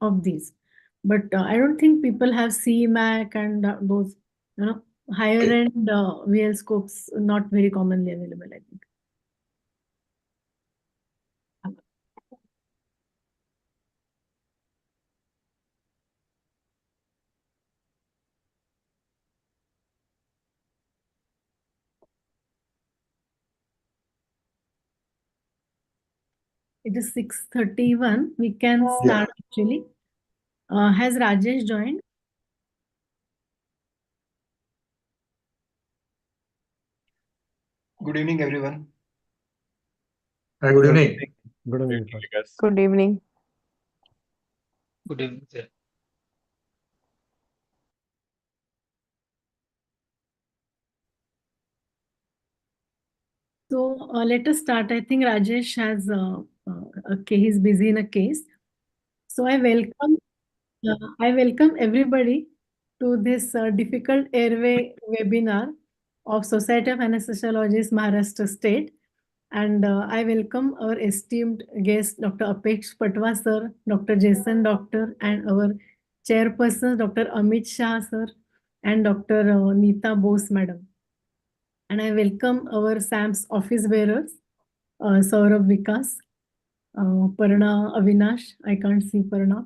of these. But I don't think people have CMAC and those, higher end VL scopes, not very commonly available, I think. It is 6:31. We can start actually. Has Rajesh joined? Good evening, everyone. Hi, good evening. Good evening. Good evening. Good evening, sir. So let us start. I think Rajesh has he's busy in a case. So I welcome everybody to this difficult airway webinar of Society of Anesthesiologists Maharashtra State. And I welcome our esteemed guest, Dr. Apesh Patwa sir, Dr. Jason doctor, and our chairperson, Dr. Amit Shah sir, and Dr. Neeta Bose madam. And I welcome our SAM's office bearers, Saurabh Vikas, Parna Avinash. I can't see Parna.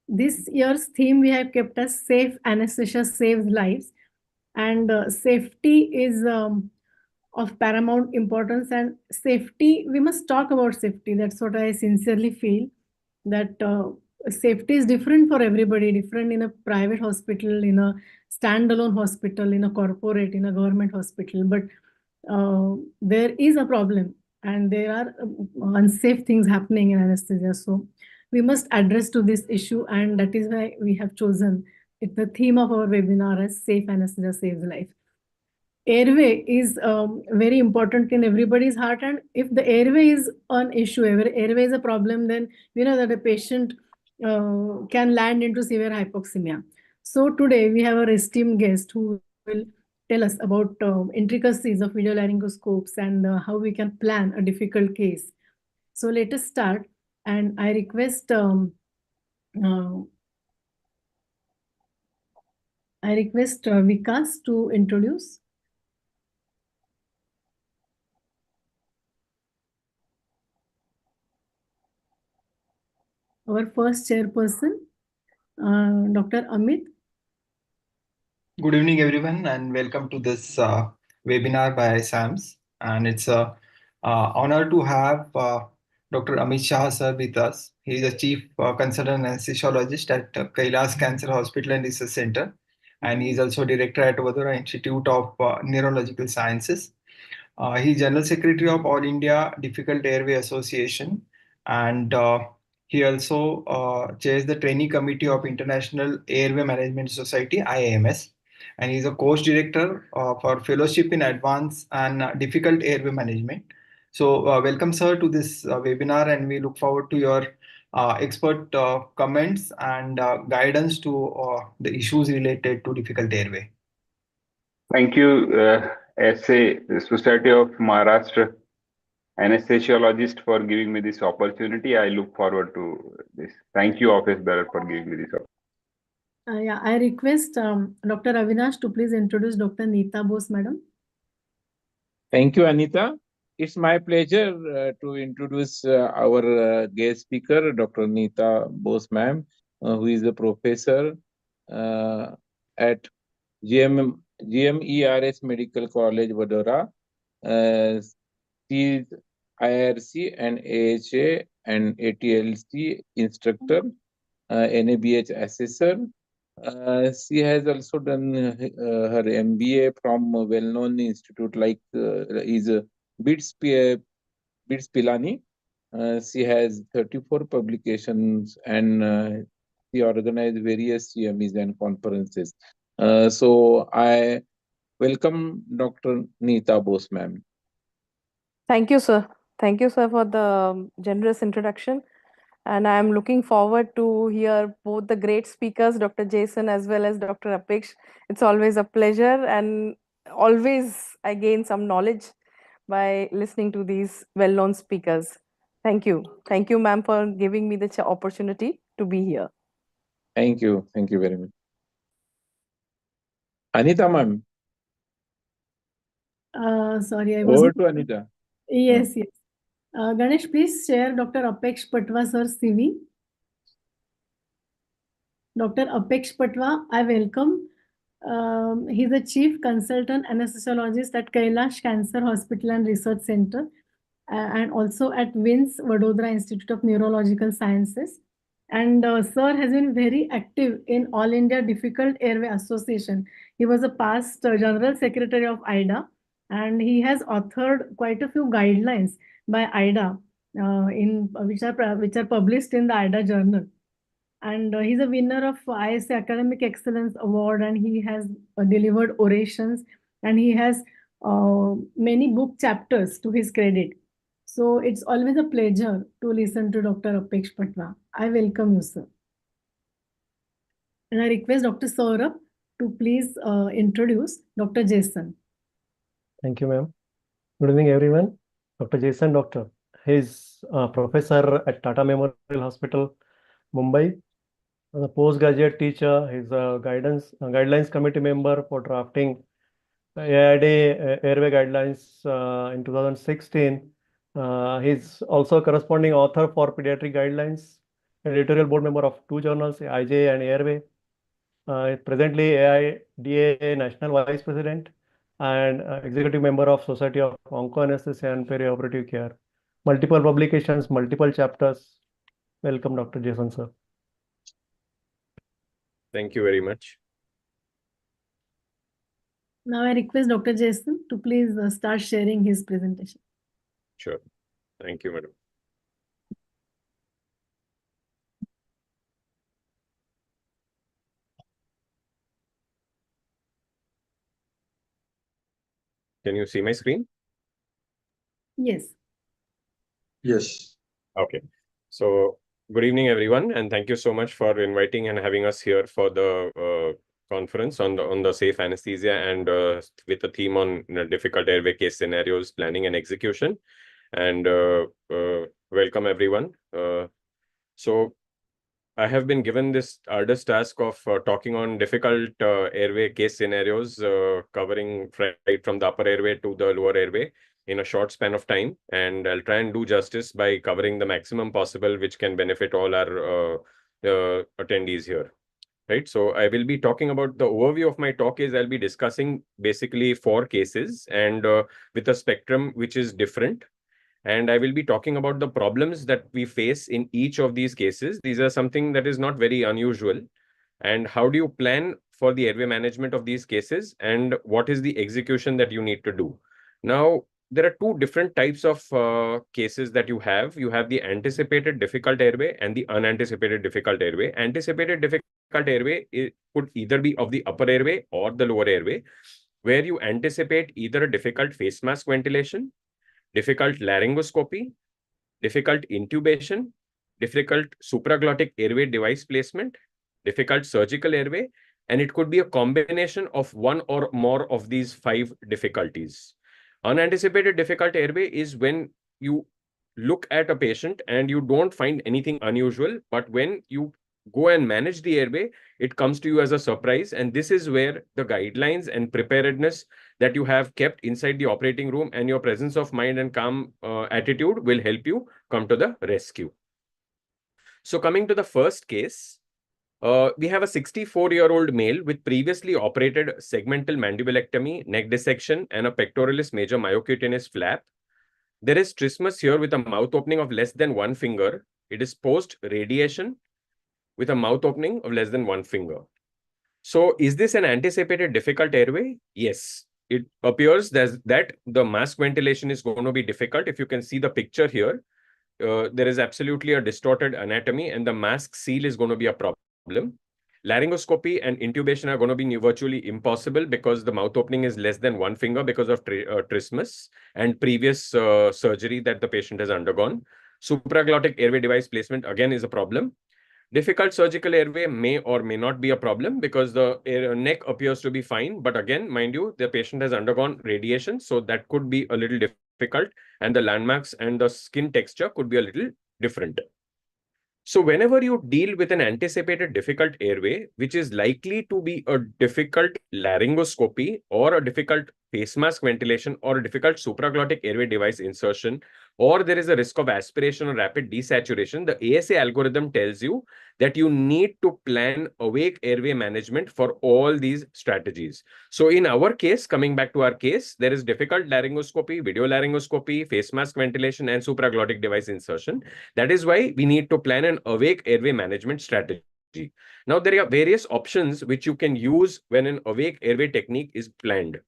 This year's theme we have kept as Safe Anesthesia Saves Lives. And safety is of paramount importance. And safety, we must talk about safety. That's what I sincerely feel, that safety is different for everybody, different in a private hospital, in a standalone hospital, in a corporate, in a government hospital. But there is a problem and there are unsafe things happening in anesthesia. So we must address to this issue, and that is why we have chosen the theme of our webinar as Safe Anesthesia Saves Life. Airway is very important in everybody's heart, and if the airway is an issue, airway is a problem, then we know that a patient can land into severe hypoxemia. So today we have our esteemed guest who will tell us about intricacies of video laryngoscopes and how we can plan a difficult case. So let us start, and I request Vikas to introduce. Our first chairperson, Dr. Amit. Good evening, everyone, and welcome to this webinar by SAMS. And it's an honor to have Dr. Amit Shah sir with us. He is a chief consultant anesthesiologist at Kailas Cancer Hospital and Research Center, and he is also director at Vadodara Institute of Neurological Sciences. He is General Secretary of All India Difficult Airway Association, and he also chairs the Training Committee of International Airway Management Society, IAMS, and he is a course director for Fellowship in Advanced and Difficult Airway Management. So welcome, sir, to this webinar, and we look forward to your expert comments and guidance to the issues related to difficult airway. Thank you, SA, the Society of Maharashtra Anesthesiologist, for giving me this opportunity. I look forward to this. Thank you, Office Bearer, for giving me this opportunity. I request Dr. Avinash to please introduce Dr. Neeta Bose, madam. Thank you, Anita. It's my pleasure to introduce our guest speaker, Dr. Neeta Bose, ma'am, who is a professor at GMERS Medical College, Vadodara. She is IRC and AHA and ATLC instructor, NABH assessor. She has also done her MBA from a well-known institute like BITS Pilani. She has 34 publications and she organized various CMEs and conferences. So I welcome Dr. Neeta Bose, ma'am. Thank you, sir. Thank you, sir, for the generous introduction. And I'm looking forward to hear both the great speakers, Dr. Jason as well as Dr. Apesh. It's always a pleasure, and always I gain some knowledge by listening to these well-known speakers. Thank you. Thank you, ma'am, for giving me the opportunity to be here. Thank you. Thank you very much. Anita, ma'am. Sorry, I Over wasn't. to Anita. Yes, yes. Ganesh, please share Dr. Apex Patwa sir's CV. Dr. Apex Patwa, I welcome. He's a chief consultant anesthesiologist at Kailash Cancer Hospital and Research Center, and also at WINS Vadodara Institute of Neurological Sciences. And sir has been very active in All India Difficult Airway Association. He was a past general secretary of IDA, and he has authored quite a few guidelines by IDA, which are published in the IDA journal. And he's a winner of ISA Academic Excellence Award, and he has delivered orations, and he has many book chapters to his credit. So it's always a pleasure to listen to Dr. Apex Patwa. I welcome you, sir. And I request Dr. Saurabh to please introduce Dr. Jason. Thank you, ma'am. Good evening, everyone. Dr. Jason, doctor. He's a professor at Tata Memorial Hospital, Mumbai. A postgraduate teacher. He's a guidelines committee member for drafting AID airway guidelines in 2016. He's also a corresponding author for Pediatric guidelines, editorial board member of 2 journals, IJ and Airway. Presently AIDA National Vice President and executive member of Society of Onco Anesthesia and Perioperative Care. Multiple publications, multiple chapters. Welcome, Dr. Jason, sir. Thank you very much. Now I request Dr. Jason to please start sharing his presentation. Sure. Thank you, madam. Can you see my screen? Yes. Yes. Okay. So good evening, everyone, and thank you so much for inviting and having us here for the conference on the safe anesthesia and with a theme on difficult airway case scenarios, planning and execution. And welcome everyone. So I have been given this arduous task of talking on difficult airway case scenarios, covering right from the upper airway to the lower airway in a short span of time. And I'll try and do justice by covering the maximum possible, which can benefit all our attendees here. Right. So I will be talking about the overview of my talk is I'll be discussing basically 4 cases and with a spectrum which is different. And I will be talking about the problems that we face in each of these cases. These are something that is not very unusual. And how do you plan for the airway management of these cases? And what is the execution that you need to do? Now, there are 2 different types of cases that you have. You have the anticipated difficult airway and the unanticipated difficult airway. Anticipated difficult airway could either be of the upper airway or the lower airway, where you anticipate either a difficult face mask ventilation, difficult laryngoscopy, difficult intubation, difficult supraglottic airway device placement, difficult surgical airway, and it could be a combination of one or more of these 5 difficulties. Unanticipated difficult airway is when you look at a patient and you don't find anything unusual, but when you go and manage the airway, it comes to you as a surprise. And this is where the guidelines and preparedness that you have kept inside the operating room and your presence of mind and calm attitude will help you come to the rescue. So coming to the first case, we have a 64-year-old male with previously operated segmental mandibulectomy, neck dissection, and a pectoralis major myocutaneous flap. There is trismus here with a mouth opening of less than 1 finger. It is post-radiation with a mouth opening of less than 1 finger. So is this an anticipated difficult airway? Yes. It appears that the mask ventilation is going to be difficult. If you can see the picture here, there is absolutely a distorted anatomy and the mask seal is going to be a problem. Laryngoscopy and intubation are going to be virtually impossible because the mouth opening is less than 1 finger because of trismus and previous surgery that the patient has undergone. Supraglottic airway device placement again is a problem. Difficult surgical airway may or may not be a problem because the neck appears to be fine. But again, mind you, the patient has undergone radiation. So that could be a little difficult, and the landmarks and the skin texture could be a little different. So whenever you deal with an anticipated difficult airway, which is likely to be a difficult laryngoscopy or a difficult face mask ventilation or a difficult supraglottic airway device insertion, or there is a risk of aspiration or rapid desaturation, the ASA algorithm tells you that you need to plan awake airway management for all these strategies. So in our case, coming back to our case, there is difficult laryngoscopy, video laryngoscopy, face mask ventilation, and supraglottic device insertion. That is why we need to plan an awake airway management strategy. Now, there are various options which you can use when an awake airway technique is planned.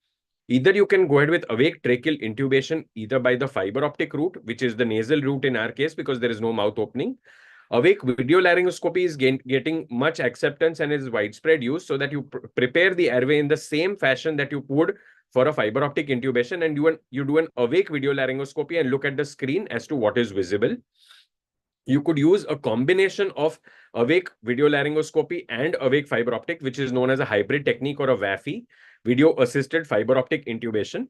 Either you can go ahead with awake tracheal intubation, either by the fiber optic route, which is the nasal route in our case, because there is no mouth opening. Awake video laryngoscopy is getting much acceptance and is widespread use, so that you prepare the airway in the same fashion that you would for a fiber optic intubation, and you do an awake video laryngoscopy and look at the screen as to what is visible. You could use a combination of awake video laryngoscopy and awake fiber optic, which is known as a hybrid technique or a WAFI, video assisted fiber optic intubation.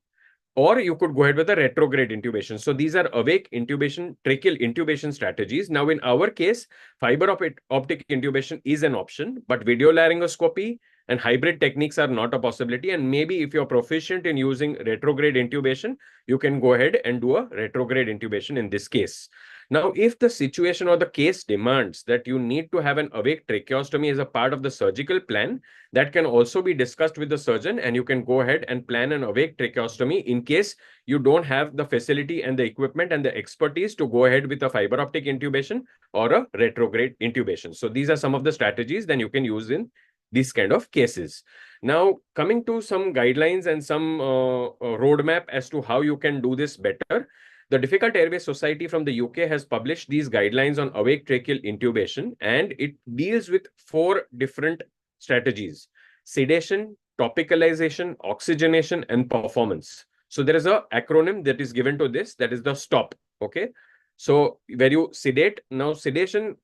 Or you could go ahead with a retrograde intubation. So these are awake intubation, tracheal intubation strategies. Now, in our case, fiber optic intubation is an option, but video laryngoscopy and hybrid techniques are not a possibility. And maybe if you're proficient in using retrograde intubation, you can go ahead and do a retrograde intubation in this case. Now, if the situation or the case demands that you need to have an awake tracheostomy as a part of the surgical plan, that can also be discussed with the surgeon, and you can go ahead and plan an awake tracheostomy in case you don't have the facility and the equipment and the expertise to go ahead with a fiber optic intubation or a retrograde intubation. So these are some of the strategies that you can use in these kind of cases. Now, coming to some guidelines and some roadmap as to how you can do this better. The Difficult Airway Society from the UK has published these guidelines on awake tracheal intubation, and it deals with 4 different strategies: sedation, topicalization, oxygenation, and performance. So there is an acronym that is given to this, that is the STOP. Okay. So where you sedate, now sedation,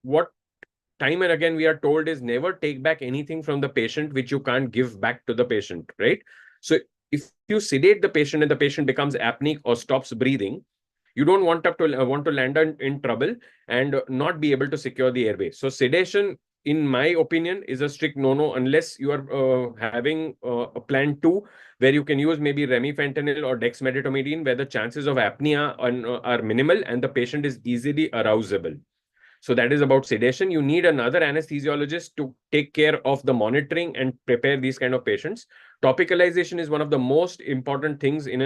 what time and again we are told is never take back anything from the patient which you can't give back to the patient, right? So if you sedate the patient and the patient becomes apneic or stops breathing, you don't want to land in trouble and not be able to secure the airway. So sedation, in my opinion, is a strict no-no unless you are having a plan 2 where you can use maybe remifentanil or dexmedetomidine, where the chances of apnea are minimal and the patient is easily arousable. So that is about sedation. You need another anesthesiologist to take care of the monitoring and prepare these kind of patients. Topicalization is one of the most important things in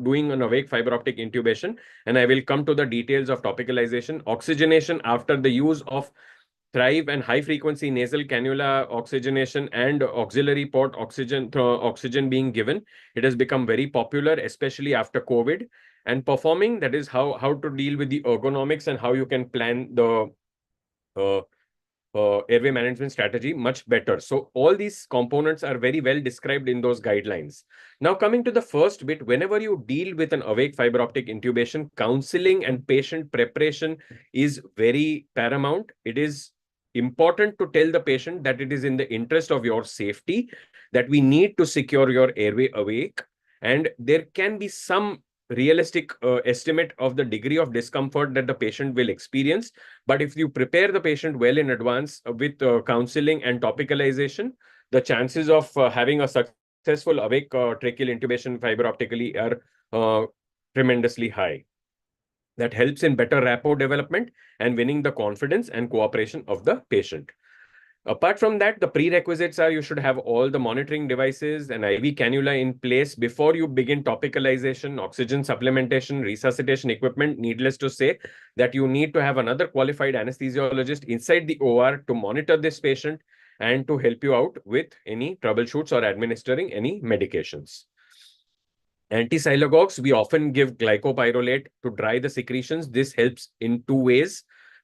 doing an awake fiber optic intubation. And I will come to the details of topicalization. Oxygenation after the use of Thrive and high frequency nasal cannula oxygenation and auxiliary port oxygen being given. It has become very popular, especially after COVID. And performing, that is how to deal with the ergonomics and how you can plan the airway management strategy much better. So all these components are very well described in those guidelines. Now, coming to the first bit, whenever you deal with an awake fiber optic intubation, counseling and patient preparation is very paramount. It is important to tell the patient that it is in the interest of your safety, that we need to secure your airway awake, and there can be some realistic estimate of the degree of discomfort that the patient will experience. But if you prepare the patient well in advance with counseling and topicalization, the chances of having a successful awake tracheal intubation fiber optically are tremendously high. That helps in better rapport development and winning the confidence and cooperation of the patient. Apart from that, the prerequisites are you should have all the monitoring devices and IV cannula in place before you begin topicalization, oxygen supplementation, resuscitation equipment. Needless to say that you need to have another qualified anesthesiologist inside the OR to monitor this patient and to help you out with any troubleshoots or administering any medications. Antisyllagogues, we often give glycopyrrolate to dry the secretions. This helps in 2 ways.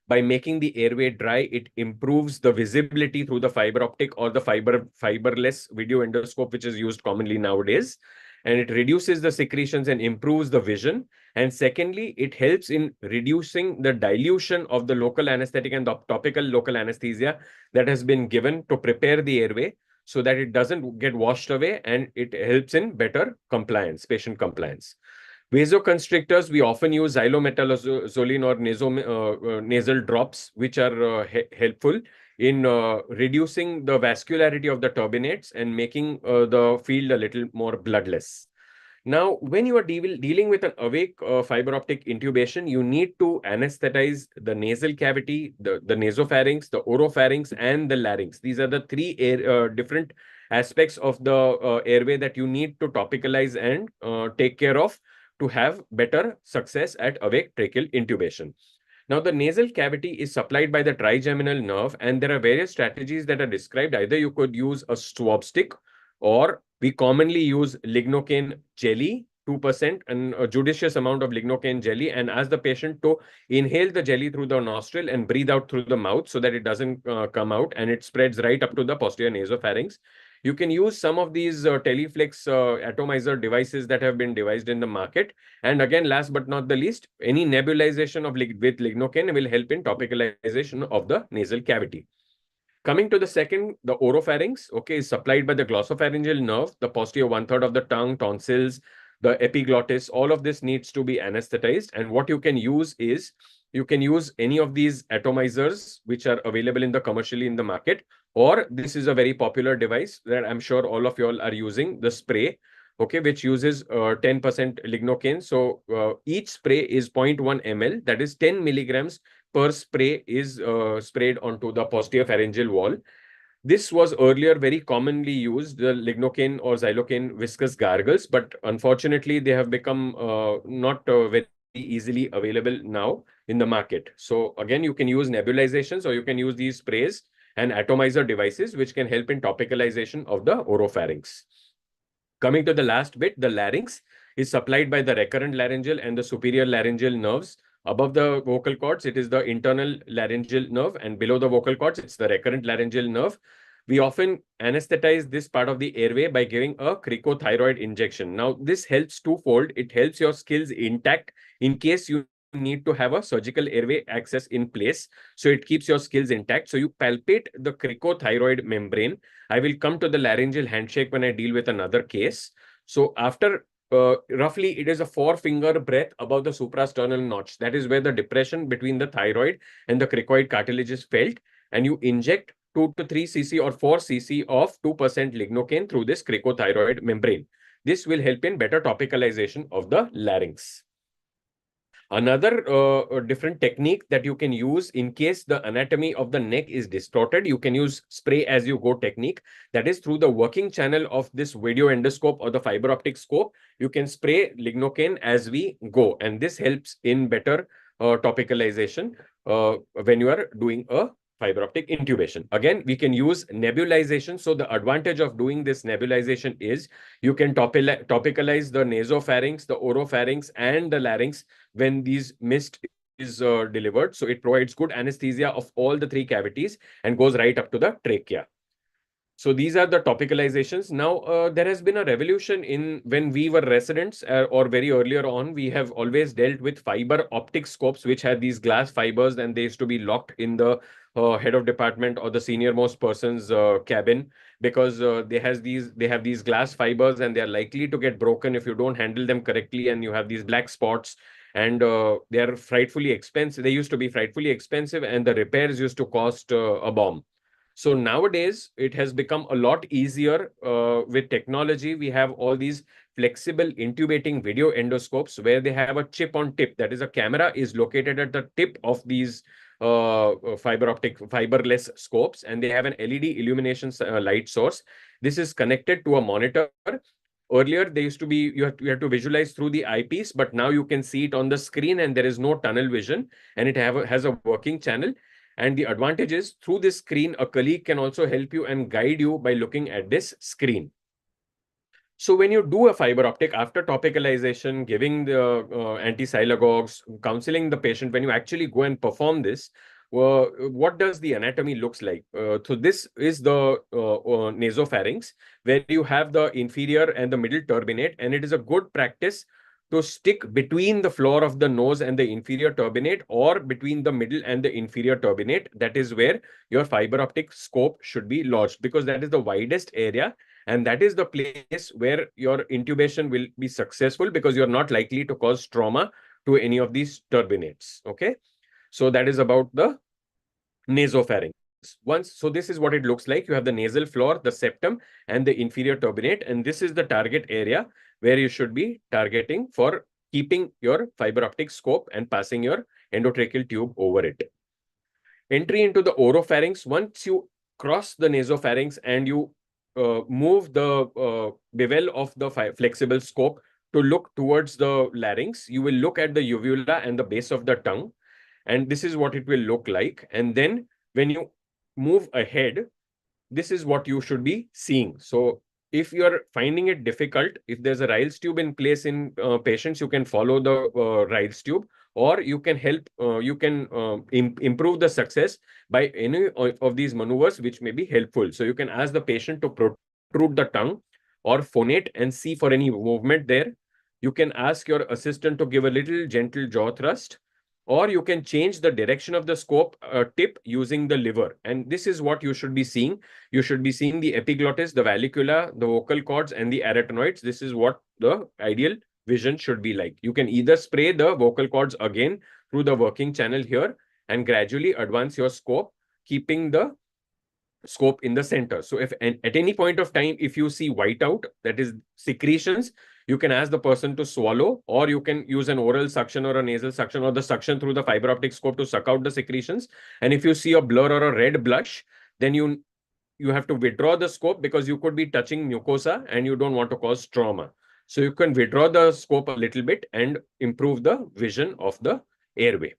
By making the airway dry, it improves the visibility through the fiber optic or the fiberless video endoscope, which is used commonly nowadays. And it reduces the secretions and improves the vision. And secondly, it helps in reducing the dilution of the local anesthetic and the topical local anesthesia that has been given to prepare the airway, so that it doesn't get washed away, and it helps in better compliance, patient compliance. Vasoconstrictors, we often use xylometazoline or nasal drops, which are helpful in reducing the vascularity of the turbinates and making the field a little more bloodless. Now, when you are dealing with an awake fiber optic intubation, you need to anesthetize the nasal cavity, the nasopharynx, the oropharynx, and the larynx. These are the three different aspects of the airway that you need to topicalize and take care of to have better success at awake tracheal intubation. Now, the nasal cavity is supplied by the trigeminal nerve, and there are various strategies that are described. Either you could use a swab stick, or we commonly use lignocaine jelly, 2%, and a judicious amount of lignocaine jelly, and ask the patient to inhale the jelly through the nostril and breathe out through the mouth so that it doesn't come out and it spreads right up to the posterior nasopharynx. You can use some of these Teleflex atomizer devices that have been devised in the market. And again, last but not the least, any nebulization of with lignocaine will help in topicalization of the nasal cavity. Coming to the second, the oropharynx, okay, is supplied by the glossopharyngeal nerve, the posterior 1/3 of the tongue, tonsils, the epiglottis. All of this needs to be anesthetized. And what you can use is, you can use any of these atomizers, which are available in the commercially in the market, or this is a very popular device that I'm sure all of you all are using, the spray, okay, which uses 10% lignocaine. So each spray is 0.1 ml, that is 10 milligrams per spray is sprayed onto the posterior pharyngeal wall. This was earlier very commonly used, the lignocaine or xylocaine viscous gargles, but unfortunately they have become not very easily available now in the market. So again, you can use nebulizations, or you can use these sprays and atomizer devices, which can help in topicalization of the oropharynx. Coming to the last bit, the larynx is supplied by the recurrent laryngeal and the superior laryngeal nerves. Above the vocal cords, it is the internal laryngeal nerve, and below the vocal cords, it's the recurrent laryngeal nerve. We often anesthetize this part of the airway by giving a cricothyroid injection. Now, this helps twofold. It helps your skills intact in case you need to have a surgical airway access in place. So it keeps your skills intact. So you palpate the cricothyroid membrane. I will come to the laryngeal handshake when I deal with another case. So after roughly, it is a 4-finger breadth above the suprasternal notch. That is where the depression between the thyroid and the cricoid cartilage is felt. And you inject 2 to 3 cc or 4 cc of 2% lignocaine through this cricothyroid membrane. This will help in better topicalization of the larynx. Another different technique that you can use in case the anatomy of the neck is distorted, you can use spray as you go technique. That is through the working channel of this video endoscope or the fiber optic scope. You can spray lignocaine as we go, and this helps in better topicalization when you are doing a fiber optic intubation. Again, we can use nebulization. So the advantage of doing this nebulization is you can topicalize the nasopharynx, the oropharynx, and the larynx when these mist is delivered. So it provides good anesthesia of all the 3 cavities and goes right up to the trachea. So these are the topicalizations. Now, there has been a revolution in when we were residents or very earlier on, we have always dealt with fiber optic scopes, which had these glass fibers, and they used to be locked in the head of department or the senior most person's cabin, because they have these glass fibers and they are likely to get broken if you don't handle them correctly, and you have these black spots, and they are frightfully expensive. They used to be frightfully expensive, and the repairs used to cost a bomb. So nowadays, it has become a lot easier with technology. We have all these flexible intubating video endoscopes where they have a chip on tip. That is, a camera is located at the tip of these fiberless scopes, and they have an LED illumination light source. This is connected to a monitor. Earlier, they used to be, you have to visualize through the eyepiece, but now you can see it on the screen, and there is no tunnel vision, and it has a working channel. And the advantage is, through this screen, a colleague can also help you and guide you by looking at this screen. So when you do a fiber optic, after topicalization, giving the anti-silagogues, counseling the patient, when you actually go and perform this, what does the anatomy looks like? So this is the nasopharynx, where you have the inferior and the middle turbinate, and it is a good practice to stick between the floor of the nose and the inferior turbinate, or between the middle and the inferior turbinate. That is where your fiber optic scope should be lodged, because that is the widest area And that is the place where your intubation will be successful because you're not likely to cause trauma to any of these turbinates. Okay. So that is about the nasopharynx. So this is what it looks like. You have the nasal floor, the septum, and the inferior turbinate. And this is the target area where you should be targeting for keeping your fiber optic scope and passing your endotracheal tube over it. Entry into the oropharynx. Once you cross the nasopharynx and you move the bevel of the flexible scope to look towards the larynx, you will look at the uvula and the base of the tongue. And this is what it will look like. And then when you move ahead, this is what you should be seeing. So if you're finding it difficult, if there's a Ryle's tube in place in patients, you can follow the Ryle's tube, or you can help, improve the success by any of these maneuvers, which may be helpful. So you can ask the patient to protrude the tongue or phonate and see for any movement there. You can ask your assistant to give a little gentle jaw thrust, or you can change the direction of the scope tip using the liver. And this is what you should be seeing. You should be seeing the epiglottis, the vallicula, the vocal cords, and the arytenoids. This is what the ideal vision should be like. You can either spray the vocal cords again through the working channel here and gradually advance your scope, keeping the scope in the center. So if at any point of time, if you see whiteout, that is secretions, you can ask the person to swallow, or you can use an oral suction or a nasal suction or the suction through the fiber optic scope to suck out the secretions. And if you see a blur or a red blush, then you have to withdraw the scope because you could be touching mucosa and you don't want to cause trauma. So you can withdraw the scope a little bit and improve the vision of the airway.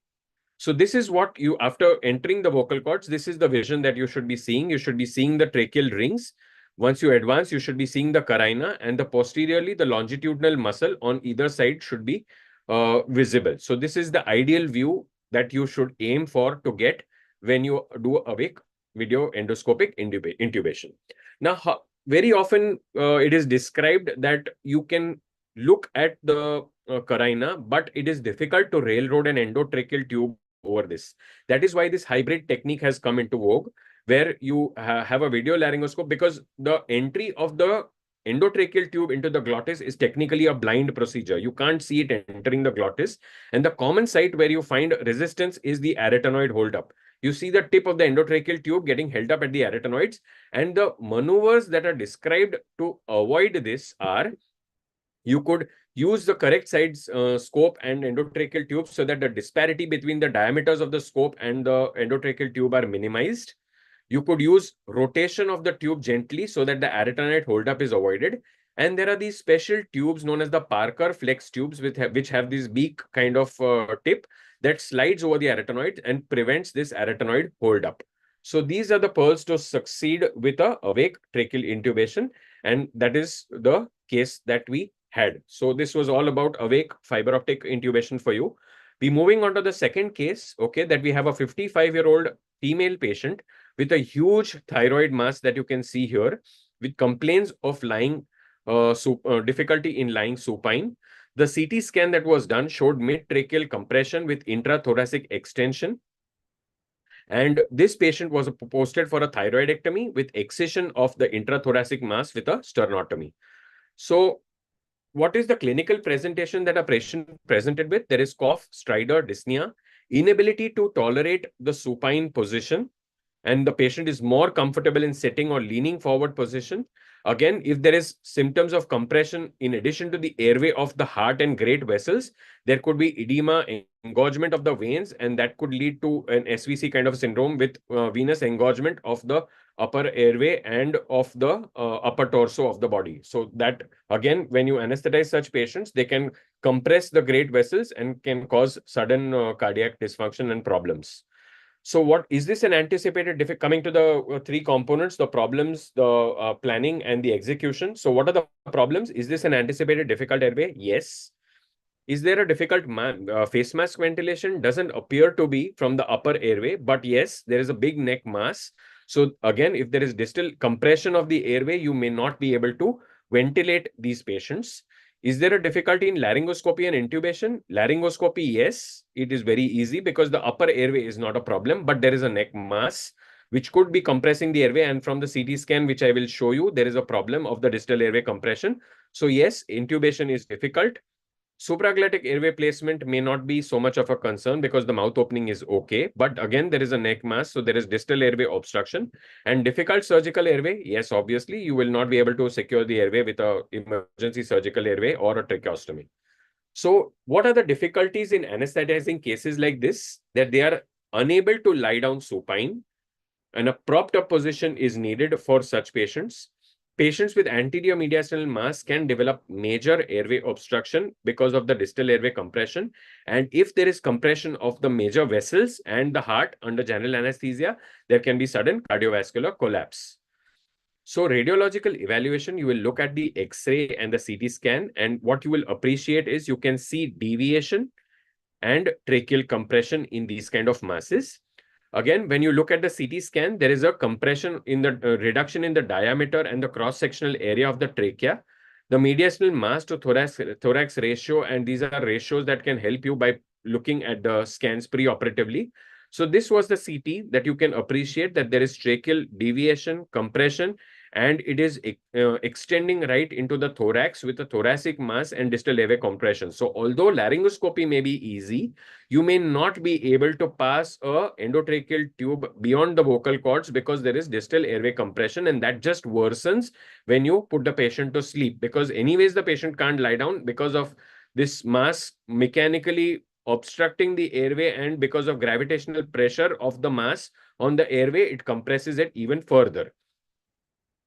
So this is what you, after entering the vocal cords, this is the vision that you should be seeing. You should be seeing the tracheal rings. Once you advance, you should be seeing the carina, and the posteriorly, the longitudinal muscle on either side should be visible. So this is the ideal view that you should aim for to get when you do awake video endoscopic intubation. Now, very often it is described that you can look at the carina, but it is difficult to railroad an endotracheal tube over this. That is why this hybrid technique has come into vogue, where you have a video laryngoscope, because the entry of the endotracheal tube into the glottis is technically a blind procedure. You can't see it entering the glottis. And the common site where you find resistance is the arytenoid holdup. You see the tip of the endotracheal tube getting held up at the arytenoids. And the maneuvers that are described to avoid this are, you could use the correct size scope and endotracheal tube so that the disparity between the diameters of the scope and the endotracheal tube are minimized. You could use rotation of the tube gently so that the arytenoid holdup is avoided. And there are these special tubes known as the Parker flex tubes, which have this beak kind of tip that slides over the arytenoid and prevents this arytenoid holdup. So these are the pearls to succeed with a awake tracheal intubation. And that is the case that we had. So this was all about awake fiber optic intubation for you. We're moving on to the second case, okay, that we have a 55-year-old female patient with a huge thyroid mass that you can see here, with complaints of lying, difficulty in lying supine. The CT scan that was done showed mid-tracheal compression with intrathoracic extension. And this patient was posted for a thyroidectomy with excision of the intrathoracic mass with a sternotomy. So what is the clinical presentation that a patient presented with? There is cough, stridor, dyspnea, inability to tolerate the supine position, and the patient is more comfortable in sitting or leaning forward position. Again, if there is symptoms of compression in addition to the airway of the heart and great vessels, there could be edema, engorgement of the veins, and that could lead to an SVC kind of syndrome with venous engorgement of the upper airway and of the upper torso of the body. So that, again, when you anesthetize such patients, they can compress the great vessels and can cause sudden cardiac dysfunction and problems. So what is this an anticipated, coming to the three components, the problems, the planning, and the execution. So what are the problems? Is this an anticipated difficult airway? Yes. Is there a difficult face mask ventilation? Doesn't appear to be from the upper airway, but yes, there is a big neck mass. So again, if there is distal compression of the airway, you may not be able to ventilate these patients. Is there a difficulty in laryngoscopy and intubation? Laryngoscopy, yes, it is very easy because the upper airway is not a problem, but there is a neck mass. which could be compressing the airway. And from the CT scan, which I will show you, there is a problem of the distal airway compression. So yes, intubation is difficult. Supraglottic airway placement may not be so much of a concern because the mouth opening is okay. But again, there is a neck mass, so there is distal airway obstruction. And difficult surgical airway, yes, obviously, you will not be able to secure the airway with an emergency surgical airway or a tracheostomy. So what are the difficulties in anesthetizing cases like this? That they are unable to lie down supine, and a propped up position is needed for such patients. Patients with anterior mediastinal mass can develop major airway obstruction because of the distal airway compression. And if there is compression of the major vessels and the heart under general anesthesia, there can be sudden cardiovascular collapse. So radiological evaluation, you will look at the X-ray and the CT scan, and what you will appreciate is you can see deviation and tracheal compression in these kind of masses. Again, when you look at the CT scan, there is a compression in the reduction in the diameter and the cross-sectional area of the trachea, the mediastinal mass to thorax ratio, and these are ratios that can help you by looking at the scans preoperatively. So this was the CT that you can appreciate that there is tracheal deviation, compression, and it is extending right into the thorax with a thoracic mass and distal airway compression. So although laryngoscopy may be easy, you may not be able to pass a endotracheal tube beyond the vocal cords because there is distal airway compression, and that just worsens when you put the patient to sleep, because anyways the patient can't lie down because of this mass mechanically obstructing the airway, and because of gravitational pressure of the mass on the airway, it compresses it even further.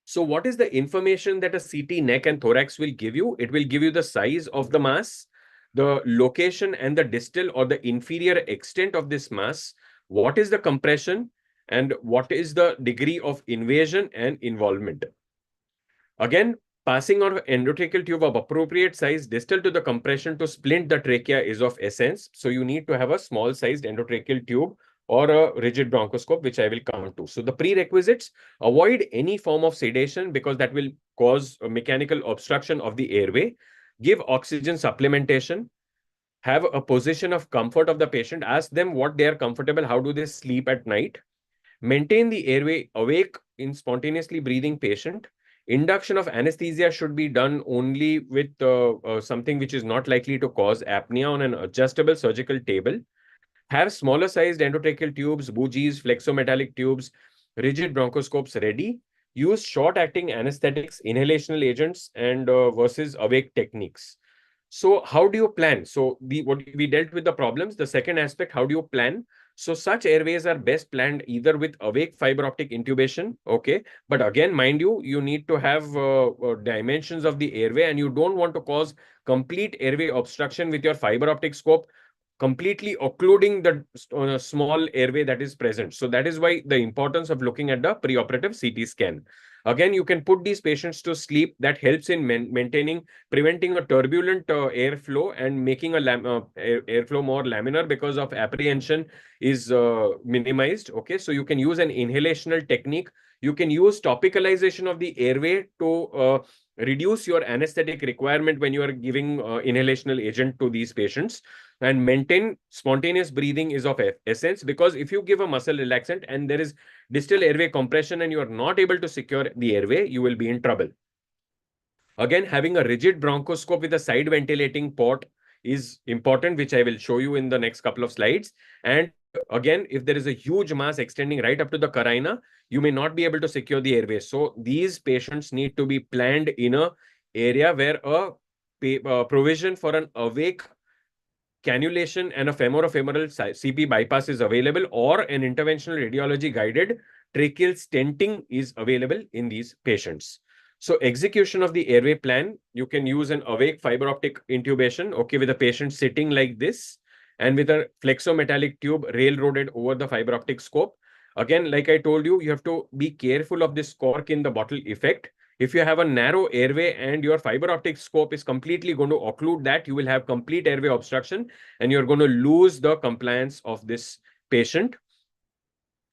So what is the information that a CT neck and thorax will give you? It will give you the size of the mass, the location and the distal or the inferior extent of this mass, what is the compression, and what is the degree of invasion and involvement. Again, passing on endotracheal tube of appropriate size distal to the compression to splint the trachea is of essence. So you need to have a small sized endotracheal tube or a rigid bronchoscope, which I will come to. So the prerequisites: avoid any form of sedation because that will cause a mechanical obstruction of the airway. Give oxygen supplementation. Have a position of comfort of the patient. Ask them what they are comfortable, how do they sleep at night. Maintain the airway awake in spontaneously breathing patient. Induction of anesthesia should be done only with something which is not likely to cause apnea on an adjustable surgical table. Have smaller sized endotracheal tubes, bougies, flexometallic tubes, rigid bronchoscopes ready. Use short-acting anesthetics, inhalational agents, and versus awake techniques. So how do you plan? So what we dealt with the problems. The second aspect, how do you plan? So such airways are best planned either with awake fiberoptic intubation, okay? But again, mind you, you need to have dimensions of the airway, and you don't want to cause complete airway obstruction with your fiberoptic scope completely occluding the small airway that is present. So that is why the importance of looking at the preoperative CT scan. Again, you can put these patients to sleep. That helps in preventing a turbulent airflow and making a airflow more laminar because of apprehension is minimized. Okay, so you can use an inhalational technique. You can use topicalization of the airway to reduce your anesthetic requirement when you are giving inhalational agent to these patients. And maintain spontaneous breathing is of essence, because if you give a muscle relaxant and there is distal airway compression and you are not able to secure the airway, you will be in trouble. Again, having a rigid bronchoscope with a side ventilating port is important, which I will show you in the next couple of slides. And again, if there is a huge mass extending right up to the carina, you may not be able to secure the airway. So these patients need to be planned in an area where a provision for an awake cannulation and a femoral CP bypass is available, or an interventional radiology guided tracheal stenting is available in these patients. So execution of the airway plan, you can use an awake fiberoptic intubation, okay, with a patient sitting like this and with a flexometallic tube railroaded over the fiberoptic scope. Again, like I told you, you have to be careful of this cork in the bottle effect. If you have a narrow airway and your fiber optic scope is completely going to occlude that, you will have complete airway obstruction and you're going to lose the compliance of this patient.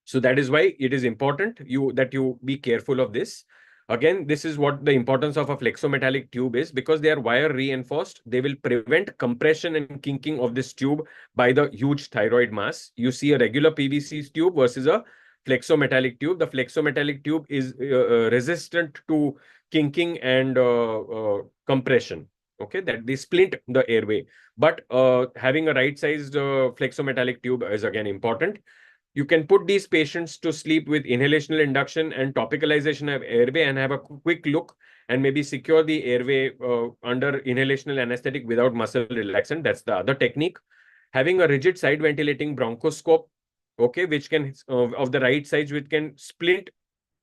So that is why it is important that you be careful of this. Again, this is what the importance of a flexometallic tube is, because they are wire reinforced. They will prevent compression and kinking of this tube by the huge thyroid mass. You see a regular PVC tube versus a flexometallic tube. The flexometallic tube is resistant to kinking and compression. Okay, that they splint the airway. But having a right-sized flexometallic tube is again important. You can put these patients to sleep with inhalational induction and topicalization of airway and have a quick look and maybe secure the airway under inhalational anesthetic without muscle relaxant. That's the other technique. Having a rigid side ventilating bronchoscope, okay, which can of the right side, which can splint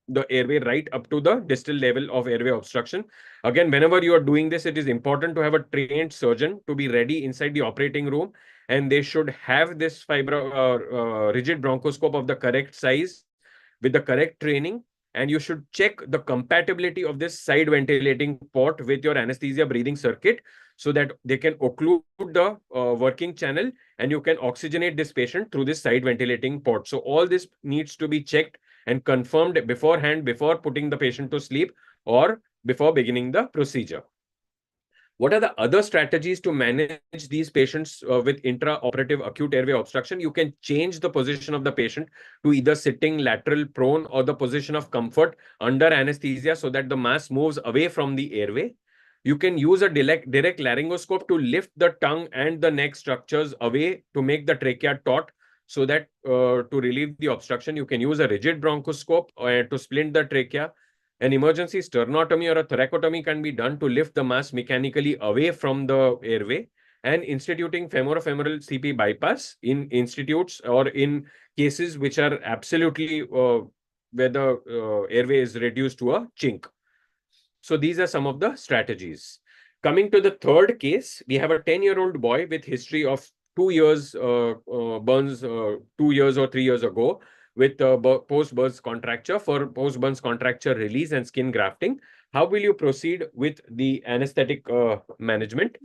the airway right up to the distal level of airway obstruction. Again, whenever you are doing this, it is important to have a trained surgeon to be ready inside the operating room, and they should have this rigid bronchoscope of the correct size with the correct training. And you should check the compatibility of this side ventilating port with your anesthesia breathing circuit so that they can occlude the working channel and you can oxygenate this patient through this side ventilating port. So all this needs to be checked and confirmed beforehand before putting the patient to sleep or before beginning the procedure. What are the other strategies to manage these patients with intraoperative acute airway obstruction? You can change the position of the patient to either sitting, lateral, prone, or the position of comfort under anesthesia so that the mass moves away from the airway. You can use a direct laryngoscope to lift the tongue and the neck structures away to make the trachea taut so that to relieve the obstruction. You can use a rigid bronchoscope to splint the trachea. An emergency sternotomy or a thoracotomy can be done to lift the mass mechanically away from the airway, and instituting femoral CP bypass in institutes or in cases which are absolutely where the airway is reduced to a chink. So these are some of the strategies. Coming to the third case, we have a 10-year-old boy with history of 2 years burns 2 years or 3 years ago with post-burst contracture. For post-burst contracture release and skin grafting, how will you proceed with the anesthetic management?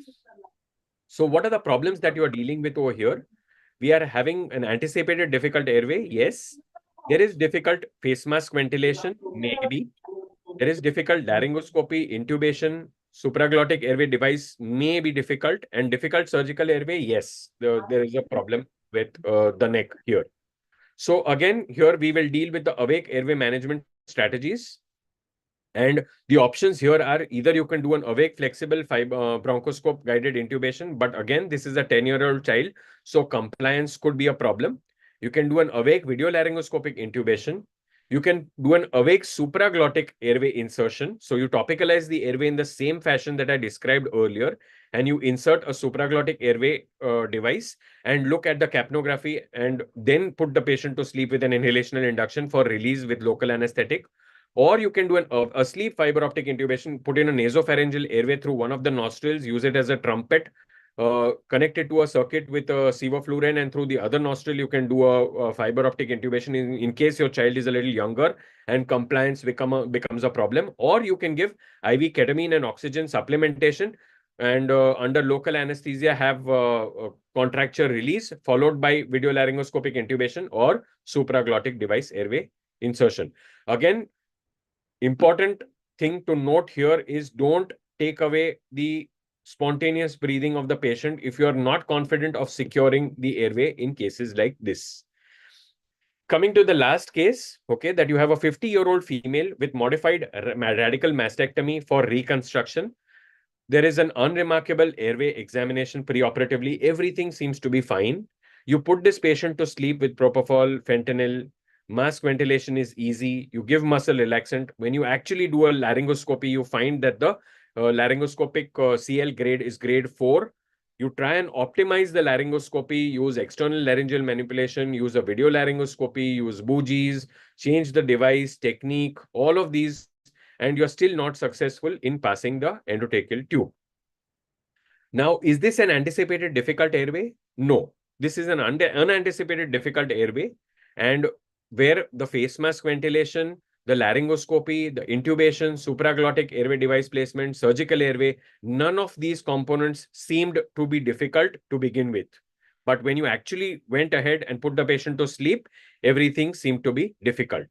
So what are the problems that you are dealing with over here? We are having an anticipated difficult airway. Yes. There is difficult face mask ventilation. Maybe. There is difficult laryngoscopy, intubation, supraglottic airway device may be difficult, and difficult surgical airway, yes, there is a problem with the neck here. So again, here we will deal with the awake airway management strategies. And the options here are either you can do an awake flexible bronchoscope guided intubation, but again, this is a 10-year-old child, so compliance could be a problem. You can do an awake video laryngoscopic intubation. You can do an awake supraglottic airway insertion. So you topicalize the airway in the same fashion that I described earlier, and you insert a supraglottic airway device and look at the capnography and then put the patient to sleep with an inhalational induction for release with local anesthetic. Or you can do a sleep fiber optic intubation, put in a nasopharyngeal airway through one of the nostrils, use it as a trumpet, connect it to a circuit with a sevoflurane, and through the other nostril, you can do a fiber optic intubation in case your child is a little younger and compliance becomes a problem. Or you can give IV ketamine and oxygen supplementation and under local anesthesia have contracture release followed by video laryngoscopic intubation or supraglottic device airway insertion. Again, important thing to note here is don't take away the spontaneous breathing of the patient if you are not confident of securing the airway in cases like this. Coming to the last case, okay, that you have a 50-year-old female with modified radical mastectomy for reconstruction. There is an unremarkable airway examination preoperatively. Everything seems to be fine. You put this patient to sleep with propofol, fentanyl. Mask ventilation is easy. You give muscle relaxant. When you actually do a laryngoscopy, you find that the laryngoscopic CL grade is grade 4. You try and optimize the laryngoscopy, use external laryngeal manipulation, use a video laryngoscopy, use bougies, change the device, technique, all of these, and you're still not successful in passing the endotracheal tube. Now, is this an anticipated difficult airway? No. This is an unanticipated difficult airway, and where the face mask ventilation, the laryngoscopy, the intubation, supraglottic airway device placement, surgical airway, none of these components seemed to be difficult to begin with. But when you actually went ahead and put the patient to sleep, everything seemed to be difficult.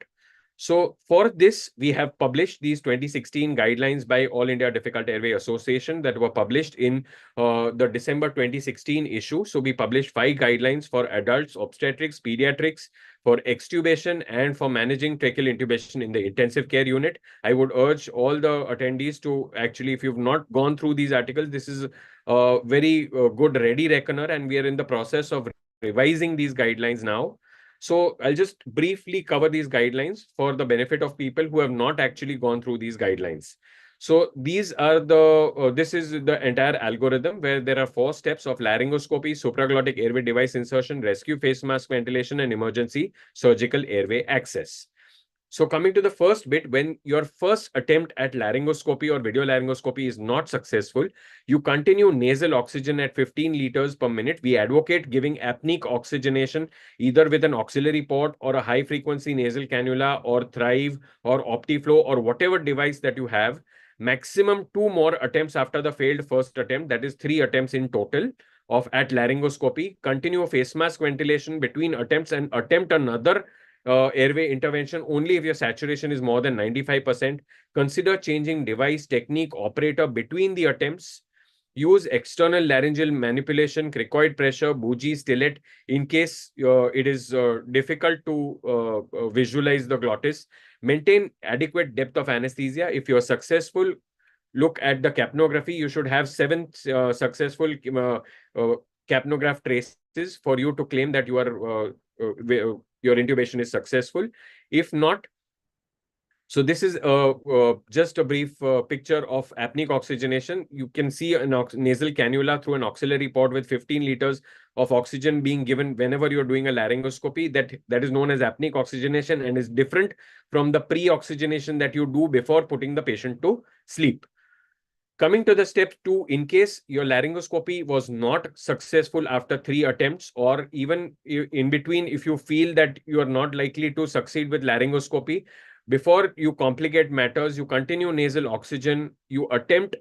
So for this, we have published these 2016 guidelines by All India Difficult Airway Association that were published in the December 2016 issue. So we published 5 guidelines for adults, obstetrics, pediatrics, for extubation, and for managing tracheal intubation in the intensive care unit. I would urge all the attendees to actually, if you've not gone through these articles, this is a very good ready reckoner, and we are in the process of revising these guidelines now. So I'll just briefly cover these guidelines for the benefit of people who have not actually gone through these guidelines. So these are this is the entire algorithm where there are 4 steps of laryngoscopy, supraglottic airway device insertion, rescue face mask ventilation, and emergency surgical airway access. So coming to the first bit, when your first attempt at laryngoscopy or video laryngoscopy is not successful, you continue nasal oxygen at 15 liters per minute. We advocate giving apneic oxygenation either with an auxiliary port or a high frequency nasal cannula or Thrive or Optiflow or whatever device that you have. Maximum 2 more attempts after the failed first attempt, that is 3 attempts in total at laryngoscopy. Continue face mask ventilation between attempts and attempt another airway intervention only if your saturation is more than 95%. Consider changing device, technique, operator between the attempts. Use external laryngeal manipulation, cricoid pressure, bougie, stillet in case it is difficult to visualize the glottis. Maintain adequate depth of anesthesia. If you're successful, look at the capnography. You should have 7 successful capnograph traces for you to claim that you are your intubation is successful. If not, so this is just a brief picture of apneic oxygenation. You can see a nasal cannula through an auxiliary port with 15 liters of oxygen being given whenever you're doing a laryngoscopy. That is known as apneic oxygenation and is different from the pre-oxygenation that you do before putting the patient to sleep. Coming to the step 2, in case your laryngoscopy was not successful after 3 attempts, or even in between, if you feel that you are not likely to succeed with laryngoscopy, before you complicate matters, you continue nasal oxygen, you attempt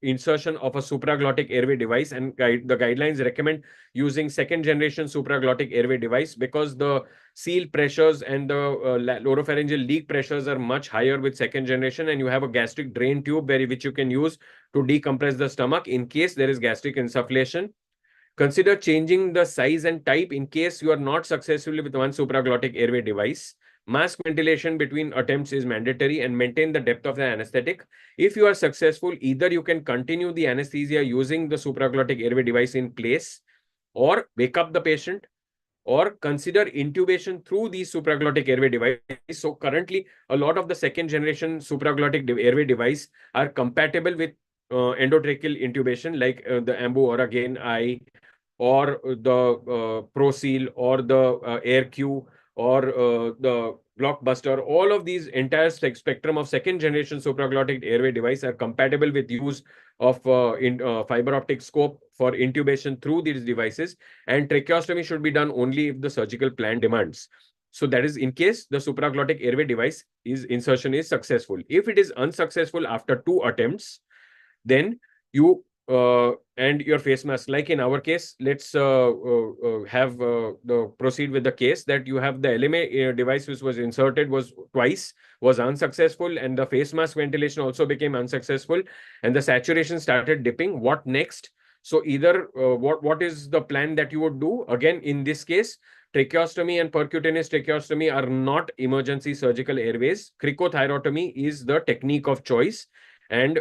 insertion of a supraglottic airway device, and the guidelines recommend using 2nd generation supraglottic airway device because the seal pressures and the oropharyngeal leak pressures are much higher with 2nd generation, and you have a gastric drain tube which you can use to decompress the stomach in case there is gastric insufflation. Consider changing the size and type in case you are not successful with one supraglottic airway device. Mask ventilation between attempts is mandatory, and maintain the depth of the anesthetic. If you are successful, either you can continue the anesthesia using the supraglottic airway device in place, or wake up the patient, or consider intubation through the supraglottic airway device. So currently, a lot of the 2nd generation supraglottic airway device are compatible with endotracheal intubation, like the Ambu or again I, or the ProSeal, or the AirQ, or the Blockbuster. All of these entire spectrum of 2nd generation supraglottic airway device are compatible with use of fiber optic scope for intubation through these devices, and tracheostomy should be done only if the surgical plan demands. So that is in case the supraglottic airway device insertion is successful. If it is unsuccessful after 2 attempts, then you and your face mask, like in our case, let's proceed with the case that you have the LMA device which was inserted was unsuccessful, and the face mask ventilation also became unsuccessful, and the saturation started dipping. What next? So either what is the plan that you would do? Again, in this case, tracheostomy and percutaneous tracheostomy are not emergency surgical airways. Cricothyrotomy is the technique of choice, and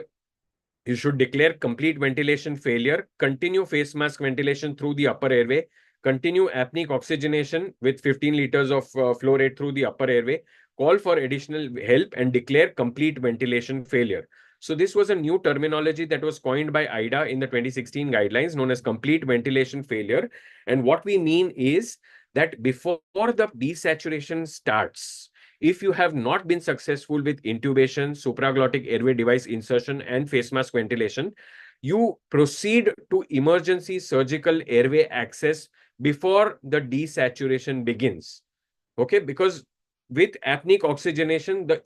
you should declare complete ventilation failure, continue face mask ventilation through the upper airway, continue apneic oxygenation with 15 liters of flow rate through the upper airway, call for additional help, and declare complete ventilation failure. So this was a new terminology that was coined by IDA in the 2016 guidelines, known as complete ventilation failure. And what we mean is that before the desaturation starts, if you have not been successful with intubation, supraglottic airway device insertion, and face mask ventilation, you proceed to emergency surgical airway access before the desaturation begins. Okay, because with apneic oxygenation, the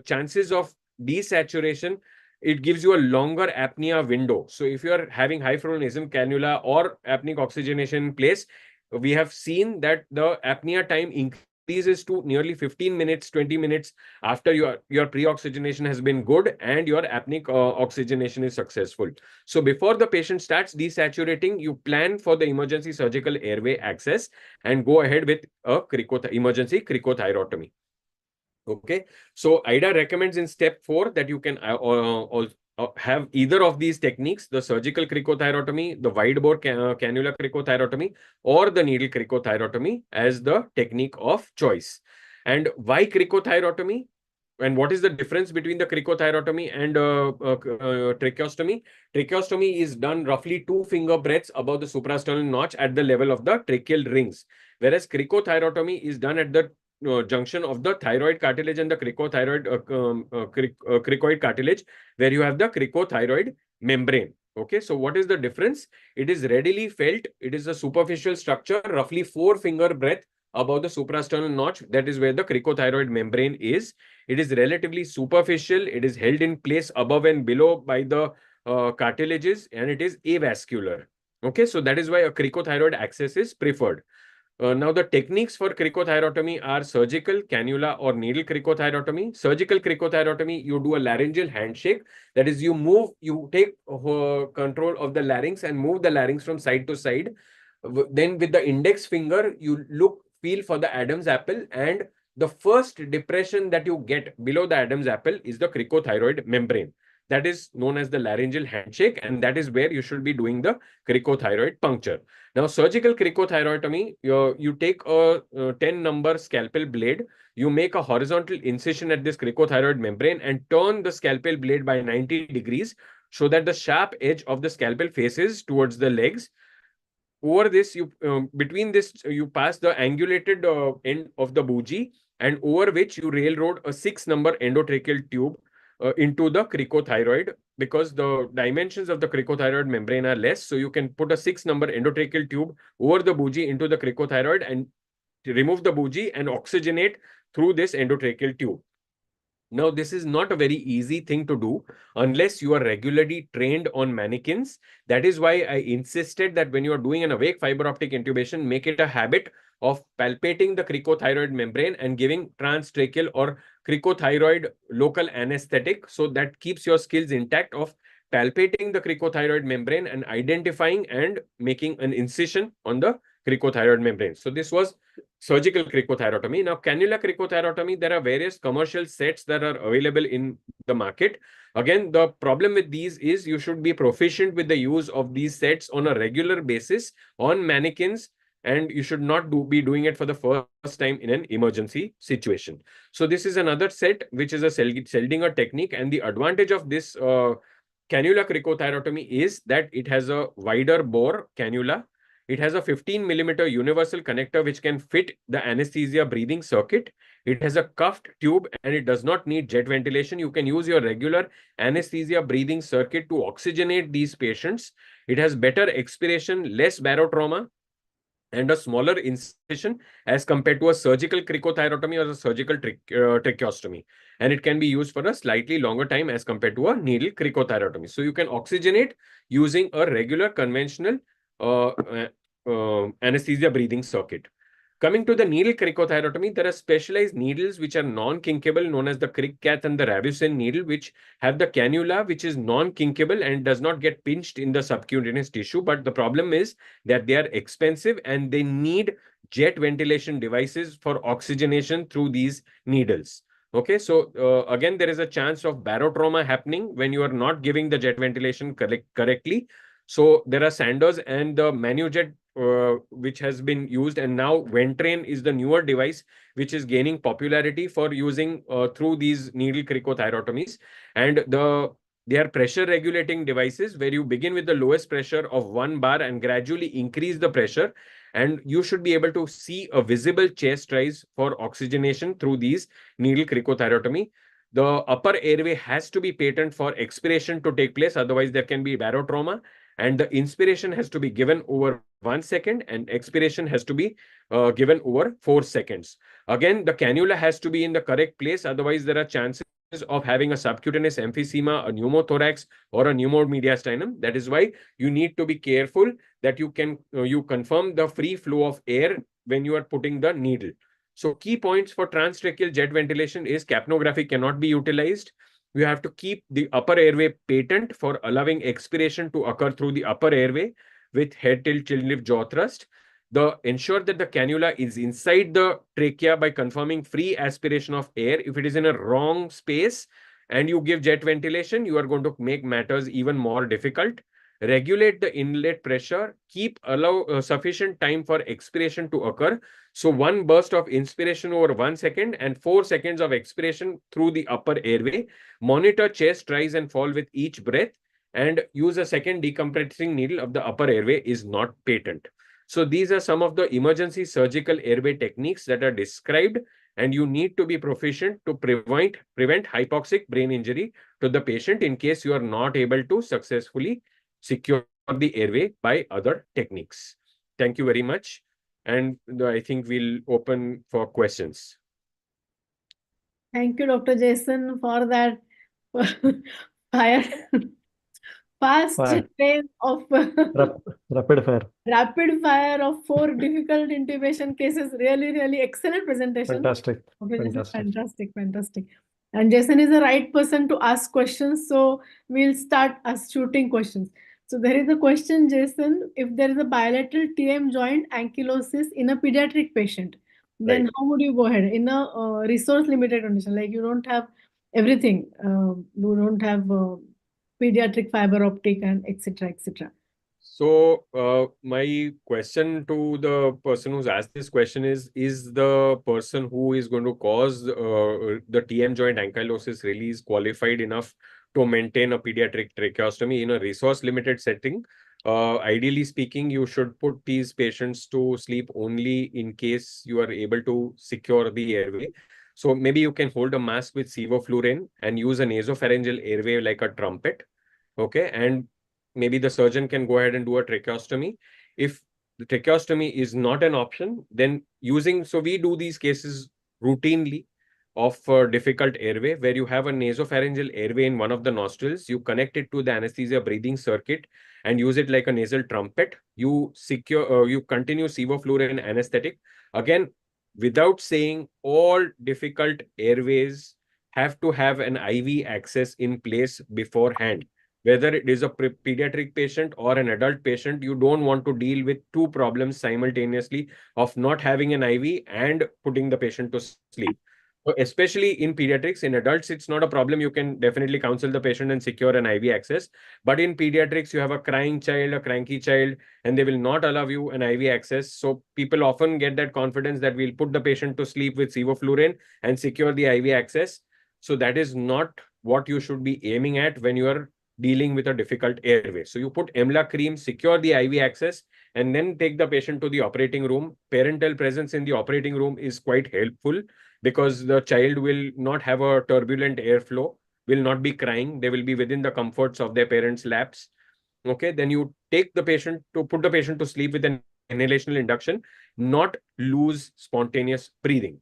chances of desaturation, it gives you a longer apnea window. So if you are having high flow nasal cannula or apneic oxygenation in place, we have seen that the apnea time increases increases to nearly 15 minutes, 20 minutes after your pre-oxygenation has been good and your apneic oxygenation is successful. So before the patient starts desaturating, you plan for the emergency surgical airway access and go ahead with a emergency cricothyrotomy. Okay, so IDA recommends in step 4 that you can have either of these techniques, the surgical cricothyrotomy, the wide bore cannula cricothyrotomy, or the needle cricothyrotomy as the technique of choice. And why cricothyrotomy? And what is the difference between the cricothyrotomy and tracheostomy? Tracheostomy is done roughly 2 finger breadths above the suprasternal notch at the level of the tracheal rings, whereas cricothyrotomy is done at the junction of the thyroid cartilage and the cricothyroid cricoid cartilage, where you have the cricothyroid membrane. Okay, so what is the difference? It is readily felt. It is a superficial structure, roughly 4 finger breadth above the suprasternal notch. That is where the cricothyroid membrane is. It is relatively superficial. It is held in place above and below by the cartilages, and it is avascular. Okay, so that is why a cricothyroid access is preferred. Now, the techniques for cricothyrotomy are surgical, cannula, or needle cricothyrotomy. Surgical cricothyrotomy, you do a laryngeal handshake. That is, you take control of the larynx and move the larynx from side to side. Then with the index finger, you feel for the Adam's apple, and the first depression that you get below the Adam's apple is the cricothyroid membrane. That is known as the laryngeal handshake, and that is where you should be doing the cricothyroid puncture. Now, surgical cricothyrotomy, you take a 10-number scalpel blade, you make a horizontal incision at this cricothyroid membrane and turn the scalpel blade by 90 degrees so that the sharp edge of the scalpel faces towards the legs. Over this, between this, you pass the angulated end of the bougie, and over which you railroad a 6-number endotracheal tube into the cricothyroid, because the dimensions of the cricothyroid membrane are less. So you can put a 6-number endotracheal tube over the bougie into the cricothyroid and remove the bougie and oxygenate through this endotracheal tube. Now, this is not a very easy thing to do unless you are regularly trained on mannequins. That is why I insisted that when you are doing an awake fiber optic intubation, make it a habit of palpating the cricothyroid membrane and giving transtracheal or cricothyroid local anesthetic. So that keeps your skills intact of palpating the cricothyroid membrane and identifying and making an incision on the cricothyroid membrane. So this was surgical cricothyrotomy. Now, cannula cricothyrotomy, there are various commercial sets that are available in the market. Again, the problem with these is you should be proficient with the use of these sets on a regular basis on mannequins, and you should not be doing it for the first time in an emergency situation. So this is another set, which is a Seldinger technique, and the advantage of this cannula cricothyrotomy is that it has a wider bore cannula. It has a 15mm universal connector which can fit the anesthesia breathing circuit. It has a cuffed tube and it does not need jet ventilation. You can use your regular anesthesia breathing circuit to oxygenate these patients. It has better expiration, less barotrauma, and a smaller incision as compared to a surgical cricothyrotomy or a surgical tracheostomy. And it can be used for a slightly longer time as compared to a needle cricothyrotomy. So you can oxygenate using a regular conventional anesthesia breathing circuit. Coming to the needle cricothyrotomy, there are specialized needles which are non-kinkable, known as the cric-cath and the Rabusin needle, which have the cannula, which is non-kinkable and does not get pinched in the subcutaneous tissue. But the problem is that they are expensive and they need jet ventilation devices for oxygenation through these needles. Okay, so again, there is a chance of barotrauma happening when you are not giving the jet ventilation correctly. So there are Sanders and the Manujet, which has been used, and now Ventrain is the newer device which is gaining popularity for using through these needle cricothyrotomies. And they are pressure regulating devices where you begin with the lowest pressure of 1 bar and gradually increase the pressure. And you should be able to see a visible chest rise for oxygenation through these needle cricothyrotomy. The upper airway has to be patent for expiration to take place. Otherwise, there can be barotrauma. And the inspiration has to be given over 1 second and expiration has to be given over 4 seconds. Again, the cannula has to be in the correct place. Otherwise, there are chances of having a subcutaneous emphysema, a pneumothorax, or a pneumomediastinum. That is why you need to be careful that you confirm the free flow of air when you are putting the needle. So key points for transtracheal jet ventilation is capnography cannot be utilized. You have to keep the upper airway patent for allowing expiration to occur through the upper airway with head tilt, chin lift, jaw thrust. Ensure that the cannula is inside the trachea by confirming free aspiration of air. If it is in a wrong space and you give jet ventilation, you are going to make matters even more difficult. Regulate the inlet pressure. Allow sufficient time for expiration to occur. So one burst of inspiration over 1 second and 4 seconds of expiration through the upper airway. Monitor chest rise and fall with each breath, and use a second decompressing needle of the upper airway is not patent. So these are some of the emergency surgical airway techniques that are described, and you need to be proficient to prevent hypoxic brain injury to the patient in case you are not able to successfully secure the airway by other techniques. Thank you very much. And I think we'll open for questions. Thank you, Dr. Jason, for that fast train of rapid fire. Rapid fire of 4 difficult intubation cases. Really excellent presentation. Fantastic. Fantastic. And Jason is the right person to ask questions, so we'll start us shooting questions. So there is a question, Jason, if there is a bilateral TM joint ankylosis in a pediatric patient, then how would you go ahead in a resource limited condition, like you don't have everything, you don't have pediatric fiber optic and etc. So my question to the person who's asked this question is the person who is going to cause the TM joint ankylosis really qualified enough to maintain a pediatric tracheostomy in a resource-limited setting? Ideally speaking, you should put these patients to sleep only in case you are able to secure the airway. So maybe you can hold a mask with sevoflurane and use a nasopharyngeal airway like a trumpet. Okay, and maybe the surgeon can go ahead and do a tracheostomy. If the tracheostomy is not an option, then so we do these cases routinely of difficult airway, where you have a nasopharyngeal airway in one of the nostrils, you connect it to the anesthesia breathing circuit and use it like a nasal trumpet. You continue sevoflurane anesthetic. Again, without saying, all difficult airways have to have an IV access in place beforehand. Whether it is a pediatric patient or an adult patient, you don't want to deal with two problems simultaneously of not having an IV and putting the patient to sleep. So especially in pediatrics, in adults, it's not a problem. You can definitely counsel the patient and secure an IV access. But in pediatrics, you have a crying child, a cranky child, and they will not allow you an IV access. So people often get that confidence that we'll put the patient to sleep with sevoflurane and secure the IV access. So that is not what you should be aiming at when you are dealing with a difficult airway. So you put EMLA cream, secure the IV access, and then take the patient to the operating room. Parental presence in the operating room is quite helpful because the child will not have a turbulent airflow, will not be crying. They will be within the comforts of their parents' laps. Okay, then you put the patient to sleep with an inhalational induction, not lose spontaneous breathing.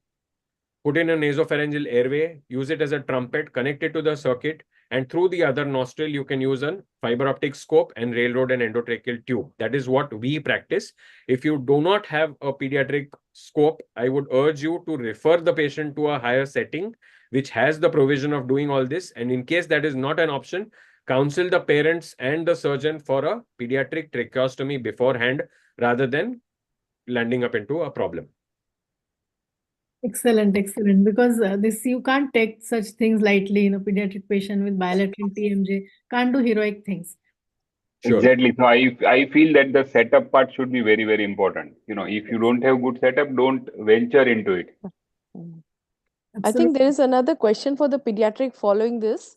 Put in a nasopharyngeal airway, use it as a trumpet, connect it to the circuit, and through the other nostril, you can use a fiber optic scope and railroad and endotracheal tube. That is what we practice. If you do not have a pediatric scope, I would urge you to refer the patient to a higher setting, which has the provision of doing all this. And in case that is not an option, counsel the parents and the surgeon for a pediatric tracheostomy beforehand, rather than landing up into a problem. Excellent. Because you can't take such things lightly in a pediatric patient with bilateral TMJ. Can't do heroic things. Sure. Exactly. So I feel that the setup part should be very, very important. If you don't have good setup, don't venture into it. I think there is another question for the pediatric following this.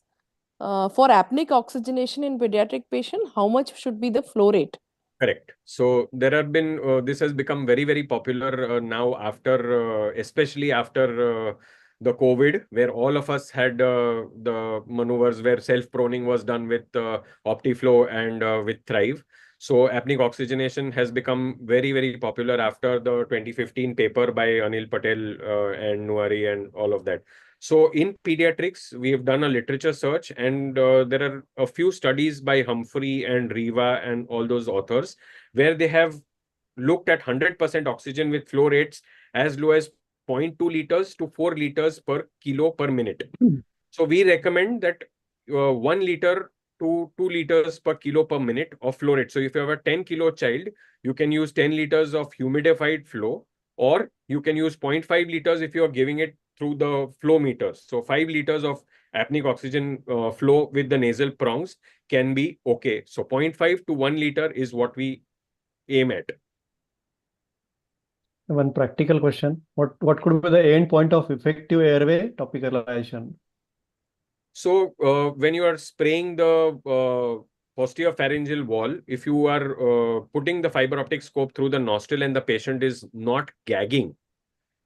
For apneic oxygenation in pediatric patient, how much should be the flow rate? Correct. So there have been, this has become very, very popular now after, especially after the COVID, where all of us had the maneuvers where self-proning was done with OptiFlow and with Thrive. So apneic oxygenation has become very, very popular after the 2015 paper by Anil Patel and Nuari and all of that. So in pediatrics, we have done a literature search, and there are a few studies by Humphrey and Riva and all those authors where they have looked at 100% oxygen with flow rates as low as 0.2 liters to 4 liters per kilo per minute. So we recommend that 1 liter to 2 liters per kilo per minute of flow rate. So if you have a 10-kilo child, you can use 10 liters of humidified flow, or you can use 0.5 liters if you are giving it through the flow meters. So 5 liters of apneic oxygen flow with the nasal prongs can be okay. So 0.5 to 1 liter is what we aim at. One practical question. What could be the end point of effective airway topicalization? So when you are spraying the posterior pharyngeal wall, if you are putting the fiber optic scope through the nostril and the patient is not gagging,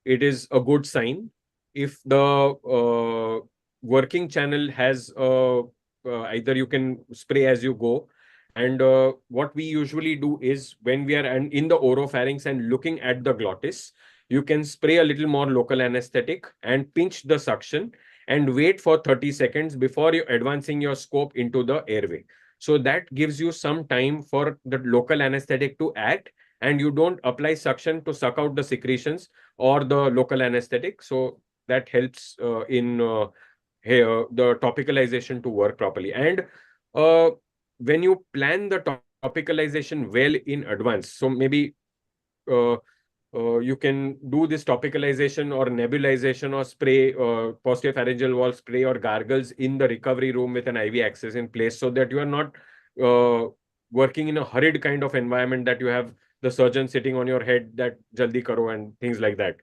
it is a good sign. If the working channel has either you can spray as you go. And what we usually do is when we are in the oropharynx and looking at the glottis, you can spray a little more local anesthetic and pinch the suction and wait for 30 seconds before you advancing your scope into the airway. So that gives you some time for the local anesthetic to act, and you don't apply suction to suck out the secretions or the local anesthetic. So that helps in the topicalization to work properly. And when you plan the topicalization well in advance, so maybe you can do this topicalization or nebulization or spray, posterior pharyngeal wall spray or gargles in the recovery room with an IV access in place, so that you are not working in a hurried kind of environment that you have the surgeon sitting on your head that jaldi karo and things like that.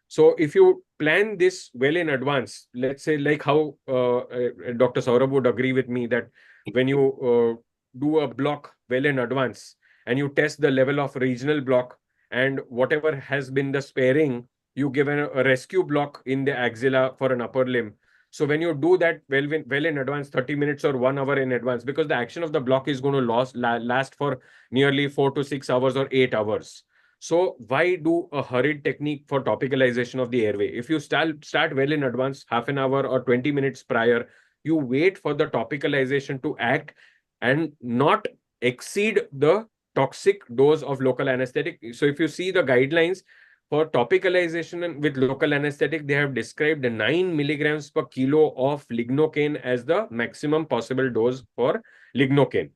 So if you plan this well in advance, let's say like how Dr. Saurabh would agree with me that when you do a block well in advance and you test the level of regional block, and whatever has been the sparing, you give a rescue block in the axilla for an upper limb. So when you do that well in advance, 30 minutes or 1 hour in advance, because the action of the block is going to last for nearly 4 to 6 hours or 8 hours. So why do a hurried technique for topicalization of the airway? If you start well in advance, half an hour or 20 minutes prior, you wait for the topicalization to act and not exceed the toxic dose of local anesthetic. So if you see the guidelines for topicalization with local anesthetic, they have described 9 milligrams per kilo of lignocaine as the maximum possible dose for lignocaine.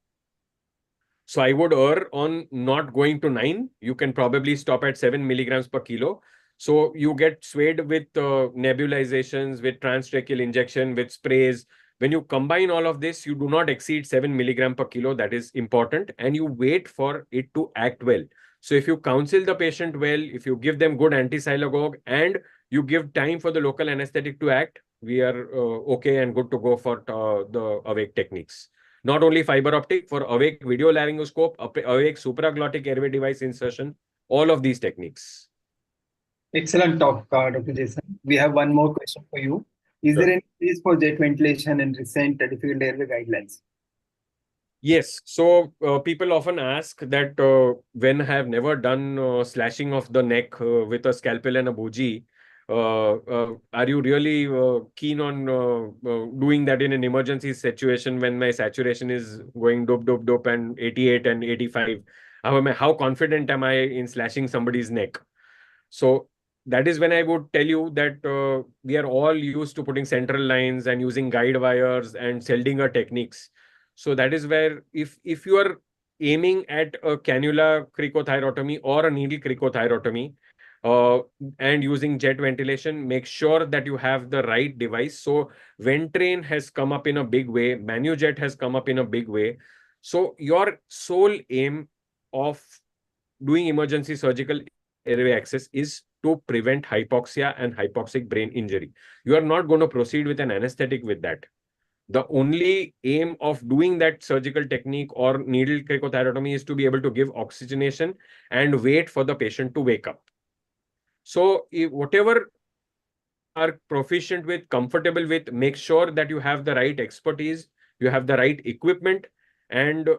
So I would err on not going to 9. You can probably stop at 7 milligrams per kilo. So you get swayed with nebulizations, with transtracheal injection, with sprays. When you combine all of this, you do not exceed 7 milligram per kilo. That is important. And you wait for it to act well. So if you counsel the patient well, if you give them good antisyllagogue, and you give time for the local anesthetic to act, we are okay and good to go for the awake techniques. Not only fiber optic, for awake video laryngoscope, awake supraglottic airway device insertion, all of these techniques. Excellent talk, Dr. Jason. We have one more question for you. Is Sure. there any place for jet ventilation in recent difficult airway guidelines? Yes. So people often ask that when I have never done slashing of the neck with a scalpel and a bougie, are you really keen on doing that in an emergency situation when my saturation is going dope and 88 and 85? How confident am I in slashing somebody's neck? So that is when I would tell you that we are all used to putting central lines and using guide wires and Seldinger techniques. So that is where if you are aiming at a cannula cricothyrotomy or a needle cricothyrotomy and using jet ventilation, make sure that you have the right device. So Ventrain has come up in a big way. Manujet has come up in a big way. So your sole aim of doing emergency surgical airway access is to prevent hypoxia and hypoxic brain injury. You are not going to proceed with an anesthetic with that. The only aim of doing that surgical technique or needle cricothyrotomy is to be able to give oxygenation and wait for the patient to wake up. So whatever you are proficient with, comfortable with, make sure that you have the right expertise, you have the right equipment, and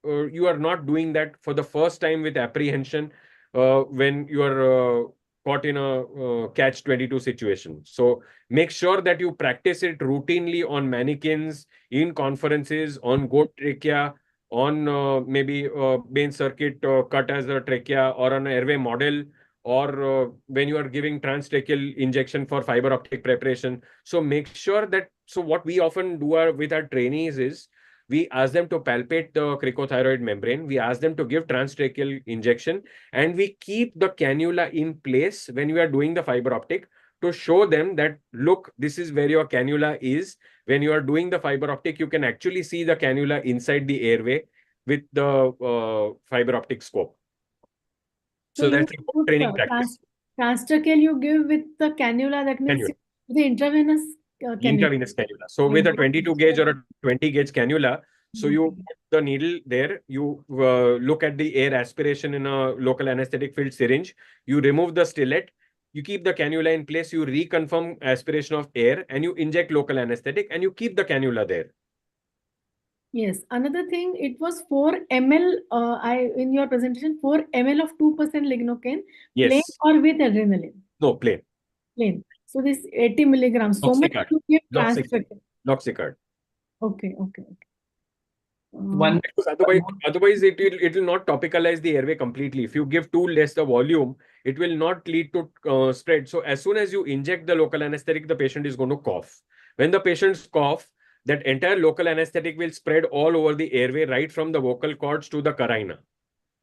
you are not doing that for the first time with apprehension when you are caught in a catch-22 situation. So make sure that you practice it routinely on mannequins, in conferences, on goat trachea, on maybe vein circuit cut as a trachea, or on an airway model, or when you are giving transtracheal injection for fiber optic preparation. So make sure that, so what we often do with our trainees is, we ask them to palpate the cricothyroid membrane, we ask them to give transtracheal injection, and we keep the cannula in place when we are doing the fiber optic to show them that, look, this is where your cannula is. When you are doing the fiber optic, you can actually see the cannula inside the airway with the fiber optic scope. So that's a good training practice. Transtracheal you give with the cannula, that means Cannula. the intravenous cannula. Intravenous cannula. So with a 22 gauge or a 20 gauge cannula, so you put the needle there, you look at the air aspiration in a local anesthetic filled syringe, you remove the stillet, you keep the cannula in place, you reconfirm aspiration of air, and you inject local anesthetic, and you keep the cannula there. Yes. Another thing, it was 4 ml, in your presentation, 4 ml of 2% lignocaine, Yes. plain or with adrenaline? No, plain. Plain. So this 80 milligrams. So much Loxicard. you give Loxicard. transtracheal. Loxicard. Okay. Otherwise it will not topicalize the airway completely. If you give too less the volume, it will not lead to spread. So as soon as you inject the local anesthetic, the patient is going to cough. When the patients cough, that entire local anesthetic will spread all over the airway, right from the vocal cords to the carina.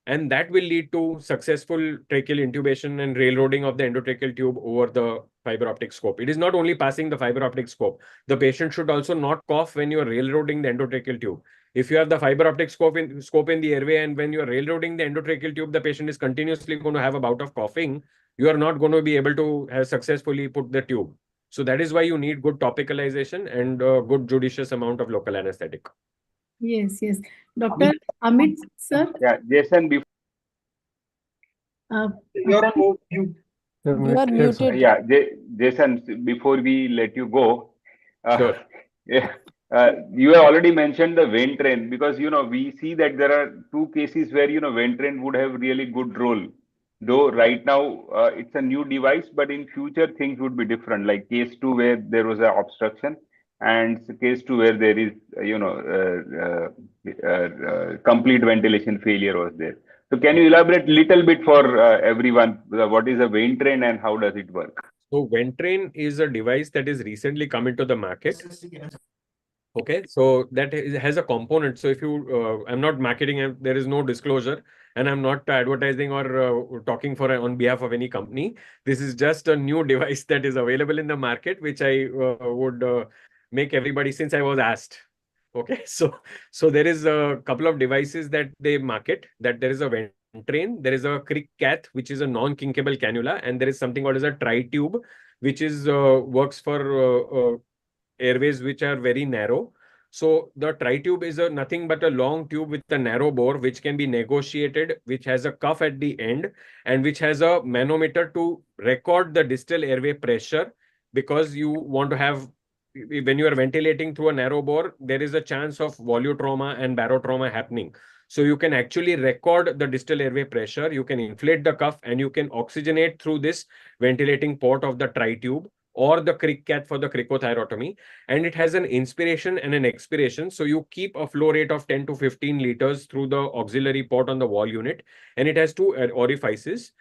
And that will lead to successful tracheal intubation and railroading of the endotracheal tube over the fiber optic scope. It is not only passing the fiber optic scope. The patient should also not cough when you are railroading the endotracheal tube. If you have the fiber optic scope in the airway, and when you are railroading the endotracheal tube, the patient is continuously going to have a bout of coughing, you are not going to be able to successfully put the tube. So that is why you need good topicalization and good judicious amount of local anesthetic. Yes. Dr. Amit, sir. Yeah, Jason, before You're on mute. You are muted. Yeah, Jason, before we let you go, Sure. yeah, you have already mentioned the vein train, because we see that there are 2 cases where vein train would have really good role. Though right now it's a new device, but in future things would be different. Like case 2 where there was an obstruction, and case 2 where there is complete ventilation failure was there. So can you elaborate a little bit for everyone, what is a vein train and how does it work? So Ventrain is a device that is recently come into the market. Okay, so that has a component. So if you, I'm not marketing, there is no disclosure, and I'm not advertising or talking on behalf of any company. This is just a new device that is available in the market, which I would make everybody, since I was asked. Okay, so there is a couple of devices that they market. That there is a Ventrain, there is a Crick Cath, which is a non-kinkable cannula, and there is something called as a tri-tube, which is works for airways which are very narrow. So the tri-tube is nothing but a long tube with a narrow bore, which can be negotiated, which has a cuff at the end, and which has a manometer to record the distal airway pressure, because you want to have, when you are ventilating through a narrow bore, there is a chance of volutrauma and barotrauma happening. So you can actually record the distal airway pressure, you can inflate the cuff, and you can oxygenate through this ventilating port of the tri-tube, or the Crick Cath for the cricothyrotomy. And it has an inspiration and an expiration. So you keep a flow rate of 10 to 15 liters through the auxiliary port on the wall unit. And it has 2 orifices.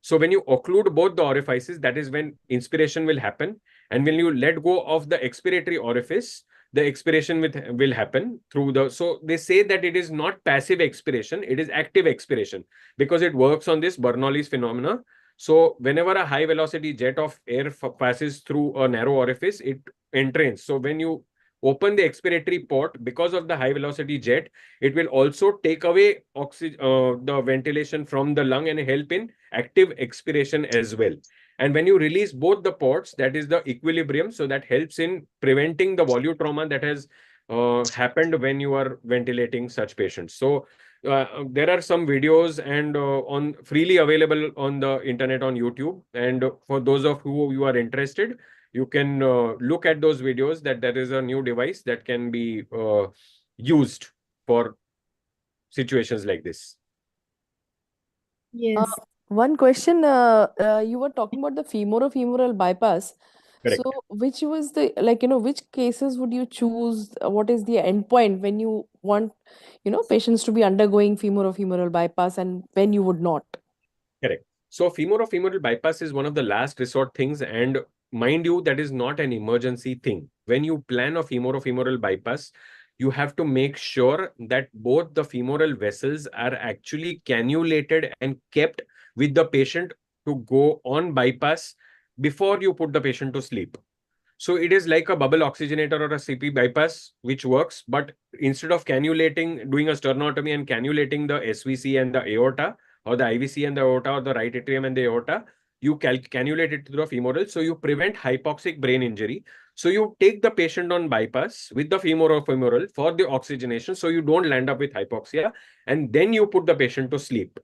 So when you occlude both the orifices, that is when inspiration will happen. And when you let go of the expiratory orifice, the expiration will happen through the... So they say that it is not passive expiration, it is active expiration, because it works on this Bernoulli's phenomena. So whenever a high velocity jet of air passes through a narrow orifice, it entrains. So when you open the expiratory port, because of the high velocity jet, it will also take away the ventilation from the lung and help in active expiration as well. And when you release both the ports, that is the equilibrium. So that helps in preventing the volutrauma that has happened when you are ventilating such patients. So there are some videos and on freely available on the internet on YouTube. And for those of you are interested, you can look at those videos, that there is a new device that can be used for situations like this. Yes. One question, you were talking about the femoral bypass. Correct. So which was the, which cases would you choose? What is the endpoint when you want, patients to be undergoing femoral bypass, and when you would not? Correct. So femoral bypass is one of the last resort things, and mind you, that is not an emergency thing. When you plan a femoral bypass, you have to make sure that both the femoral vessels are actually cannulated and kept with the patient to go on bypass before you put the patient to sleep. So it is like a bubble oxygenator or a CP bypass, which works. But instead of cannulating, doing a sternotomy and cannulating the SVC and the aorta, or the IVC and the aorta, or the right atrium and the aorta, you cannulate it to the femoral. So you prevent hypoxic brain injury. So you take the patient on bypass with the femoral for the oxygenation, so you don't land up with hypoxia, and then you put the patient to sleep.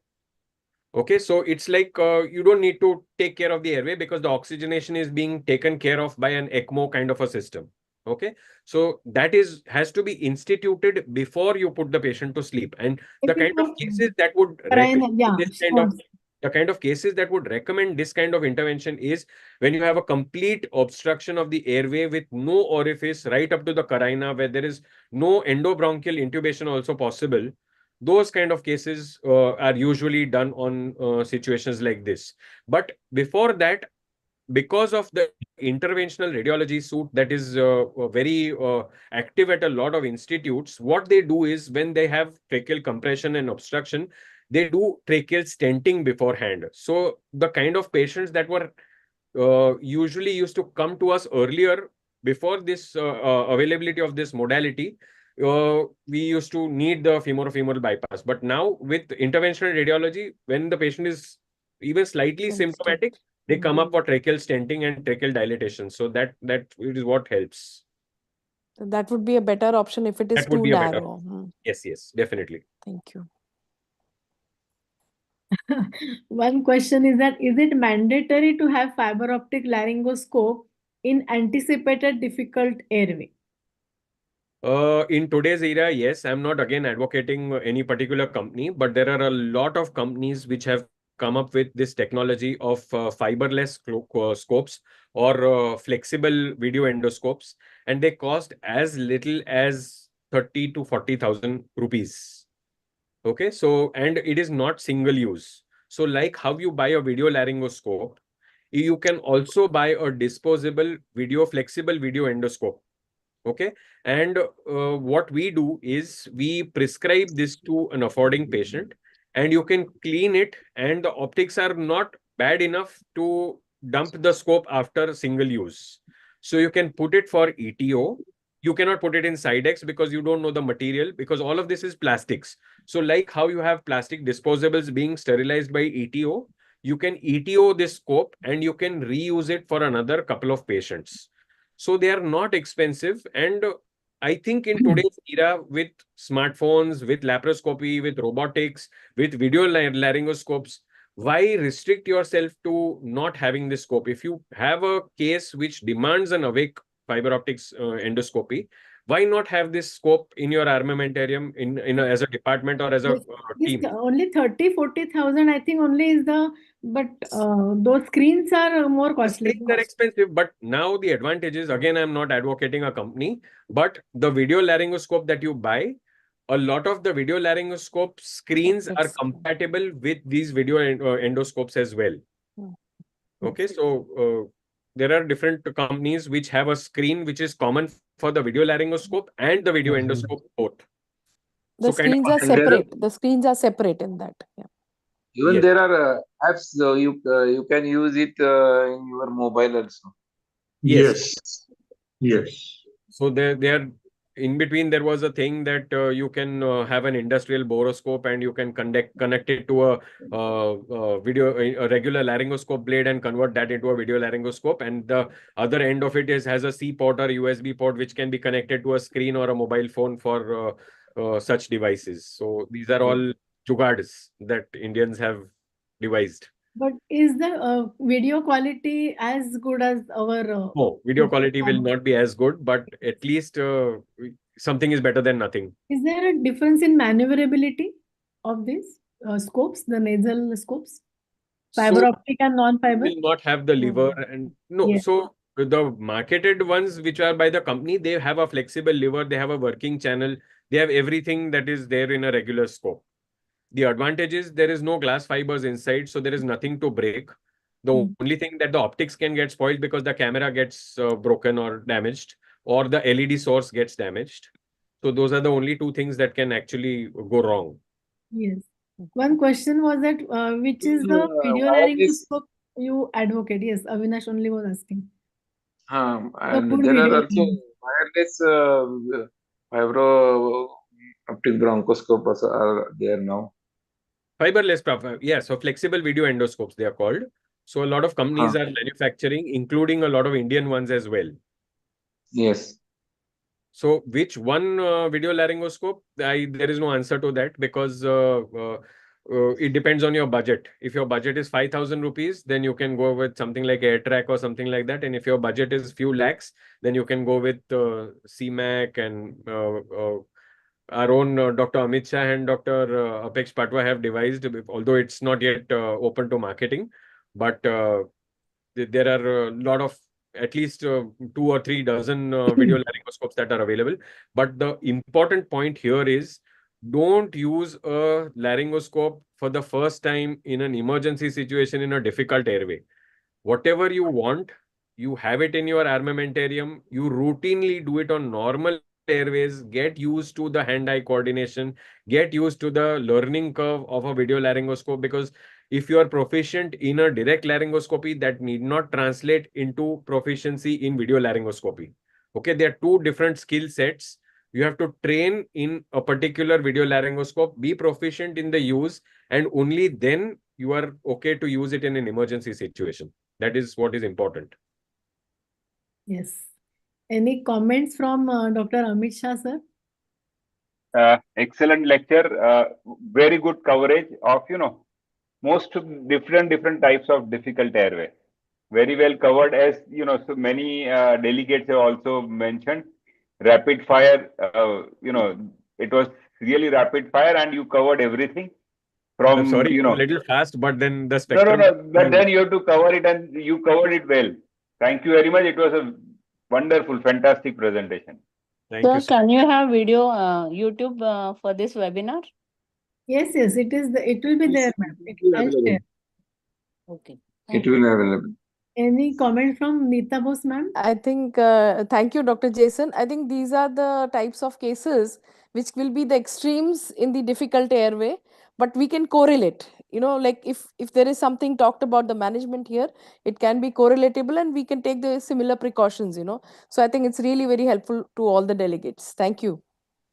Okay, so it's like you don't need to take care of the airway because the oxygenation is being taken care of by an ECMO kind of a system. Okay, so that has to be instituted before you put the patient to sleep. And the kind of cases that would recommend the kind of cases that would recommend this kind of intervention is when you have a complete obstruction of the airway with no orifice right up to the carina, where there is no endobronchial intubation also possible. Those kind of cases are usually done on situations like this. But before that, because of the interventional radiology suite that is very active at a lot of institutes, what they do is when they have tracheal compression and obstruction, they do tracheal stenting beforehand. So the kind of patients that were usually used to come to us earlier, before this availability of this modality, we used to need the femoral bypass. But now with interventional radiology, when the patient is even slightly symptomatic, they come up for tracheal stenting and tracheal dilatation. So that is what helps. That would be a better option if it is too narrow. Yes, definitely. Thank you. One question is that, is it mandatory to have fiber optic laryngoscope in anticipated difficult airway? In today's era, yes. I'm not again advocating any particular company, but there are a lot of companies which have come up with this technology of fiberless scopes or flexible video endoscopes, and they cost as little as 30 to 40,000 rupees. Okay, so, and it is not single use. So like how you buy a video laryngoscope, you can also buy a disposable flexible video endoscope. Okay, and what we do is we prescribe this to an affording patient, and you can clean it, and the optics are not bad enough to dump the scope after single use. So you can put it for ETO. You cannot put it in Sidex because you don't know the material, because all of this is plastics. So like how you have plastic disposables being sterilized by ETO, you can ETO this scope and you can reuse it for another couple of patients. So they are not expensive. And I think in today's era, with smartphones, with laparoscopy, with robotics, with video laryngoscopes, why restrict yourself to not having this scope? If you have a case which demands an awake fiber optics endoscopy, why not have this scope in your armamentarium as a department or as a team? Only 30,000-40,000, I think only is but those screens are more costly. Screens are expensive, but now the advantage is, again, I'm not advocating a company, but the video laryngoscope that you buy, a lot of the video laryngoscope screens are compatible with these video endoscopes as well. Okay, so there are different companies which have a screen which is common for the video laryngoscope and the video endoscope both. The screens are separate. The screens are separate in that. Yeah. Even there are apps you can use it in your mobile also. Yes. So they are in between. There was a thing that you can have an industrial boroscope and you can connect it to a regular laryngoscope blade and convert that into a video laryngoscope. And the other end of it has a C port or USB port which can be connected to a screen or a mobile phone for such devices. So these are all jugards that Indians have devised. But is the video quality as good as our? No, video quality will not be as good, but at least something is better than nothing. Is there a difference in maneuverability of these scopes, the nasal scopes, fiber optic and non-fiber? Will not have the lever and no. Yes. So the marketed ones which are by the company, they have a flexible lever, they have a working channel, they have everything that is there in a regular scope. The advantage is there is no glass fibers inside, so there is nothing to break. The only thing that the optics can get spoiled because the camera gets broken or damaged, or the LED source gets damaged. So those are the only two things that can actually go wrong. Yes. One question was that which is the video wireless, laryngoscope you advocate? Yes, Avinash only was asking. The and good there are video also wireless fiberoptic bronchoscopes are there now. Fiberless, yeah. So flexible video endoscopes, they are called. So a lot of companies are manufacturing, including a lot of Indian ones as well. Yes. So which one video laryngoscope? There is no answer to that because it depends on your budget. If your budget is 5,000 rupees, then you can go with something like AirTrack or something like that. And if your budget is few lakhs, then you can go with CMAC and our own Dr. Amit Shah and Dr. Apex Patwa have devised, although it's not yet open to marketing. But there are a lot of at least 2 or 3 dozen video laryngoscopes that are available. But the important point here is don't use a laryngoscope for the first time in an emergency situation in a difficult airway. Whatever you want, you have it in your armamentarium. You routinely do it on normal airways. Get used to the hand-eye coordination. Get used to the learning curve of a video laryngoscope, because if you are proficient in a direct laryngoscopy, that need not translate into proficiency in video laryngoscopy. Okay, there are two different skill sets. You have to train in a particular video laryngoscope, be proficient in the use, and only then you are okay to use it in an emergency situation. That is what is important. Yes. Any comments from Dr. Amit Shah, sir? Excellent lecture. Very good coverage of, most different types of difficult airway. Very well covered, as so many delegates have also mentioned. Rapid fire, it was really rapid fire, and you covered everything from, I'm sorry, a little fast, but then the No, spectrum. but then you have to cover it, and you covered it well. Thank you very much. It was a wonderful, fantastic presentation. Thank you, Sir, sir. can you have video YouTube for this webinar? Yes, it is. It will be there, ma'am. I'll share. Okay. It will be available. Any comment from Neeta Bose, ma'am? I think, thank you, Dr. Jason. I think these are the types of cases which will be the extremes in the difficult airway, but we can correlate. Like if there is something talked about the management here, it can be correlatable and we can take the similar precautions, So I think it's really very helpful to all the delegates. Thank you.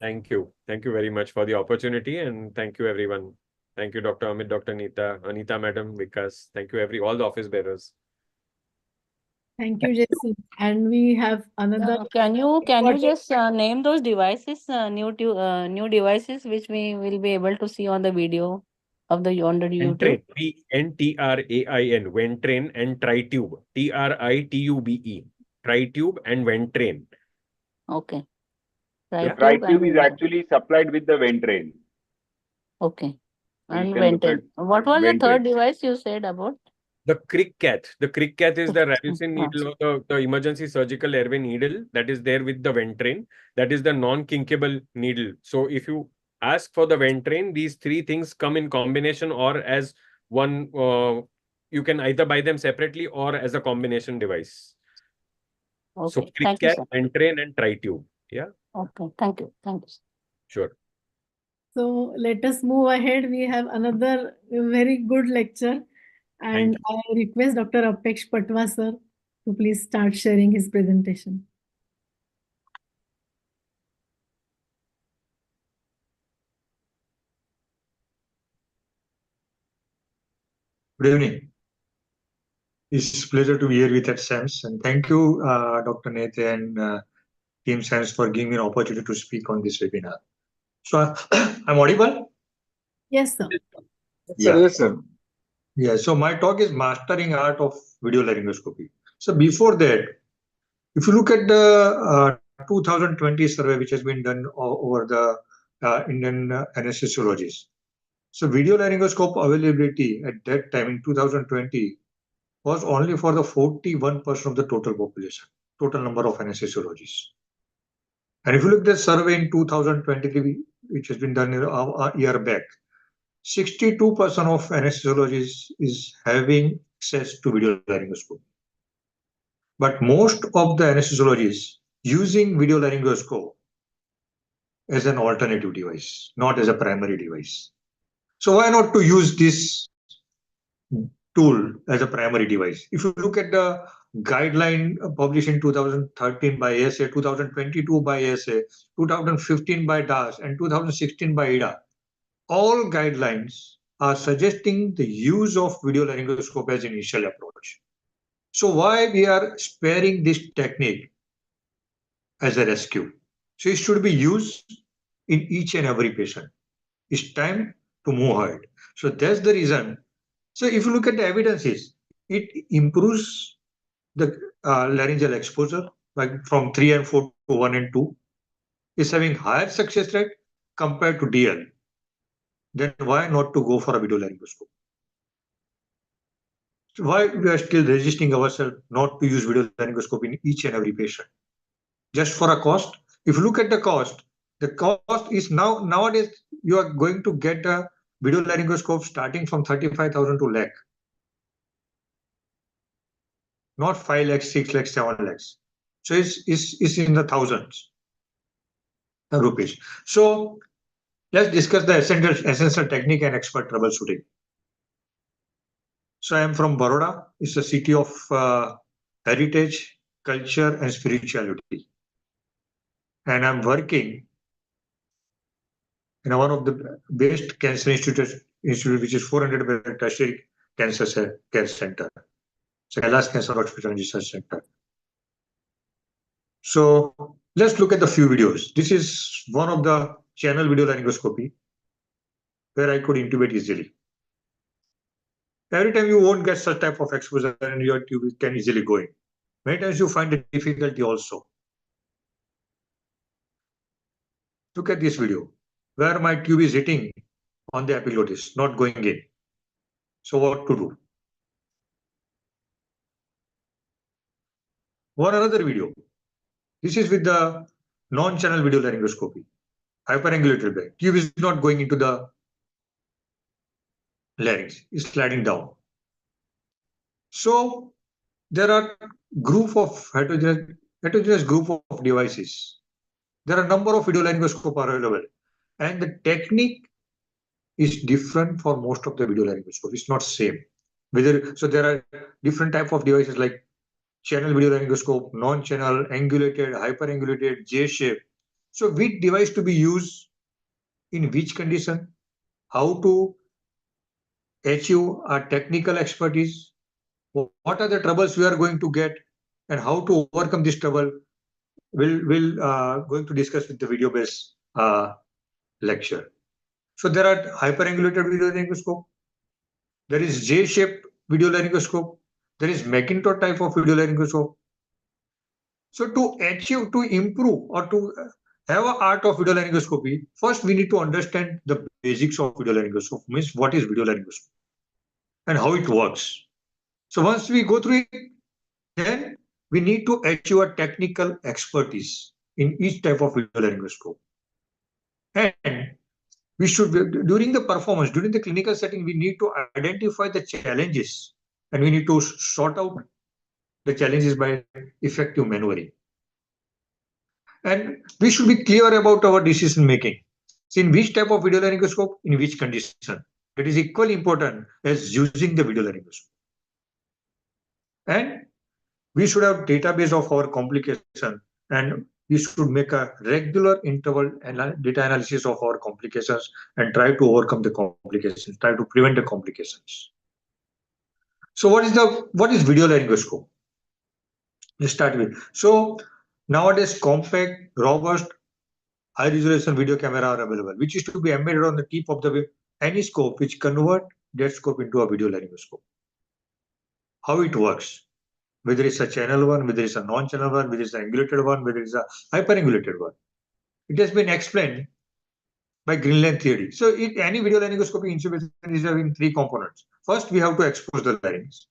Thank you. Thank you very much for the opportunity, and thank you, everyone. Thank you, Dr. Amit, Dr. Neeta, Anita, Madam, Vikas. Thank you, all the office bearers. Thank you, Jason. And we have another. Can you just name those devices, new devices which we will be able to see on the video of the on the YouTube? Ventrain, Ventrain, and Tritube, TRITUBE, Tritube and Ventrain. Okay. The Tritube is actually supplied with the Ventrain. Okay. So you And can look at Ventrain. What was the Ventrain. third device you said about? The crick-cath. The crick-cath is the Radisson needle, or the emergency surgical airway needle that is there with the Ventrain. That is the non-kinkable needle. So if you ask for the Ventrain, these three things come in combination or as one. You can either buy them separately or as a combination device. Okay. So Thank you, crick-cath, sir. Ventrain, and Tritube. Yeah. Okay. Thank you. Thank you. Sure. So let us move ahead. We have another very good lecture. And I request Dr. Apex Patwa, sir, to please start sharing his presentation. Good evening. It's a pleasure to be here with at SAMS, and thank you, Dr. Nathan and Team SAMS for giving me an opportunity to speak on this webinar. So, I'm audible? Yes, sir. Yes, sir. Yeah, so my talk is Mastering Art of Video Laryngoscopy. So before that, if you look at the 2020 survey which has been done over the Indian anesthesiologists, so video laryngoscope availability at that time in 2020 was only for the 41% of the total population, total number of anesthesiologists. And if you look at the survey in 2023, which has been done a year back, 62% of anesthesiologists is having access to video laryngoscopy. But most of the anesthesiologists using video laryngoscope as an alternative device, not as a primary device. So why not to use this tool as a primary device? If you look at the guideline published in 2013 by ASA, 2022 by ASA, 2015 by DAS, and 2016 by IDA, all guidelines are suggesting the use of video laryngoscope as initial approach. So why we are sparing this technique as a rescue? So it should be used in each and every patient. It's time to move ahead. So that's the reason. So if you look at the evidences, it improves the laryngeal exposure, like from 3 and 4 to 1 and 2. Is having higher success rate compared to DL. Then why not to go for a video laryngoscope? So why we are still resisting ourselves not to use video laryngoscope in each and every patient? Just for a cost? If you look at the cost is nowadays you are going to get a video laryngoscope starting from 35,000 to lakh. Not 5 lakhs, 6 lakhs, 7 lakhs. So it's in the thousands of rupees. So let's discuss the essential technique and expert troubleshooting. So I am from Baroda. It's a city of heritage, culture, and spirituality. And I'm working in one of the best cancer institute which is 400-bed tertiary cancer care center. So Kailash Cancer Hospital and Research Center. So let's look at the few videos. This is one of the channel video laryngoscopy where I could intubate easily. Every time you won't get such type of exposure and your tube can easily go in. Many times you find the difficulty also. Look at this video where my tube is hitting on the epiglottis, not going in. So what to do? One another video. This is with the non-channel video laryngoscopy. Hyperangulated bed. Tube is not going into the larynx, it's sliding down. So there are group of heterogeneous group of devices. There are a number of video laryngoscope available, and the technique is different for most of the video laryngoscope. It's not same. So there are different type of devices like channel video laryngoscope, non-channel, angulated, hyperangulated, J-shape. So which device to be used in which condition? How to achieve a technical expertise? What are the troubles we are going to get, and how to overcome this trouble? We'll going to discuss with the video-based lecture. So there are hyperangulated video laryngoscope. There is J-shaped video laryngoscope. There is Macintosh type of video laryngoscope. So to achieve, to improve, or to have an art of video laryngoscopy, first we need to understand the basics of video laryngoscope. Means what is video laryngoscope and how it works. So once we go through it, then we need to achieve a technical expertise in each type of video laryngoscope. And we should, during the performance, during the clinical setting, we need to identify the challenges and we need to sort out the challenges by effective maneuvering. And we should be clear about our decision making. So in which type of video laryngoscope, in which condition. That is equally important as using the video laryngoscope. And we should have database of our complication, and we should make a regular interval data analysis of our complications and try to overcome the complications, try to prevent the complications. So what is video laryngoscope? Let's start with. So nowadays compact, robust, high resolution video camera are available, which is to be embedded on the tip of the any scope which convert that scope into a video laryngoscope. How it works? Whether it's a channel one, whether it's a non-channel one, whether it's an angulated one, whether it's a hyperangulated one. It has been explained by Greenland theory. So any video laryngoscopy intubation is having three components. First, we have to expose the larynx.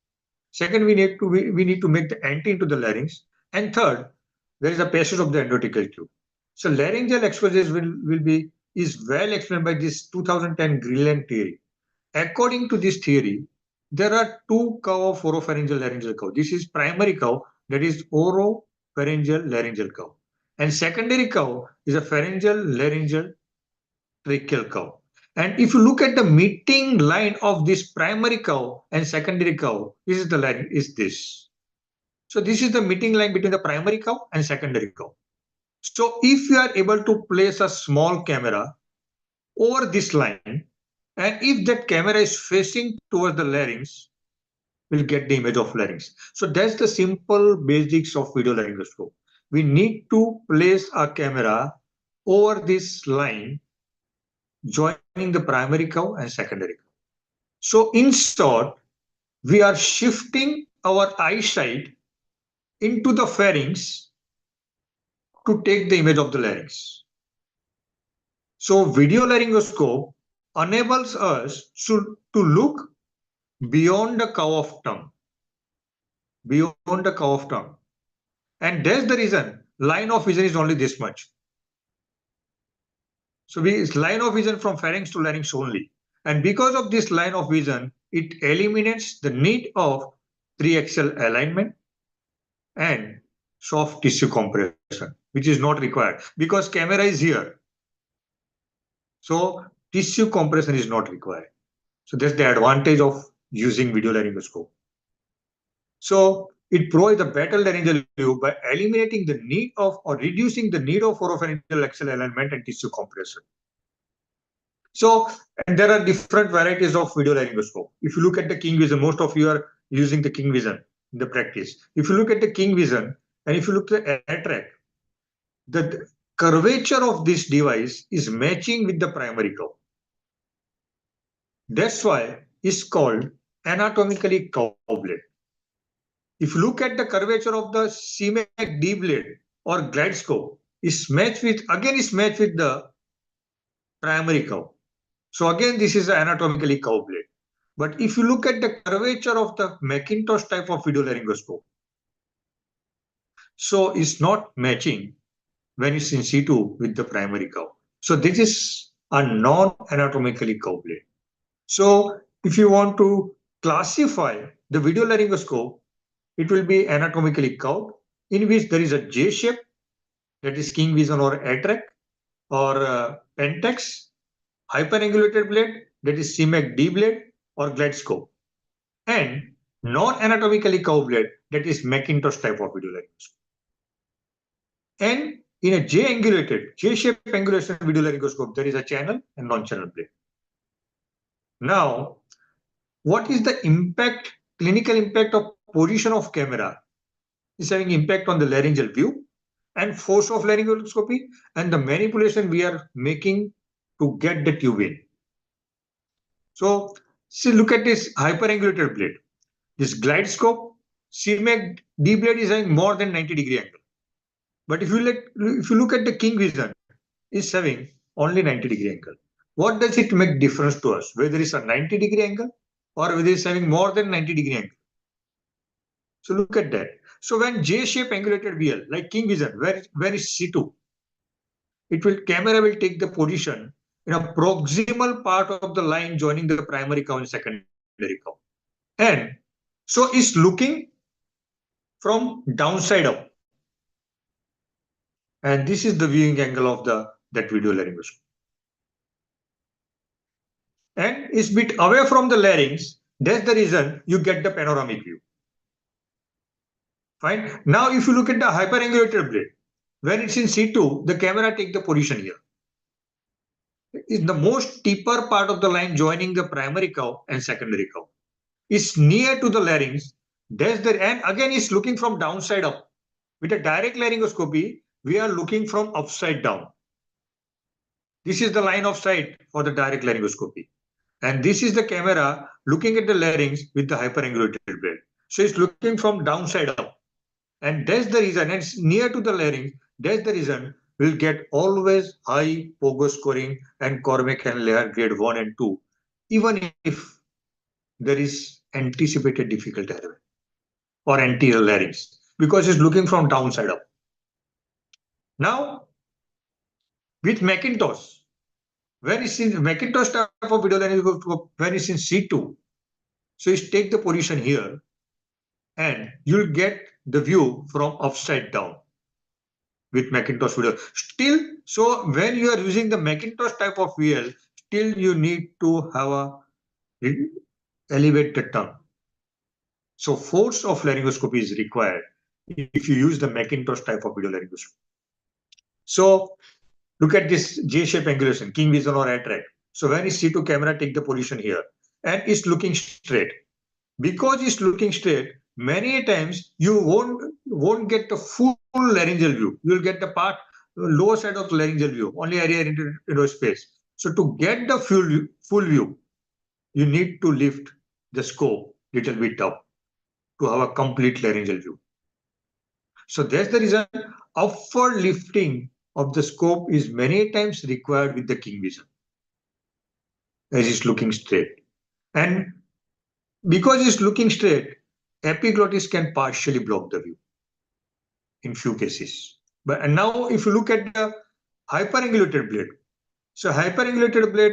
Second, we need to make the entry into the larynx. And third, there is a passage of the endotracheal tube. So laryngeal exposures will be is well explained by this 2010 Greenland theory. According to this theory, there are two curve of oropharyngeal laryngeal curve. This is primary curve, that is oropharyngeal laryngeal curve. And secondary curve is a pharyngeal laryngeal tracheal curve. And if you look at the meeting line of this primary curve and secondary curve, this is the line, is this. So this is the meeting line between the primary curve and secondary curve. So if you are able to place a small camera over this line, and if that camera is facing towards the larynx, we'll get the image of larynx. So that's the simple basics of video laryngoscope. We need to place a camera over this line joining the primary curve and secondary curve. So in short, we are shifting our eyesight into the pharynx to take the image of the larynx. So video laryngoscope enables us to look beyond the curve of tongue. Beyond the curve of tongue. And that's the reason line of vision is only this much. So it's line of vision from pharynx to larynx only. And because of this line of vision, it eliminates the need of 3-axial alignment and soft tissue compression, which is not required because camera is here. So tissue compression is not required. So that's the advantage of using video laryngoscope. So it provides a better laryngeal view by eliminating the need of or reducing the need of oropharyngeal axial alignment and tissue compression. So, and there are different varieties of video laryngoscope. If you look at the King Vision, most of you are using the King Vision in the practice. If you look at the King Vision and if you look at the AirTrack, the curvature of this device is matching with the primary curve. That's why it's called anatomically curved blade. If you look at the curvature of the CMAC D blade or glide scope, it's matched with the primary curve. So again, this is an anatomically curved blade. But if you look at the curvature of the Macintosh type of video laryngoscope, so it's not matching when it's in situ with the primary curve. So this is a non-anatomically curved blade. So if you want to classify the video laryngoscope, it will be anatomically curved, in which there is a J shape, that is King Vision or AirTrack, or Pentax, hyperangulated blade, that is CMAC D blade or glide scope, and non-anatomically curved blade, that is Macintosh type of video laryngoscope. And in a J-shaped angulation video laryngoscope, there is a channel and non-channel blade. Now, what is the impact, clinical impact of position of camera? Is having impact on the laryngeal view and force of laryngoscopy and the manipulation we are making to get the tube in. So, see, look at this hyperangulated blade. This glide scope, CMAC D blade is having more than 90-degree angle. But if you look at the King Vision, it's having only 90-degree angle. What does it make difference to us? Whether it's a 90-degree angle or whether it's having more than 90-degree angle. So look at that. So when J-shaped angulated VL, like King Vision, where is C2, camera will take the position in a proximal part of the line joining the primary curve and secondary curve. And so it's looking from downside up. And this is the viewing angle of that video laryngoscope. And it's bit away from the larynx. That's the reason you get the panoramic view. Fine. Now, if you look at the hyperangulated blade, when it's in C2, the camera takes the position here. It's the most steeper part of the line joining the primary curve and secondary curve. It's near to the larynx. And again, it's looking from downside up. With a direct laryngoscopy, we are looking from upside down. This is the line of sight for the direct laryngoscopy. And this is the camera looking at the larynx with the hyperangulated blade. So it's looking from downside up. And that's the reason, and it's near to the larynx, that's the reason we'll get always high POGO scoring and Cormack and Lair grade 1 and 2, even if there is anticipated difficult airway or anterior larynx, because it's looking from downside up. Now, with Macintosh, when it's in Macintosh type of video laryngoscope, when it's in C2, so you take the position here and you'll get the view from upside down with Macintosh video. Still, so when you are using the Macintosh type of VL, still you need to have a elevate the tongue. So force of laryngoscopy is required if you use the Macintosh type of video laryngoscopy. So look at this J-shape angulation, king vision or attract. So when is C2 camera take the position here and it's looking straight. Because it's looking straight, many times you won't get the full laryngeal view. You'll get the lower side of the laryngeal view, only area into space. So to get the full view, you need to lift the scope little bit up to have a complete laryngeal view. So that's the reason upward lifting of the scope is many times required with the king vision, as it's looking straight. And because it's looking straight, epiglottis can partially block the view in few cases. And now if you look at the hyperangulated blade, so hyperangulated blade,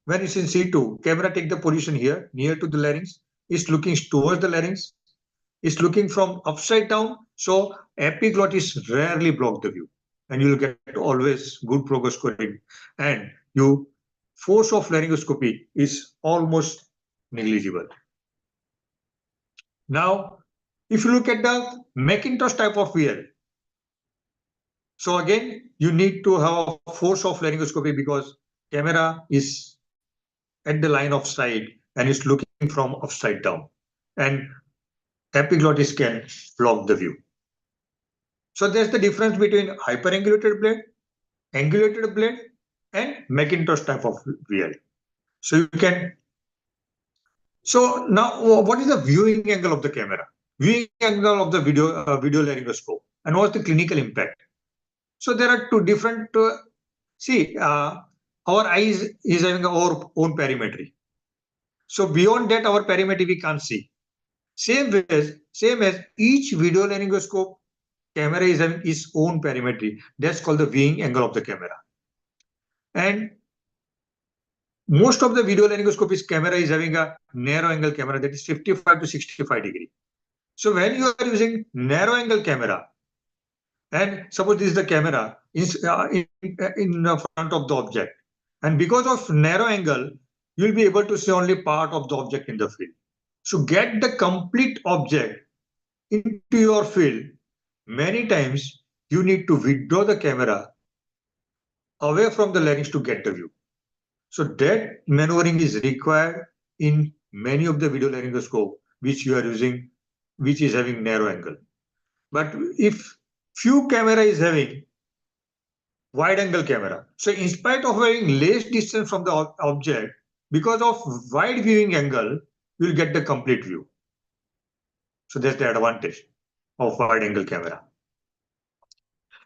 when it's in C2, camera take the position here, near to the larynx, it's looking towards the larynx, it's looking from upside down, so epiglottis rarely block the view, and you'll get always good progress scoring, and your force of laryngoscopy is almost negligible. Now, if you look at the Macintosh type of VL, so again, you need to have a force of laryngoscopy because camera is at the line of sight and it's looking from upside down, and epiglottis can block the view. So there's the difference between hyperangulated blade, angulated blade, and Macintosh type of VL. So you can. So now, what is the viewing angle of the camera? Viewing angle of the video laryngoscope, and what's the clinical impact? So there are two different. Our eyes is having our own perimetry. So beyond that, our perimetry we can't see. Same as each video laryngoscope camera is having its own perimetry. That's called the viewing angle of the camera. And most of the video laryngoscopic camera is having a narrow angle camera that is 55 to 65 degree. So when you are using narrow angle camera, and suppose this is the camera in front of the object, and because of narrow angle, you'll be able to see only part of the object in the field. So get the complete object into your field, many times you need to withdraw the camera away from the larynx to get the view. So that maneuvering is required in many of the video laryngoscope which you are using, which is having narrow angle. But if few camera is having wide angle camera, so in spite of having less distance from the object, because of wide viewing angle, you'll get the complete view. So that's the advantage of wide angle camera.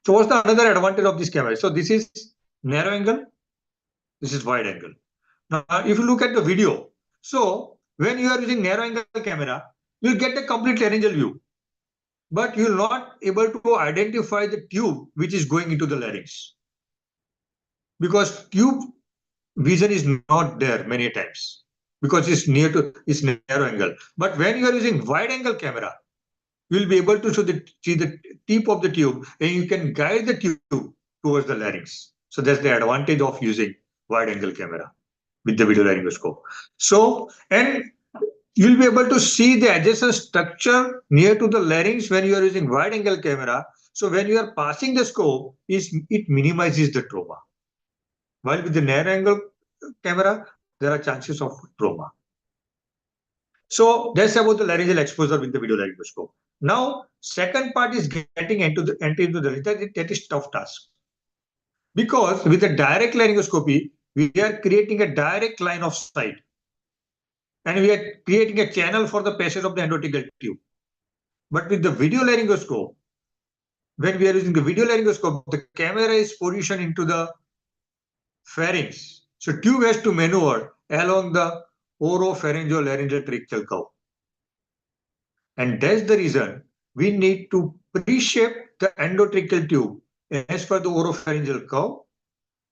So what's the another advantage of this camera? So this is narrow angle, this is wide angle. Now, if you look at the video, so when you are using narrow angle camera, you'll get a complete laryngeal view, but you're not able to identify the tube which is going into the larynx, because tube vision is not there many times because it's narrow angle. But when you are using wide angle camera, you'll be able to see the tip of the tube, and you can guide the tube towards the larynx. So that's the advantage of using wide angle camera with the video laryngoscope. So, and you'll be able to see the adjacent structure near to the larynx when you are using wide angle camera. So when you are passing the scope, it minimizes the trauma. While with the narrow angle camera, there are chances of trauma. So that's about the laryngeal exposure with the video laryngoscope. Now, second part is getting into the that is tough task. Because with the direct laryngoscopy, we are creating a direct line of sight. And we are creating a channel for the passage of the endotracheal tube. But with the video laryngoscope, when we are using the video laryngoscope, the camera is positioned into the pharynx. So tube has to maneuver along the oropharyngeal laryngeal tracheal curve. And that's the reason we need to pre-shape the endotracheal tube as per the oropharyngeal curve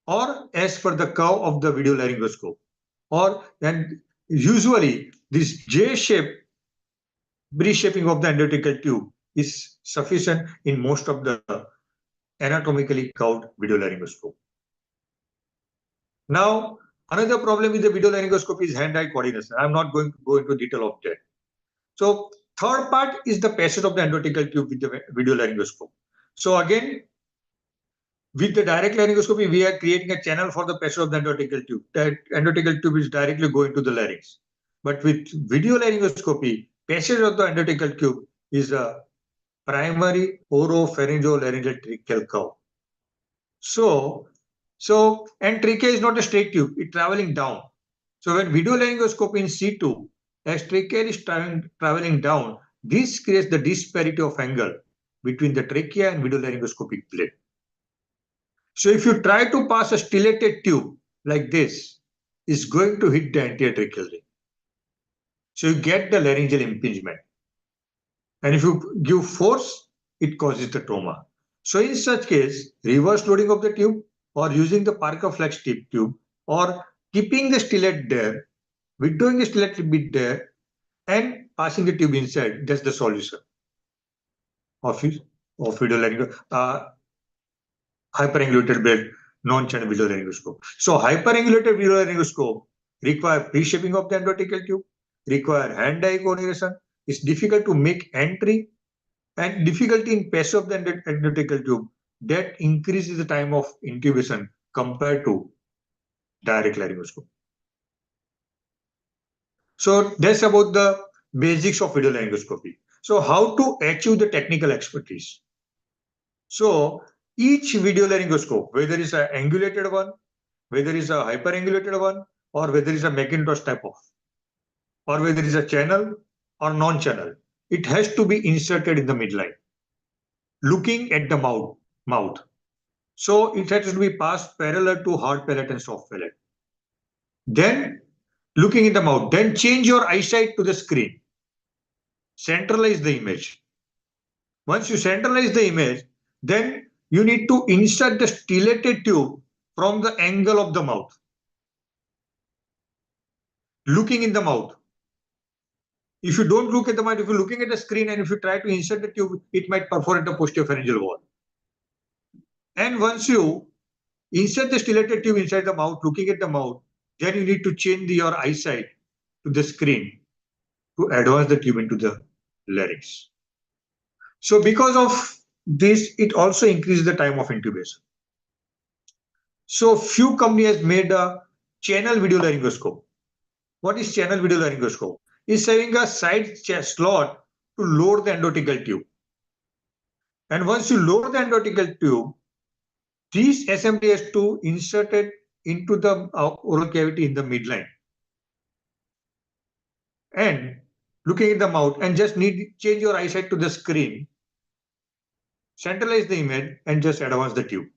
or as per the curve of the video laryngoscope. Or then usually this J-shape reshaping of the endotracheal tube is sufficient in most of the anatomically curved video laryngoscope. Now, another problem with the video laryngoscopy is hand-eye coordination. I'm not going to go into detail of that. So third part is the passage of the endotracheal tube with the video laryngoscope. So again, with the direct laryngoscopy, we are creating a channel for the passage of the endotracheal tube. That endotracheal tube is directly going to the larynx. But with video laryngoscopy, passage of the endotracheal tube is a primary oropharyngeal-laryngeal tracheal curve. And trachea is not a straight tube, it's traveling down. So when video laryngoscopy in situ, as trachea is traveling down, this creates the disparity of angle between the trachea and video laryngoscopic plate. So if you try to pass a stellated tube like this, it's going to hit the anterior tracheal ring. So you get the laryngeal impingement. And if you give force, it causes the trauma. So in such case, reverse loading of the tube or using the Parker flex tube or keeping the stellate there, withdrawing the stellate bit there and passing the tube inside, that's the solution of video laryngoscopy. Hyperangulated bed, non-channel video laryngoscope. So hyperangulated video laryngoscope require pre-shaping of the endotracheal tube, require hand-eye coordination. It's difficult to make entry and difficulty in passage of the endotracheal tube. That increases the time of intubation compared to direct laryngoscope. So that's about the basics of video laryngoscopy. So how to achieve the technical expertise? So each video laryngoscope, whether it's an angulated one, whether it's a hyperangulated one, or whether it's a Macintosh type of, or whether it's a channel or non-channel, it has to be inserted in the midline, looking at the mouth. So it has to be passed parallel to hard palate and soft palate. Then looking in the mouth, then change your eyesight to the screen. Centralize the image. Once you centralize the image, then you need to insert the stellated tube from the angle of the mouth. Looking in the mouth. If you don't look at the mouth, if you're looking at the screen and if you try to insert the tube, it might perforate the posterior pharyngeal wall. And once you insert the stellated tube inside the mouth, looking at the mouth, then you need to change your eyesight to the screen to advance the tube into the larynx. So because of this, it also increases the time of intubation. So few companies has made a channel video laryngoscope. What is channel video laryngoscope? It's having a side slot to load the endotracheal tube. And once you load the endotracheal tube, this assembly has to insert it into the oral cavity in the midline. And looking at the mouth and just change your eyesight to the screen, centralize the image and just advance the tube.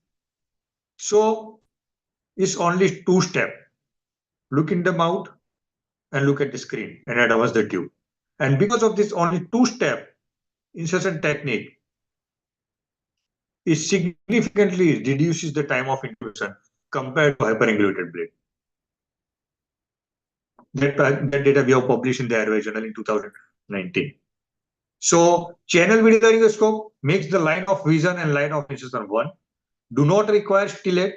So it's only two steps. Look in the mouth and look at the screen and advance the tube. And because of this only two-step insertion technique, it significantly reduces the time of intubation compared to hyperangulated blade. That data we have published in the Airway journal in 2019. So channel video laryngoscope makes the line of vision and line of insertion one. Do not require stellate.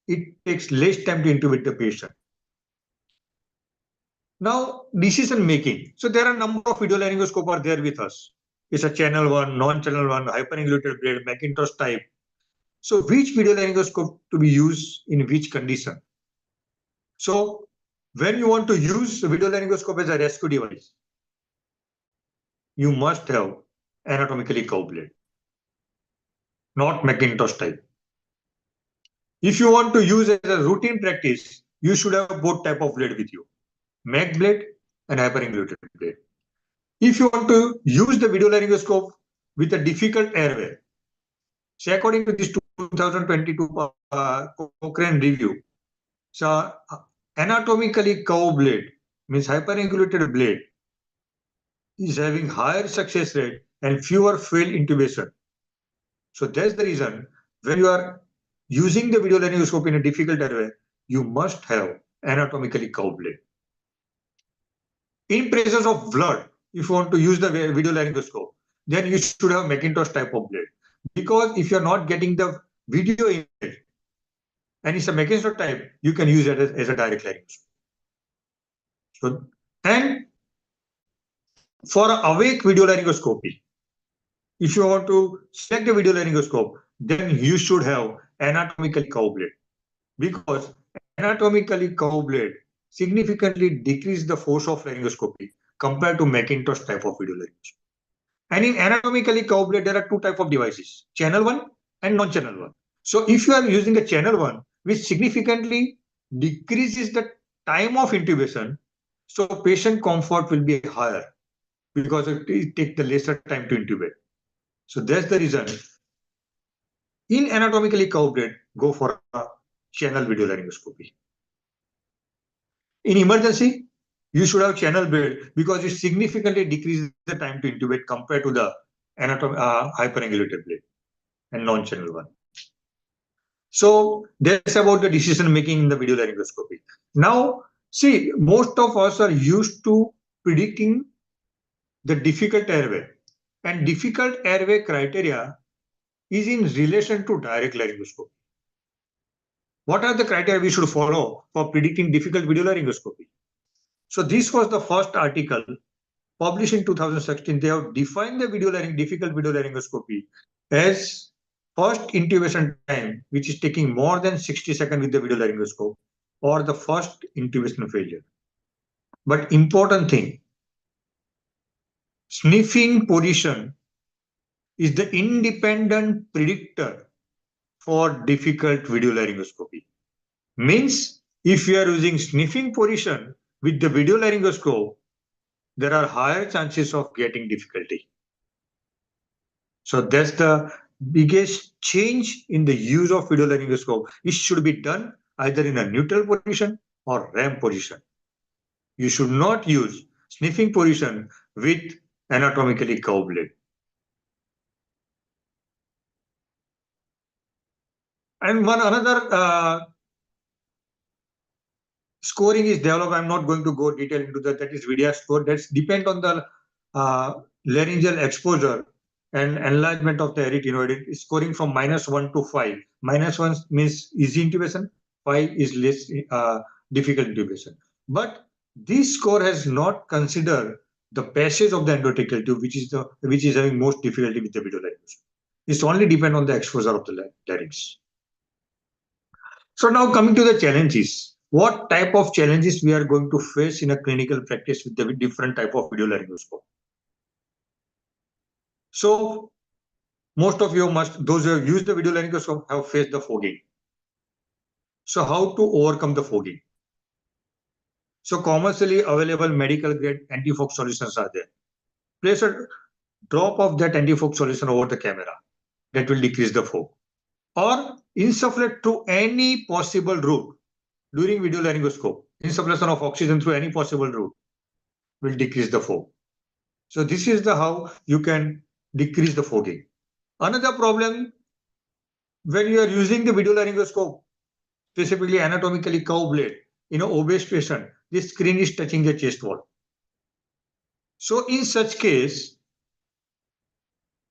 It takes less time to intubate the patient. Now, decision making. So there are a number of video laryngoscope are there with us. It's a channel one, non-channel one, hyperangulated blade, Macintosh type. So which video laryngoscope to be used in which condition? So when you want to use video laryngoscope as a rescue device, you must have anatomically curved blade, not Macintosh type. If you want to use as a routine practice, you should have both type of blade with you, Mac blade and hyperangulated blade. If you want to use the video laryngoscope with a difficult airway, so according to this 2022 Cochrane review, so anatomically curved blade means hyperangulated blade is having higher success rate and fewer failed intubation. So that's the reason when you are using the video laryngoscope in a difficult airway, you must have anatomically curved blade. In presence of blood, if you want to use the video laryngoscope, then you should have Macintosh type of blade. Because if you're not getting the video image and it's a Macintosh type, you can use it as a direct laryngoscope. So, and for awake video laryngoscopy, if you want to select a video laryngoscope, then you should have anatomically curved blade. Because anatomically curved blade significantly decrease the force of laryngoscopy compared to Macintosh type of video laryngoscopy. And in anatomically curved blade, there are two types of devices, channel 1 and non-channel 1. So if you are using a channel 1, which significantly decreases the time of intubation, so patient comfort will be higher because it takes the lesser time to intubate. So that's the reason. In anatomically curved blade, go for a channel video laryngoscopy. In emergency, you should have channel blade because it significantly decreases the time to intubate compared to the hyperangulated blade and non-channel 1. So that's about the decision making in the video laryngoscopy. Now, see, most of us are used to predicting the difficult airway, and difficult airway criteria is in relation to direct laryngoscopy. What are the criteria we should follow for predicting difficult video laryngoscopy? So this was the first article published in 2016. They have defined the difficult video laryngoscopy as first intubation time, which is taking more than 60 seconds with the video laryngoscope, or the first intubation failure. But important thing, sniffing position is the independent predictor for difficult video laryngoscopy. Means if you are using sniffing position with the video laryngoscope, there are higher chances of getting difficulty. So that's the biggest change in the use of video laryngoscope. It should be done either in a neutral position or RAM position. You should not use sniffing position with anatomically curved blade. And another scoring is developed. I'm not going to go detail into that. That is VDR score. That's depend on the laryngeal exposure and enlargement of the arytenoid. It's scoring from -1 to 5. -1 means easy intubation. 5 is less difficult intubation. But this score has not considered the passage of the endotracheal tube, which is having most difficulty with the video laryngoscope. It's only depend on the exposure of the larynx. So now coming to the challenges. What type of challenges we are going to face in a clinical practice with the different type of video laryngoscope? So most of you those who have used the video laryngoscope have faced the fogging. So how to overcome the fogging? So commercially available medical grade anti-fog solutions are there. Place a drop of that anti-fog solution over the camera. That will decrease the fog. Or insufflate through any possible route during video laryngoscope. Insufflation of oxygen through any possible route will decrease the fog. So this is how you can decrease the fogging. Another problem, when you are using the video laryngoscope, specifically anatomically curved blade, in an obese patient, this screen is touching the chest wall. So in such case,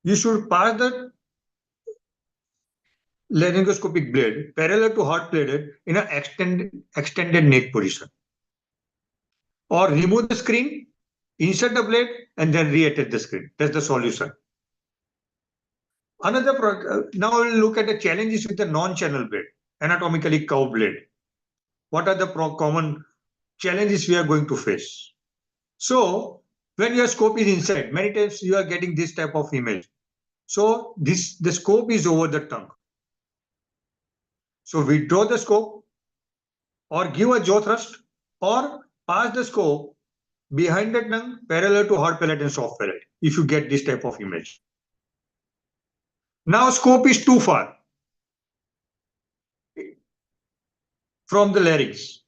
you should pass the laryngoscopic blade parallel to heart plated in an extended neck position. Or remove the screen, insert the blade, and then reattach the screen. That's the solution. Now we'll look at the challenges with the non-channel blade, anatomically curved blade. What are the common challenges we are going to face? So when your scope is inside, many times you are getting this type of image. So the scope is over the tongue. So withdraw the scope or give a jaw thrust or pass the scope behind the tongue parallel to hard palate and soft palate if you get this type of image. Now scope is too far from the larynx.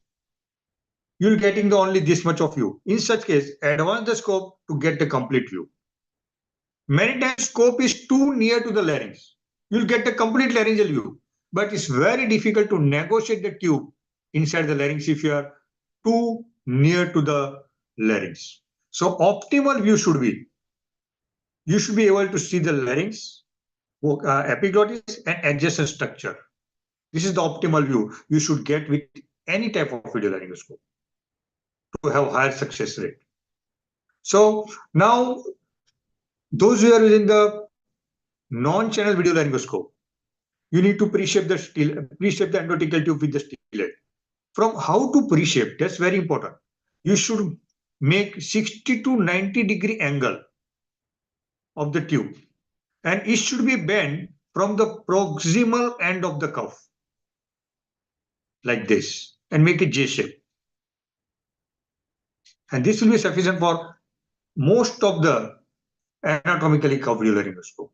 You're getting only this much of view. In such case, advance the scope to get the complete view. Many times scope is too near to the larynx. You'll get the complete laryngeal view. but it's very difficult to negotiate the tube inside the larynx if you are too near to the larynx. So optimal view should be, you should be able to see the larynx, epiglottis and adjacent structure. This is the optimal view you should get with any type of video laryngoscope to have higher success rate. So now those who are using the non-channel video laryngoscope, you need to pre-shape the endothecal tube with the stellate. From how to pre-shape, that's very important. You should make 60 to 90 degree angle of the tube, and it should be bent from the proximal end of the cuff like this, and make it J-shape. And this will be sufficient for most of the anatomically curved video laryngoscope.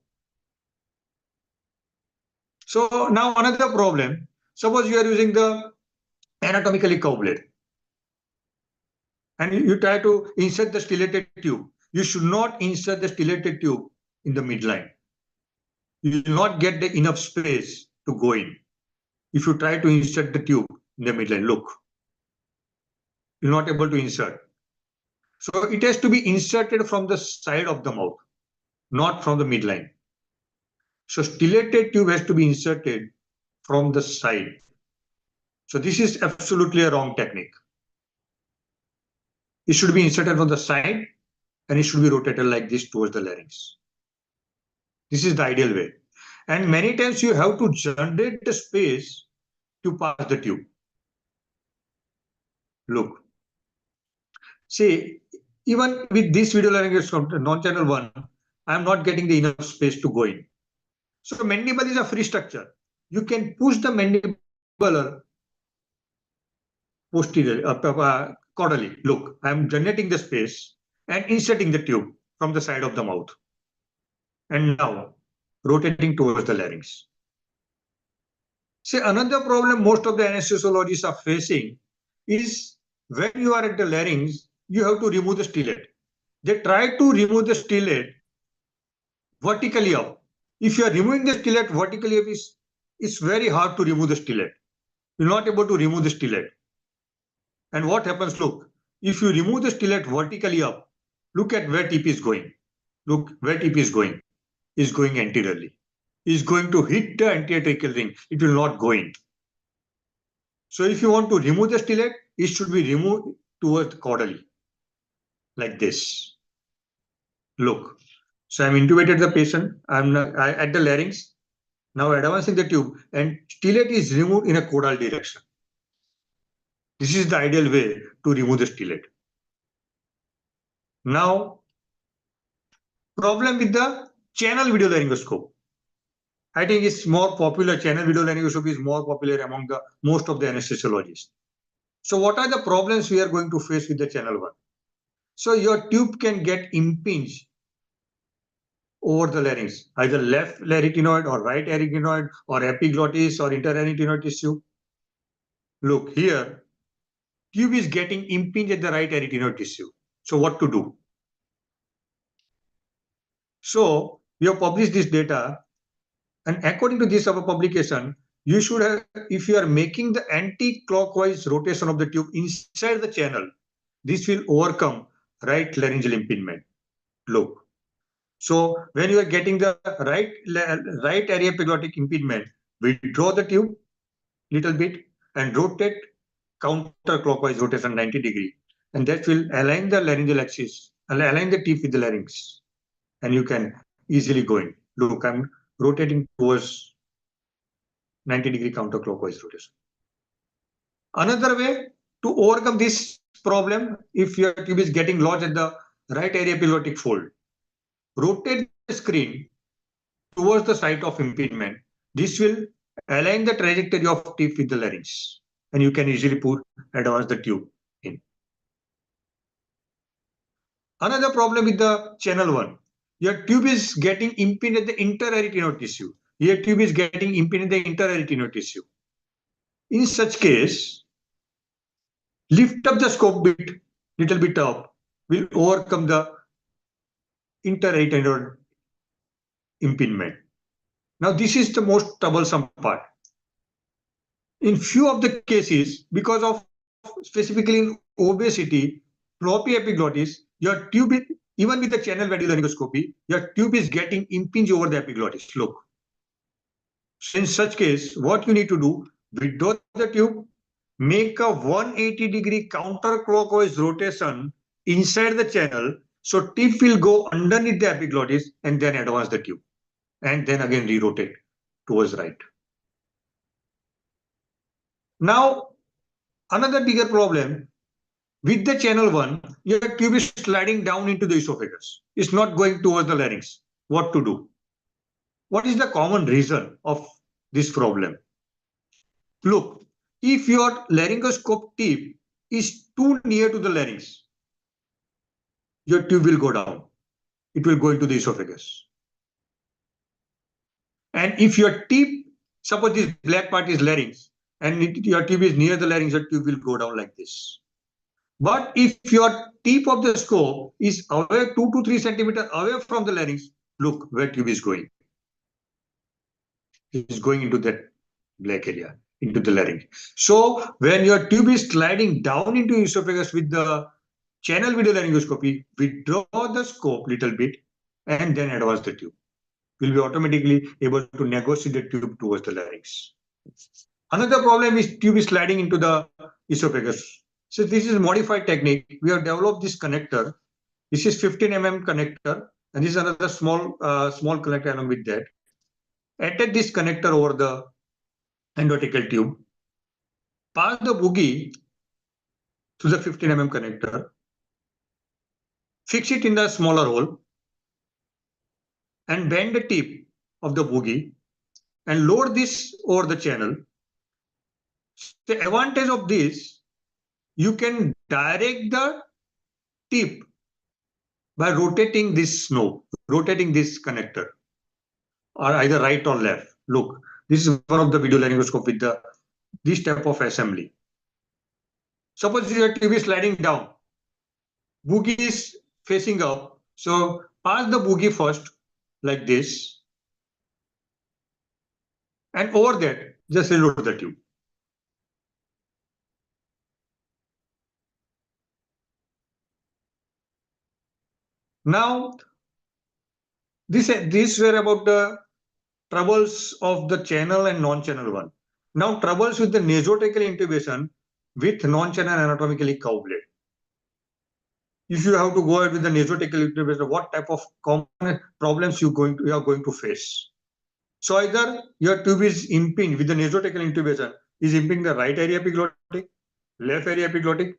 So now another problem, suppose you are using the anatomically curved blade and you try to insert the stellated tube. You should not insert the stellated tube in the midline. You will not get the enough space to go in. If you try to insert the tube in the midline, look, you're not able to insert. So it has to be inserted from the side of the mouth, not from the midline. So stellated tube has to be inserted from the side. So this is absolutely a wrong technique. It should be inserted from the side and it should be rotated like this towards the larynx. This is the ideal way. And many times you have to generate the space to pass the tube. Look. See, even with this video laryngoscope, non-channel one, I am not getting the enough space to go in. So mandible is a free structure. You can push the mandibular posterior, caudally. Look, I am generating the space and inserting the tube from the side of the mouth. And now rotating towards the larynx. See, another problem most of the anesthesiologists are facing is when you are at the larynx, you have to remove the stellate. They try to remove the stellate vertically up. If you are removing the stellate vertically up, it's very hard to remove the stellate. You're not able to remove the stellate. And what happens, look, if you remove the stellate vertically up, look at where TP is going. Look where TP is going. Is going anteriorly. Is going to hit the anterior tracheal ring. It will not go in. So if you want to remove the stellate, it should be removed towards caudally, like this. Look. So I'm intubated the patient. I'm at the larynx. Now advancing the tube, and stellate is removed in a caudal direction. This is the ideal way to remove the stellate. Now, problem with the channel video laryngoscope. I think it's more popular. Channel video laryngoscopy is more popular among the most of the anesthesiologists. So what are the problems we are going to face with the channel one? So your tube can get impinged over the larynx, either left laryngoid or right laryngoid or epiglottis or interarytenoid tissue. Look here, tube is getting impinged at the right arytenoid tissue. So what to do? So we have published this data, and according to this our publication, you should have, if you are making the anti-clockwise rotation of the tube inside the channel, this will overcome right laryngeal impingement. Look. So when you are getting the right aryepiglottic impingement, withdraw the tube little bit and rotate counterclockwise rotation 90 degree, and that will align the laryngeal axis and align the tip with the larynx, and you can easily go in. Look, I'm rotating towards 90 degree counterclockwise rotation. Another way to overcome this problem, if your tube is getting lodged at the right aryepiglottic fold, rotate the screen towards the site of impingement. This will align the trajectory of tip with the larynx, and you can easily advance the tube in. Another problem with the channel one, your tube is getting impinged at the interarytenoid tissue. Your tube is getting impinged in the interarytenoid tissue. In such case, lift up the scope bit, little bit up, will overcome the interarytenoid impingement. Now, this is the most troublesome part. In few of the cases, because of specifically in obesity, floppy epiglottis, your tube is, even with the channel valve laryngoscopy, your tube is getting impinged over the epiglottis. Look. So in such case, what you need to do, withdraw the tube, make a 180-degree counterclockwise rotation inside the channel. So tip will go underneath the epiglottis and then advance the tube. And then again re-rotate towards right. Now, another bigger problem, with the channel 1, your tube is sliding down into the esophagus. It's not going towards the larynx. What to do? What is the common reason of this problem? Look, if your laryngoscope tip is too near to the larynx, your tube will go down. It will go into the esophagus. And if your tip, suppose this black part is larynx, and your tube is near the larynx, your tube will go down like this. But if your tip of the scope is away 2 to 3 centimeters away from the larynx, look where tube is going. It is going into that black area, into the larynx. So when your tube is sliding down into esophagus with the channel video laryngoscopy, withdraw the scope little bit and then advance the tube. You'll be automatically able to negotiate the tube towards the larynx. Another problem is tube is sliding into the esophagus. So this is a modified technique. We have developed this connector. This is 15 mm connector, and this is another small connector along with that. Attach this connector over the endotracheal tube. Pass the boogie to the 15 mm connector. Fix it in the smaller hole and bend the tip of the boogie and load this over the channel. The advantage of this, you can direct the tip by rotating this knob, rotating this connector, or either right or left. Look, this is one of the video laryngoscope with this type of assembly. Suppose your tube is sliding down, boogie is facing up, so pass the boogie first like this, and over that just reload the tube. Now, these were about the troubles of the channel and non-channel one. Now, troubles with the nasotracheal intubation with non-channel anatomically curved blade. If you have to go ahead with the nasotracheal intubation, what type of common problems you are going to face? So either your tube is impinged with the nasotracheal intubation, is impinging the right area epiglottic, left area epiglottic,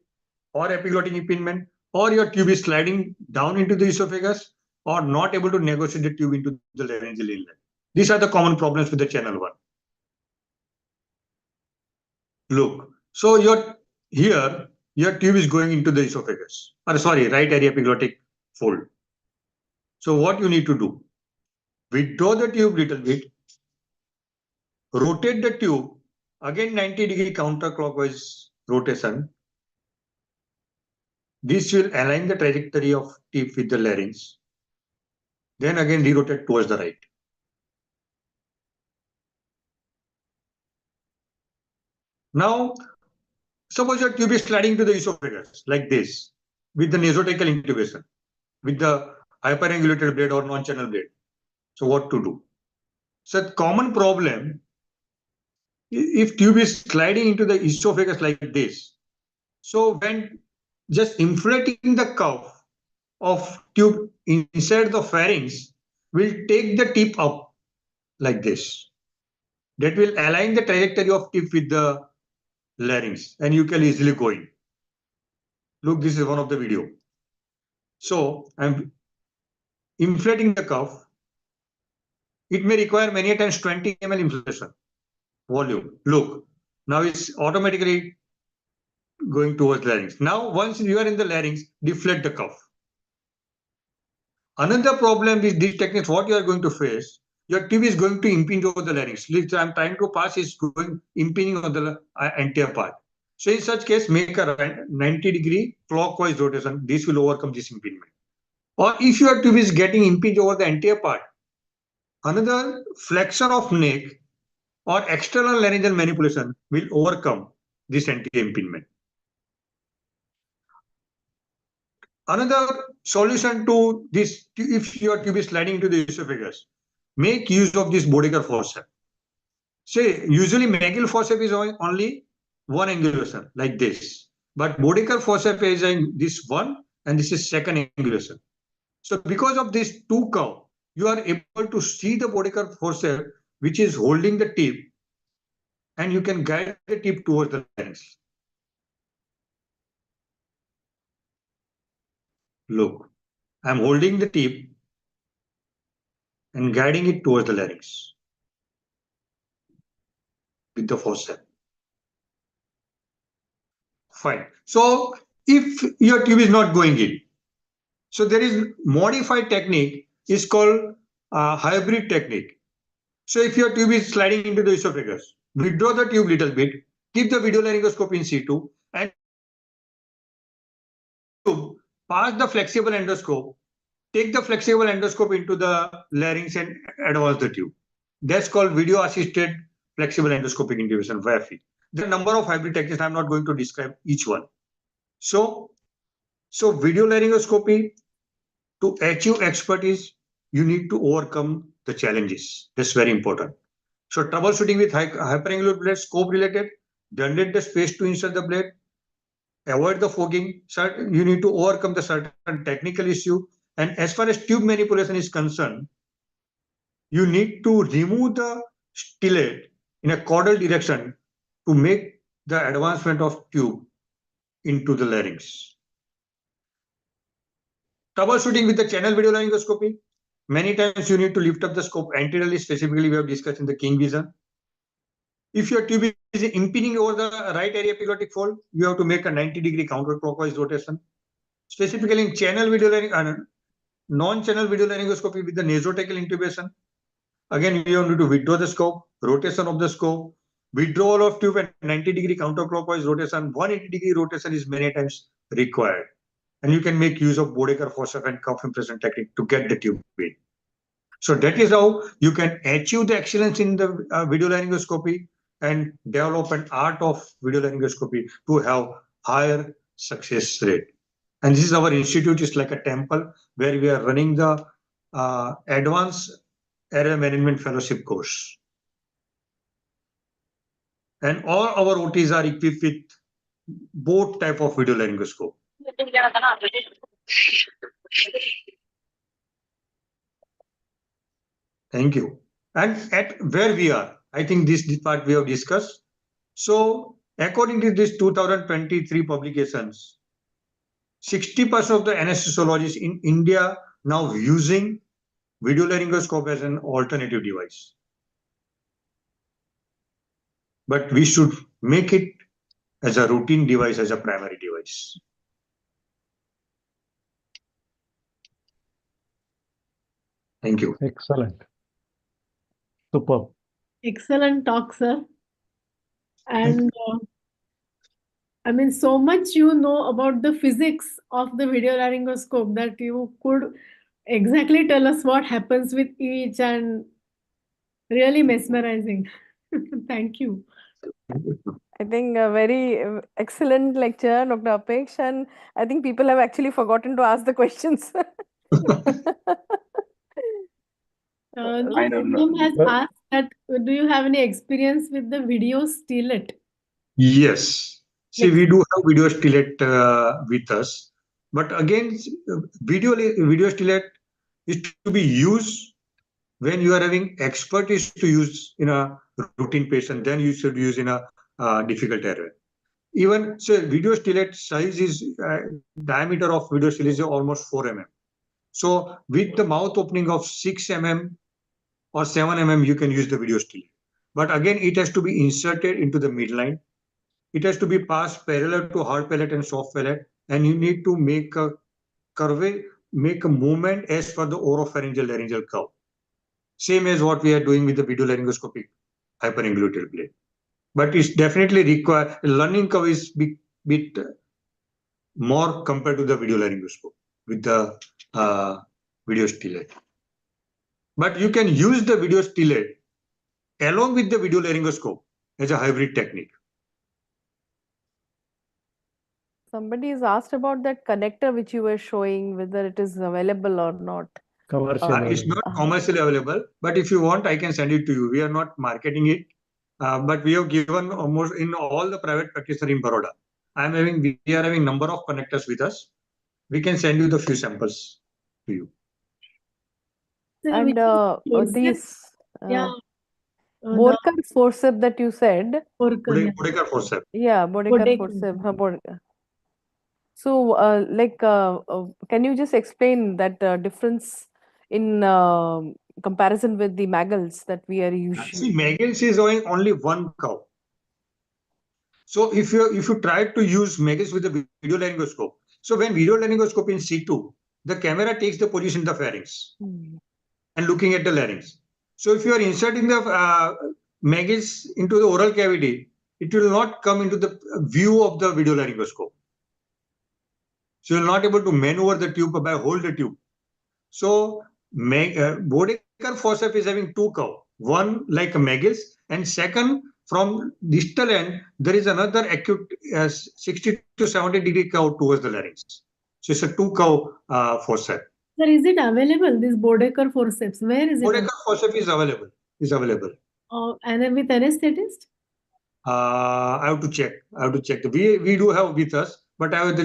or epiglottic impingement, or your tube is sliding down into the esophagus, or not able to negotiate the tube into the laryngeal inlet. These are the common problems with the channel 1. Look, so your tube is going into the esophagus, or sorry, right area epiglottic fold. So what you need to do? Withdraw the tube little bit, rotate the tube, again 90-degree counterclockwise rotation. This will align the trajectory of tip with the larynx. Then again re-rotate towards the right. Now, suppose your tube is sliding to the esophagus like this with the nasotracheal intubation, with the hyperangulated blade or non-channel blade. So what to do? So the common problem, if tube is sliding into the esophagus like this, so when just inflating the curve of tube inside the pharynx will take the tip up like this. That will align the trajectory of tip with the larynx, and you can easily go in. Look, this is one of the video. So I'm inflating the curve. It may require many times 20 ml inflation volume. Look, now it's automatically going towards larynx. Now, once you are in the larynx, deflate the curve. Another problem with these techniques, what you are going to face, your tube is going to impinge over the larynx. I'm trying to pass, is going impinging on the anterior part. So in such case, make a 90-degree clockwise rotation. This will overcome this impingement. Or if your tube is getting impinged over the anterior part, another flexor of neck or external laryngeal manipulation will overcome this anti-impingement. Another solution to this, if your tube is sliding into the esophagus, make use of this Bodecker forceps. Say, usually McGill forceps is only one angulation like this, but Bodecker forceps is in this one and this is second angulation. So because of this two curve, you are able to see the Bodecker forceps which is holding the tip, and you can guide the tip towards the larynx. Look, I'm holding the tip and guiding it towards the larynx with the forceps. Fine. So if your tube is not going in, so there is modified technique is called hybrid technique. So if your tube is sliding into the esophagus, withdraw the tube little bit, keep the video laryngoscope in situ, and pass the flexible endoscope, take the flexible endoscope into the larynx and advance the tube. That's called video assisted flexible endoscopic intubation, VAFI. There are a number of hybrid techniques. I'm not going to describe each one. So video laryngoscopy, to achieve expertise, you need to overcome the challenges. That's very important. So troubleshooting with hyperangular blade, scope related, generate the space to insert the blade, avoid the fogging. You need to overcome the certain technical issue. And as far as tube manipulation is concerned, you need to remove the stellate in a caudal direction to make the advancement of tube into the larynx. Troubleshooting with the channel video laryngoscopy. Many times you need to lift up the scope anteriorly, specifically we have discussed in the King vision. If your tube is impinging over the right area epiglottic fold, you have to make a 90-degree counterclockwise rotation. Specifically in channel video non-channel video laryngoscopy with the nasotracheal intubation. Again, you need to withdraw the scope, rotation of the scope, withdrawal of tube and 90-degree counterclockwise rotation. 180-degree rotation is many times required. And you can make use of Bodecker forceps and cuff impression technique to get the tube in. So that is how you can achieve the excellence in the video laryngoscopy and develop an art of video laryngoscopy to have higher success rate. And this is our institute, is like a temple where we are running the advanced airway management fellowship course. And all our OTs are equipped with both type of video laryngoscope. Thank you. And at where we are, I think this part we have discussed. So according to this 2023 publications, 60% of the anesthesiologists in India now using video laryngoscope as an alternative device. But we should make it as a routine device, as a primary device. Thank you. Excellent. Superb. Excellent talk, sir. And I mean, so much you know about the physics of the video laryngoscope that you could exactly tell us what happens with each, and really mesmerizing. Thank you. I think a very excellent lecture, Dr. Apex, and I think people have actually forgotten to ask the questions. I don't know. Has asked that, do you have any experience with the video stellate? Yes. See, we do have video stellate with us, but again, video stellate is to be used when you are having expertise to use in a routine patient. Then you should use in a difficult airway. Even say video stellate size is diameter of video stellate is almost 4 mm. So with the mouth opening of 6 mm or 7 mm, you can use the video stellate. But again, it has to be inserted into the midline. It has to be passed parallel to hard palate and soft palate, and you need to make a curve, make a movement as per the oropharyngeal laryngeal curve. Same as what we are doing with the video laryngoscopic hyperangular blade. But it's definitely required, learning curve is bit more compared to the video laryngoscope with the video stellate. But you can use the video stellate along with the video laryngoscope as a hybrid technique. Somebody has asked about that connector which you were showing, whether it is available or not. Commercially It's not available. commercially available, but if you want, I can send it to you. We are not marketing it, but we have given almost in all the private practitioners in Baroda. We are having number of connectors with us. We can send you the few samples to you. Sir, And which is forceps? these Yeah. Borkar forceps that you said. Borkar, yeah. Bodekar forceps. Yeah, Bodekar Bodekar. forceps. Bodekar. So, can you just explain that difference in comparison with the Magels that we are usually? See, Magels is only one cow. So if you try to use Magels with the video laryngoscope, so when video laryngoscope in situ, the camera takes the position of the pharynx and looking at the larynx. So if you are inserting the Magels into the oral cavity, it will not come into the view of the video laryngoscope. So you're not able to maneuver the tube by hold the tube. So Bodekar forceps is having two curve, one like a Magels, and second from distal end there is another acute 60 to 70 degree curve towards the larynx. So it's a two curve forceps. Sir, is it available, this Bodekar forceps? Where is it? Bodekar forceps is available. And with anesthetist? I have to check. We do have with us, but I have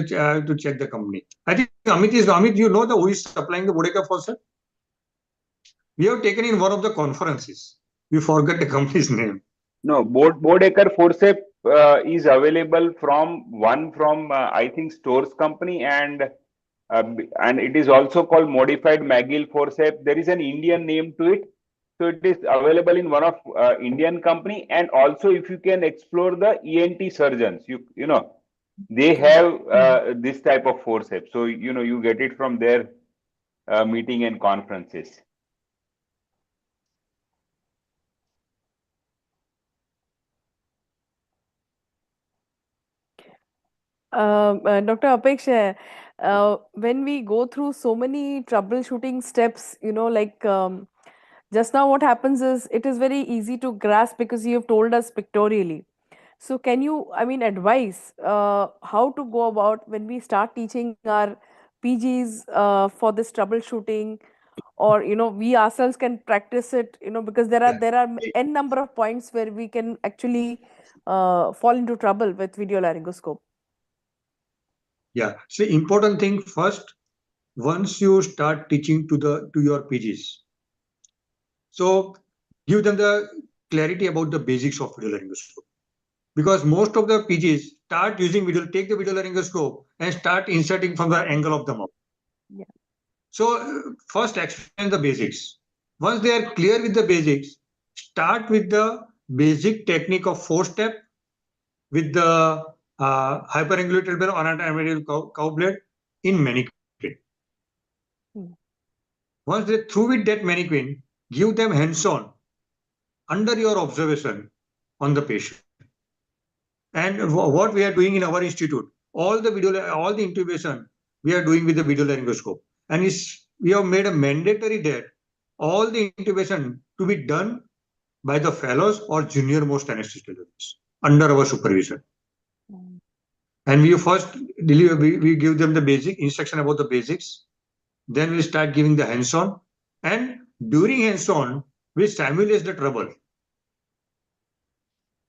to check the company. I think Amit, you know who is supplying the Bodekar forceps? We have taken in one of the conferences. We forgot the company's name. No, Bodekar forceps is available from I think Stores company, and it is also called modified Magill forceps. There is an Indian name to it. So it is available in one of Indian company, and also if you can explore the ENT surgeons, you know they have this type of forceps. So you get it from their meeting and conferences. Dr. Apeksha, when we go through so many troubleshooting steps, just now what happens is it is very easy to grasp because you have told us pictorially. So can you, advise how to go about when we start teaching our PGs for this troubleshooting, or we ourselves can practice it, because there are n number of points where we can actually fall into trouble with video laryngoscope. Yeah. So important thing first, once you start teaching to your PGs, so give them the clarity about the basics of video laryngoscope. Because most of the PGs start using take the video laryngoscope and start inserting from the angle of the mouth. Yeah. So first explain the basics. Once they are clear with the basics, start with the basic technique of 4-step with the hyperangulated blade or anatomical cow blade in mannequin. Once they're through with that mannequin, give them hands-on under your observation on the patient. And what we are doing in our institute, all the intubation we are doing with the video laryngoscope, and we have made a mandatory that all the intubation to be done by the fellows or junior most anesthesiologists under our supervision. And we first we give them the basic instruction about the basics. Then we start giving the hands-on, and during hands-on we simulate the trouble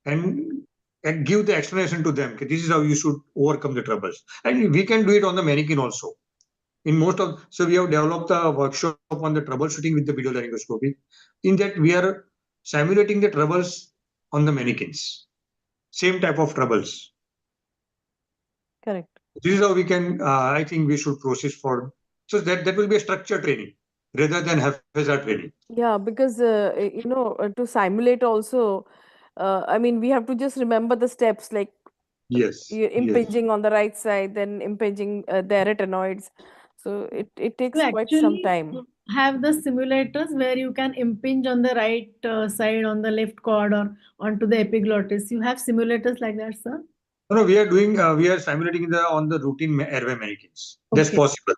and give the explanation to them. This is how you should overcome the troubles, and we can do it on the mannequin also. So we have developed a workshop on the troubleshooting with the video laryngoscopy. In that we are simulating the troubles on the mannequins, same type of troubles. Correct. This is how we can. I think we should proceed for. So that will be a structured training rather than haphazard training. Yeah, because to simulate also, we have to just remember the steps, like impinging on the right side, then impinging the arytenoids. So it takes quite some time. Have the simulators where you can impinge on the right side, on the left cord, or onto the epiglottis. You have simulators like that, sir? No, we are simulating on the routine airway mannequins. Okay. That's possible.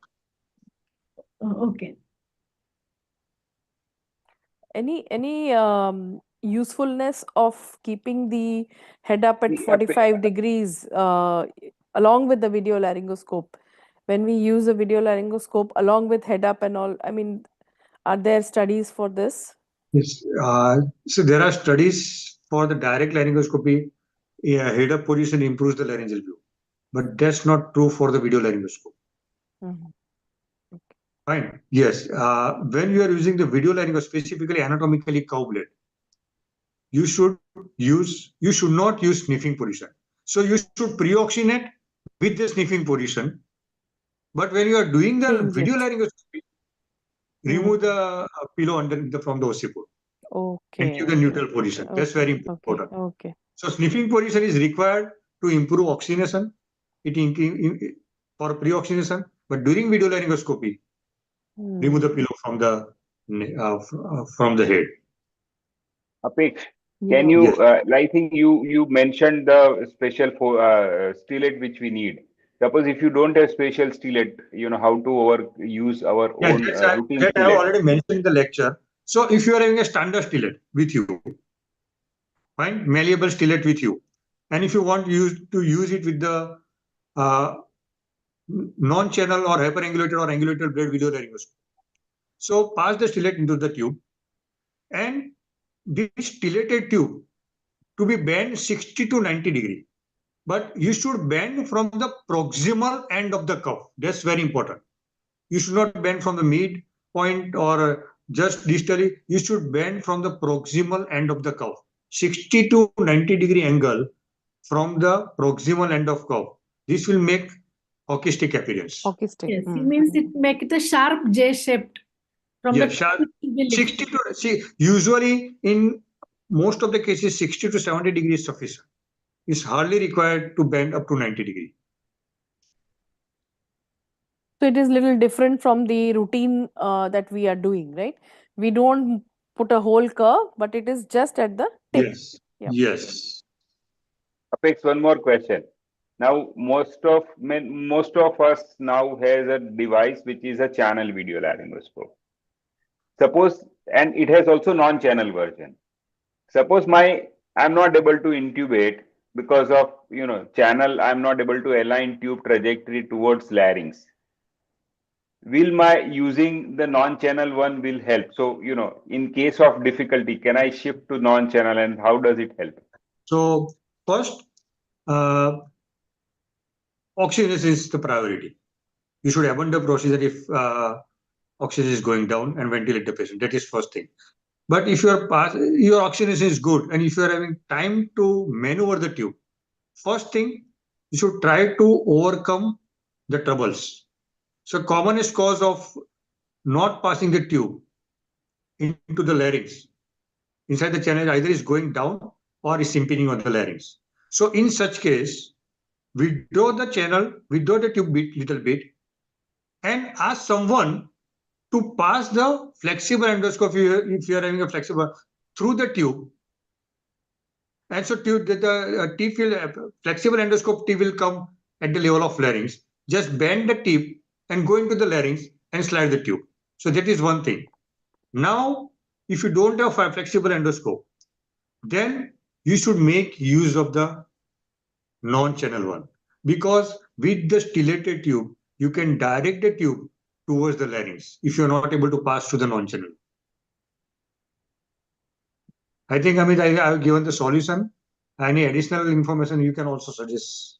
Okay. Any usefulness of keeping the head up at 45 degrees along with the video laryngoscope? When we use a video laryngoscope along with head up and all, I mean, are there studies for this? Yes. So there are studies for the direct laryngoscopy. Head up position improves the laryngeal view, but that's not true for the video laryngoscope. Fine. Yes. When you are using the video laryngoscopy, specifically anatomically cow blade, you should not use sniffing position. So you should pre-oxygenate with the sniffing position. But when you are doing the video laryngoscopy, remove the pillow from the occiput. Okay. And give the neutral position. Okay. That's very important. Okay. So sniffing position is required to improve oxygenation. For pre-oxygenation, but during video laryngoscopy, remove the pillow from the head. Apex, can you? Yes. I think you mentioned the special stellate which we need. Suppose if you don't have special stellate, how to use our own routine that I have stellate. already mentioned in the lecture. So if you are having a standard stellate with you, fine, malleable stellate with you, and if you want to use it with the non-channel or hyperangulated or angulated blade video laryngoscopy. So pass the stellate into the tube, and this stellated tube to be bent 60 to 90 degree. But you should bend from the proximal end of the cuff. That's very important. You should not bend from the mid point or just distally. You should bend from the proximal end of the cuff. 60 to 90 degree angle from the proximal end of cuff. This will make hockey-stick appearance. Hockey-stick. Yes, it means it make it a sharp J-shaped. From Yeah, the sharp. 60 to usually in most of the cases 60 to 70 degrees is sufficient. It's hardly required to bend up to 90 degree. So it is little different from the routine that we are doing, right? We don't put a whole curve, but it is just at the tip. Yes. Yes. Apex, one more question. Now, most of us now has a device which is a channel video laryngoscope. Suppose, and it has also non-channel version. Suppose I'm not able to intubate because of channel. I'm not able to align tube trajectory towards larynx. Will my using the non-channel one will help? So in case of difficulty, can I shift to non-channel, and how does it help? So first, oxygenation is the priority. You should abandon the procedure if oxygen is going down and ventilate the patient. That is first thing. But if your oxygenation is good and if you are having time to maneuver the tube, first thing you should try to overcome the troubles. So commonest cause of not passing the tube into the larynx inside the channel either is going down or is impinging on the larynx. So in such case, withdraw the channel, withdraw the tube little bit, and ask someone to pass the flexible endoscopy if you are having a flexible through the tube. And so the tip will flexible endoscope tip will come at the level of larynx. Just bend the tip and go into the larynx and slide the tube. So that is one thing. Now, if you don't have a flexible endoscope, then you should make use of the non-channel one, because with the stellated tube, you can direct the tube towards the larynx if you're not able to pass through the non-channel. I think, Amit, I have given the solution. Any additional information you can also suggest.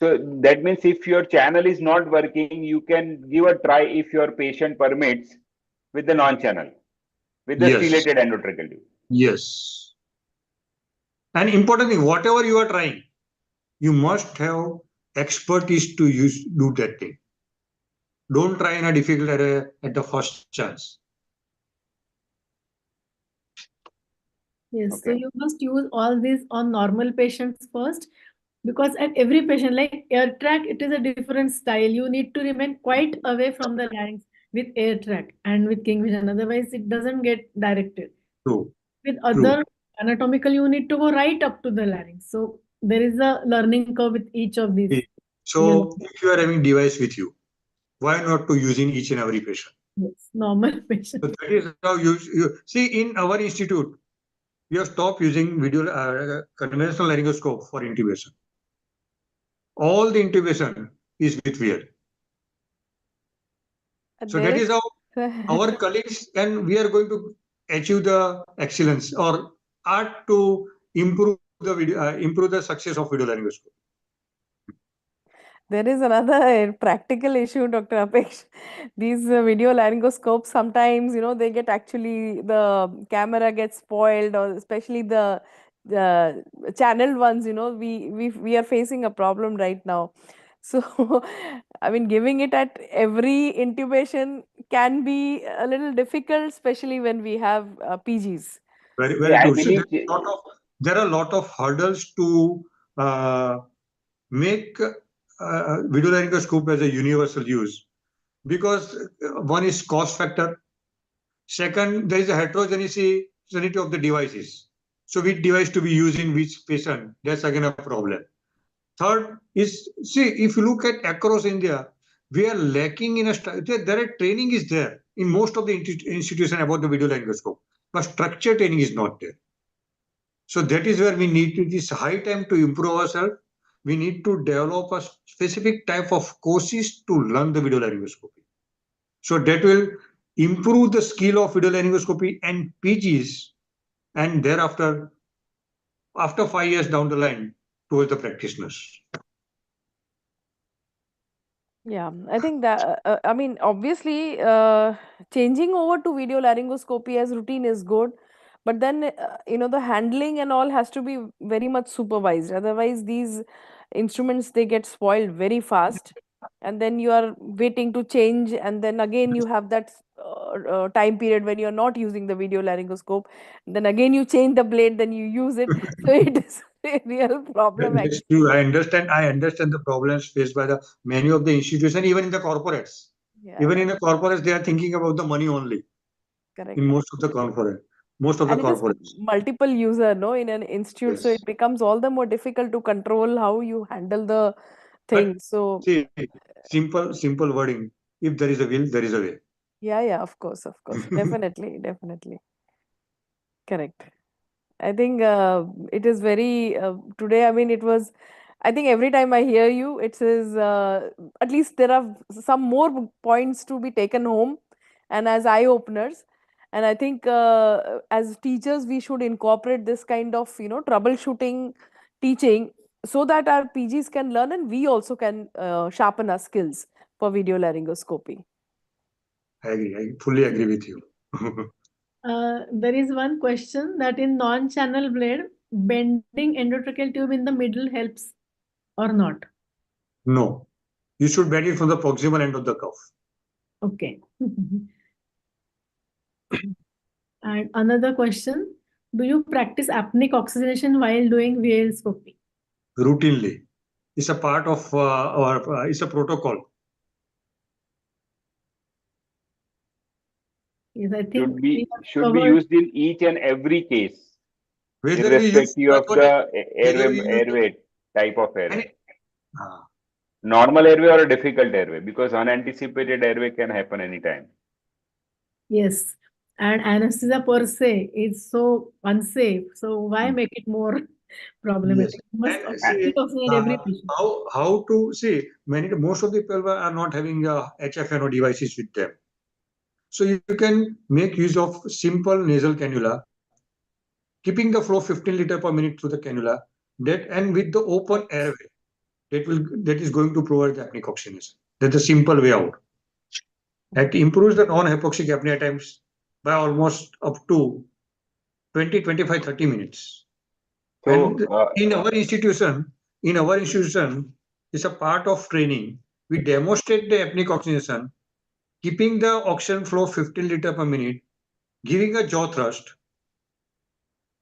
So that means if your channel is not working, you can give a try if your patient permits with the non-channel, with the stellated endotracheal tube. Yes. And important thing, whatever you are trying, you must have expertise to do that thing. Don't try in a difficult area at the first chance. Yes, okay. So you must use all these on normal patients first, because at every patient, like air track, it is a different style. You need to remain quite away from the larynx with air track and with King Vision. Otherwise, it doesn't get directed. True. With other anatomical, you need to go right up to the larynx. So there is a learning curve with each of these. So if you are having device with you, why not to use in each and every patient? Yes, normal patient. So that is how you see in our institute. we have stopped using conventional laryngoscope for intubation. All the intubation is with wear. So that is how our colleagues, and we are going to achieve the excellence or art to improve the success of video laryngoscopy. There is another practical issue, Dr. Apesh. These video laryngoscopes, sometimes, they get actually, the camera gets spoiled, or especially the channeled ones, we are facing a problem right now. So, I mean, giving it at every intubation can be a little difficult, especially when we have PGs. Very, Yeah, very I true. See, believe there are a lot of hurdles to make video laryngoscope as a universal use, because one is cost factor. Second, there is a heterogeneity of the devices. So which device to be used in which patient, that's again a problem. Third is, see, if you look at across India, we are lacking in there are training is there in most of the institution about the video laryngoscope, but structure training is not there. So that is where we need to, it is high time to improve ourselves. We need to develop a specific type of courses to learn the video laryngoscopy. So that will improve the skill of video laryngoscopy and PGs, and thereafter, after 5 years down the line, towards the practitioners. Yeah, I think that, I mean, obviously, changing over to video laryngoscopy as routine is good, but then, the handling and all has to be very much supervised. Otherwise, these instruments, they get spoiled very fast. And then you are waiting to change, and then again, you have that time period when you're not using the video laryngoscope. Then again, you change the blade, then you use it. So it is a real problem, That's actually. true. I understand the problems faced by the many of the institutions, even in the corporates. Yeah, Even in the corporates, they are thinking about the money only. correct. In most of the corporates. And it is multiple user, no, in an institute, so it becomes all the more difficult to control how you handle the thing. So see, simple wording. If there is a will, there is a way. yeah, of course, definitely, correct. I think it is very today. I mean, it was. I think every time I hear you, it says at least there are some more points to be taken home, and as eye openers. And I think as teachers, we should incorporate this kind of troubleshooting teaching, so that our PGs can learn and we also can sharpen our skills for video laryngoscopy. I agree. I fully agree with you. There is one question that in non-channel blade, bending endotracheal tube in the middle helps or not? No, you should bend it from the proximal end of the cuff. Okay. And another question, do you practice apneic oxygenation while doing VLscopy? Routinely. It's a part of it's a protocol. Yes, I think should be used in each and every case, whether irrespective of the airway type of airway. Normal airway or a difficult airway, because unanticipated airway can happen anytime. Yes, and anesthesia per se is so unsafe. So why make it more problematic? Yes. How to see? Most of the people are not having HFNO devices with them. So you can make use of simple nasal cannula, keeping the flow 15 liters per minute through the cannula, and with the open airway, that is going to provide the apneic oxygenation. That's a simple way out. That improves the non-hypoxic apnea times by almost up to 20, 25, 30 minutes. So, and in our institution, it's a part of training. We demonstrate the apneic oxygenation, keeping the oxygen flow 15 liters per minute, giving a jaw thrust,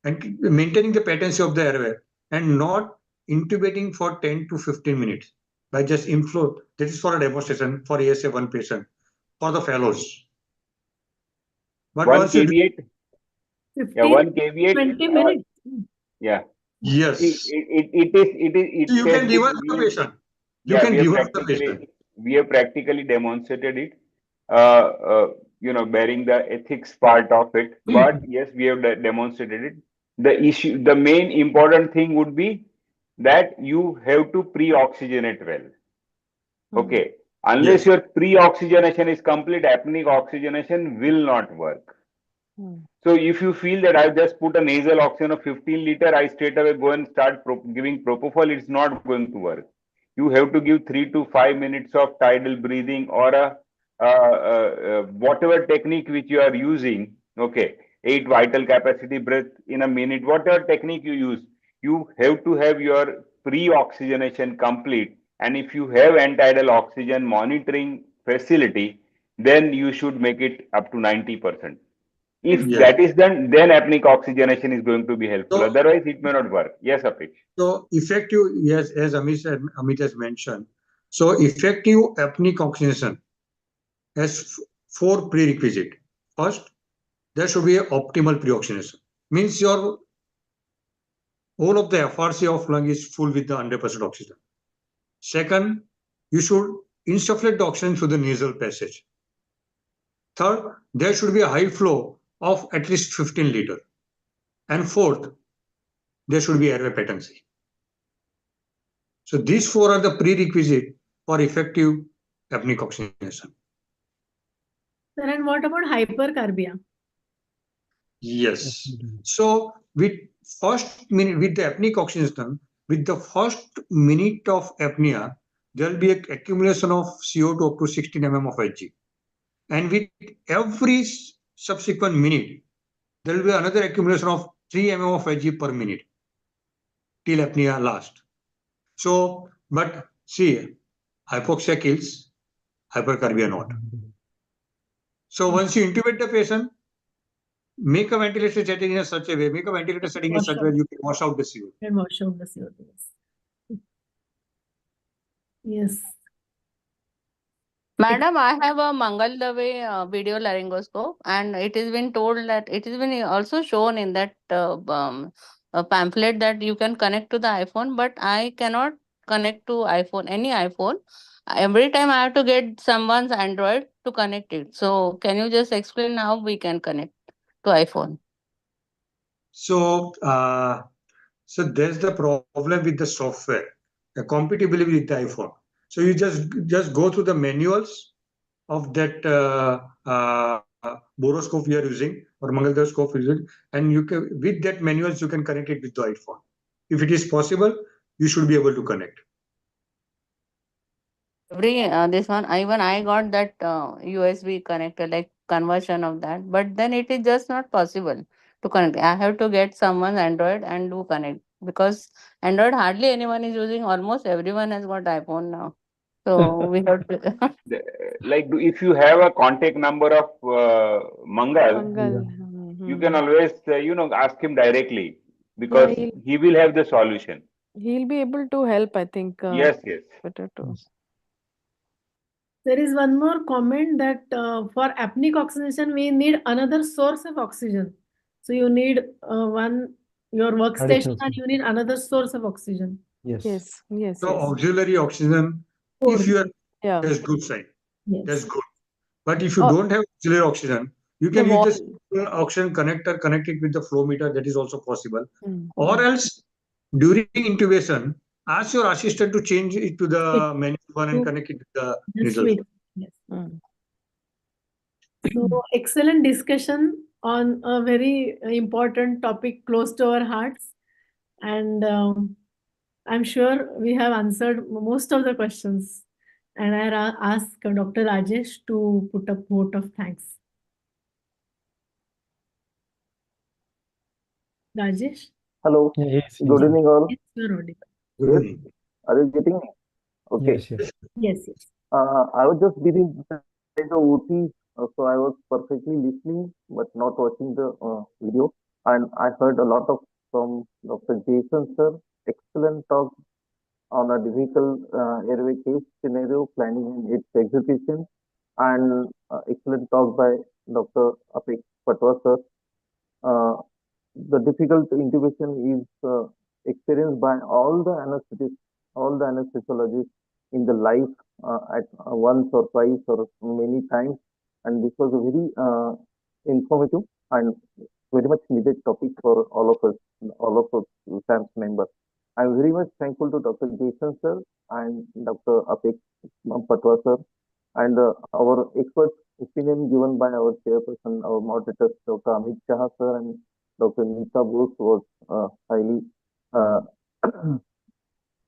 and maintaining the patency of the airway, and not intubating for 10 to 15 minutes by just inflow. This is for a demonstration for ASA 1 patient, for the fellows. But one caveat. 20 minutes. Yeah. Yes. It you can reverse the patient. We have practically demonstrated it. Bearing the ethics part of it. But yes, we have demonstrated it. the main important thing would be that you have to pre-oxygenate well. Okay. Unless your pre-oxygenation is complete, apneic oxygenation will not work. So if you feel that I've just put a nasal oxygen of 15 liter, I straight away go and start giving propofol, it's not going to work. You have to give 3 to 5 minutes of tidal breathing or whatever technique which you are using. Okay, 8 vital capacity breath in a minute, whatever technique you use, you have to have your pre-oxygenation complete. And if you have end-tidal oxygen monitoring facility, then you should make it up to 90%. If that is done, then apneic oxygenation is going to be helpful. Otherwise, it may not work. Yes, Apesh. So effective, yes, as Amit has mentioned. So effective apneic oxygenation has 4 prerequisites. First, there should be an optimal pre-oxygenation. Means your whole of the FRC of lung is full with the 100% oxygen. Second, you should insufflate the oxygen through the nasal passage. Third, there should be a high flow of at least 15 liter. And fourth, there should be airway patency. So these 4 are the prerequisites for effective apneic oxygenation. Sir, and what about hypercarbia? Yes. So with first minute, with the apneic oxygenation, with the first minute of apnea, there will be an accumulation of CO2 up to 16 mm of Hg. And with every subsequent minute, there will be another accumulation of 3 mm of Hg per minute till apnea lasts. So, but see, hypoxia kills, hypercarbia not. So once you intubate the patient, make a ventilator setting in such a way, make a ventilator setting in such a way you can wash out the CO2. And wash out the CO2. Yes. Madam, I have a Mangal Dave video laryngoscope, and it has been told that it has been also shown in that pamphlet that you can connect to the iPhone, but I cannot connect to any iPhone. Every time I have to get someone's Android to connect it. So can you just explain how we can connect to iPhone? So, so there's the problem with the software, the compatibility with the iPhone. So you just go through the manuals of that boroscope we are using or Mangaldaroscope we are using, and you can with that manuals you can connect it with the iPhone. If it is possible, you should be able to connect. This one, even I got that USB connector, like conversion of that, but then it is just not possible to connect. I have to get someone's Android and do connect, because Android hardly anyone is using. Almost everyone has got iPhone now, so we have to. Like if you have a contact number of Mangal, you can always ask him directly, because he will have the solution. He'll be able to help, I think. Yes. Better to. There is one more comment that for apneic oxygenation, we need another source of oxygen. So you need your workstation and you need another source of oxygen. Yes. So auxiliary oxygen, if you are, that's good sign. Yes. That's good. But if you don't have auxiliary oxygen, you can use the oxygen connector, connect it with the flow meter. That is also possible. Or else, during intubation, ask your assistant to change it to the manual one and connect it to the nasal. Yes. So excellent discussion on a very important topic close to our hearts, and I'm sure we have answered most of the questions. And I ask Dr. Rajesh to put a vote of thanks. Rajesh? Hello. Yes, Good evening, all. Yes, you're audible. Good evening. Are you getting me? Okay. Yes. I was just busy inside the OT, so I was perfectly listening but not watching the video. And I heard a lot from Dr. Jason, sir. Excellent talk on a difficult airway case scenario, planning and its execution. And excellent talk by Dr. Apik Patwa, sir. The difficult intubation is experienced by all the anesthetists, all the anesthesiologists in the life at once or twice or many times, and this was a very informative and very much needed topic for all of us SAMS members. I'm very much thankful to Dr. Jason sir and Dr. Apek Patwa sir, and our expert opinion given by our chairperson, our moderators, Dr. Amit Shah sir and Dr. Nita Bose was highly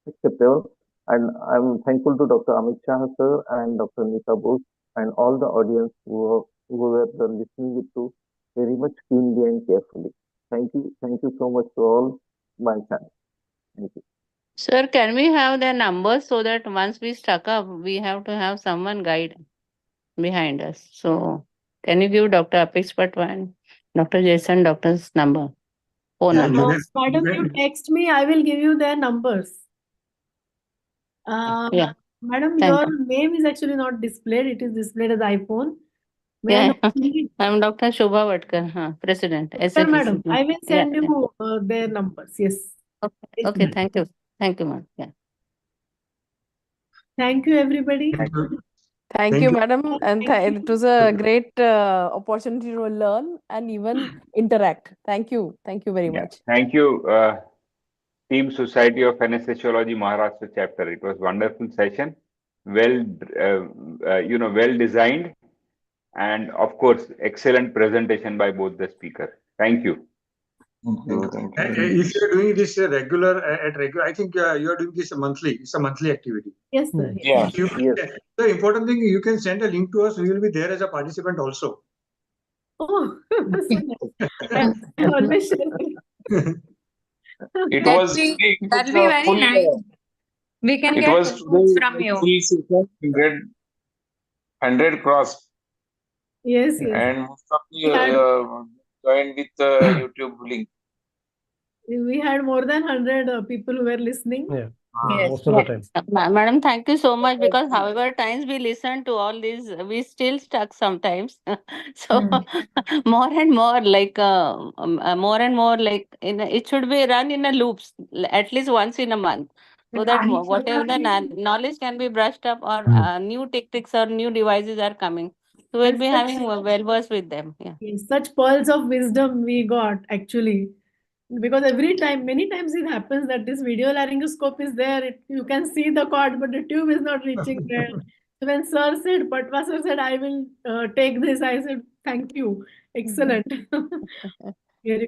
acceptable. And I'm thankful to Dr. Amit Shah sir and Dr. Nita Bose and all the audience who were listening it to very much keenly and carefully. Thank you so much to all my fans. Thank you. Sir, can we have their numbers so that once we stuck up, we have to have someone guide behind us? So, can you give Dr. Apix Patwa and Dr. Jason doctor's number? Phone Yeah, number. Madam, you text me, I will give you their numbers. Yeah. Madam, Thank your name is actually not displayed. It is displayed as iPhone. May I Yeah, know your name? I'm Dr. Shubha Vatkar, President, Sir, madam, SFEC. I will Yeah, send yeah. you their numbers. Yes. Okay, okay, thank you. Thank you, ma'am. Yeah. Thank you, everybody. Thank Thank you, you. madam. And Thank it was a great opportunity to learn and even interact. Thank you. Thank you very Yeah. much. Thank you, Team Society of Anesthesiology Maharashtra chapter. It was wonderful session, well designed, and of course, excellent presentation by both the speakers. Thank you. If you're doing this regular, I think you're doing this monthly. It's a monthly activity. Yes, sir. Yeah. The important thing, you can send a link to us. We will be there as a participant also. Oh, so nice. I always share. It That'll was be very full, nice. We can it get was inputs from you. full session, 100 cross, Yes, yes. and most of We had, the joined with the YouTube link. we had more than 100 people who were listening. Yeah, Yes, most of the time. Madam, thank you so much, because however times we listen to all these, we still stuck sometimes. So more and more like it should be run in a loops, at least once in a month, so that whatever the knowledge can be brushed up, or new tactics or new devices are coming. So we'll And be such- having well versed with them. Yeah. Yes, such pearls of wisdom we got actually. Because many times it happens that this video laryngoscope is there, you can see the cord, but the tube is not reaching there. So when sir said, Patwa sir said, I will take this, I said, thank you. Excellent. Very good.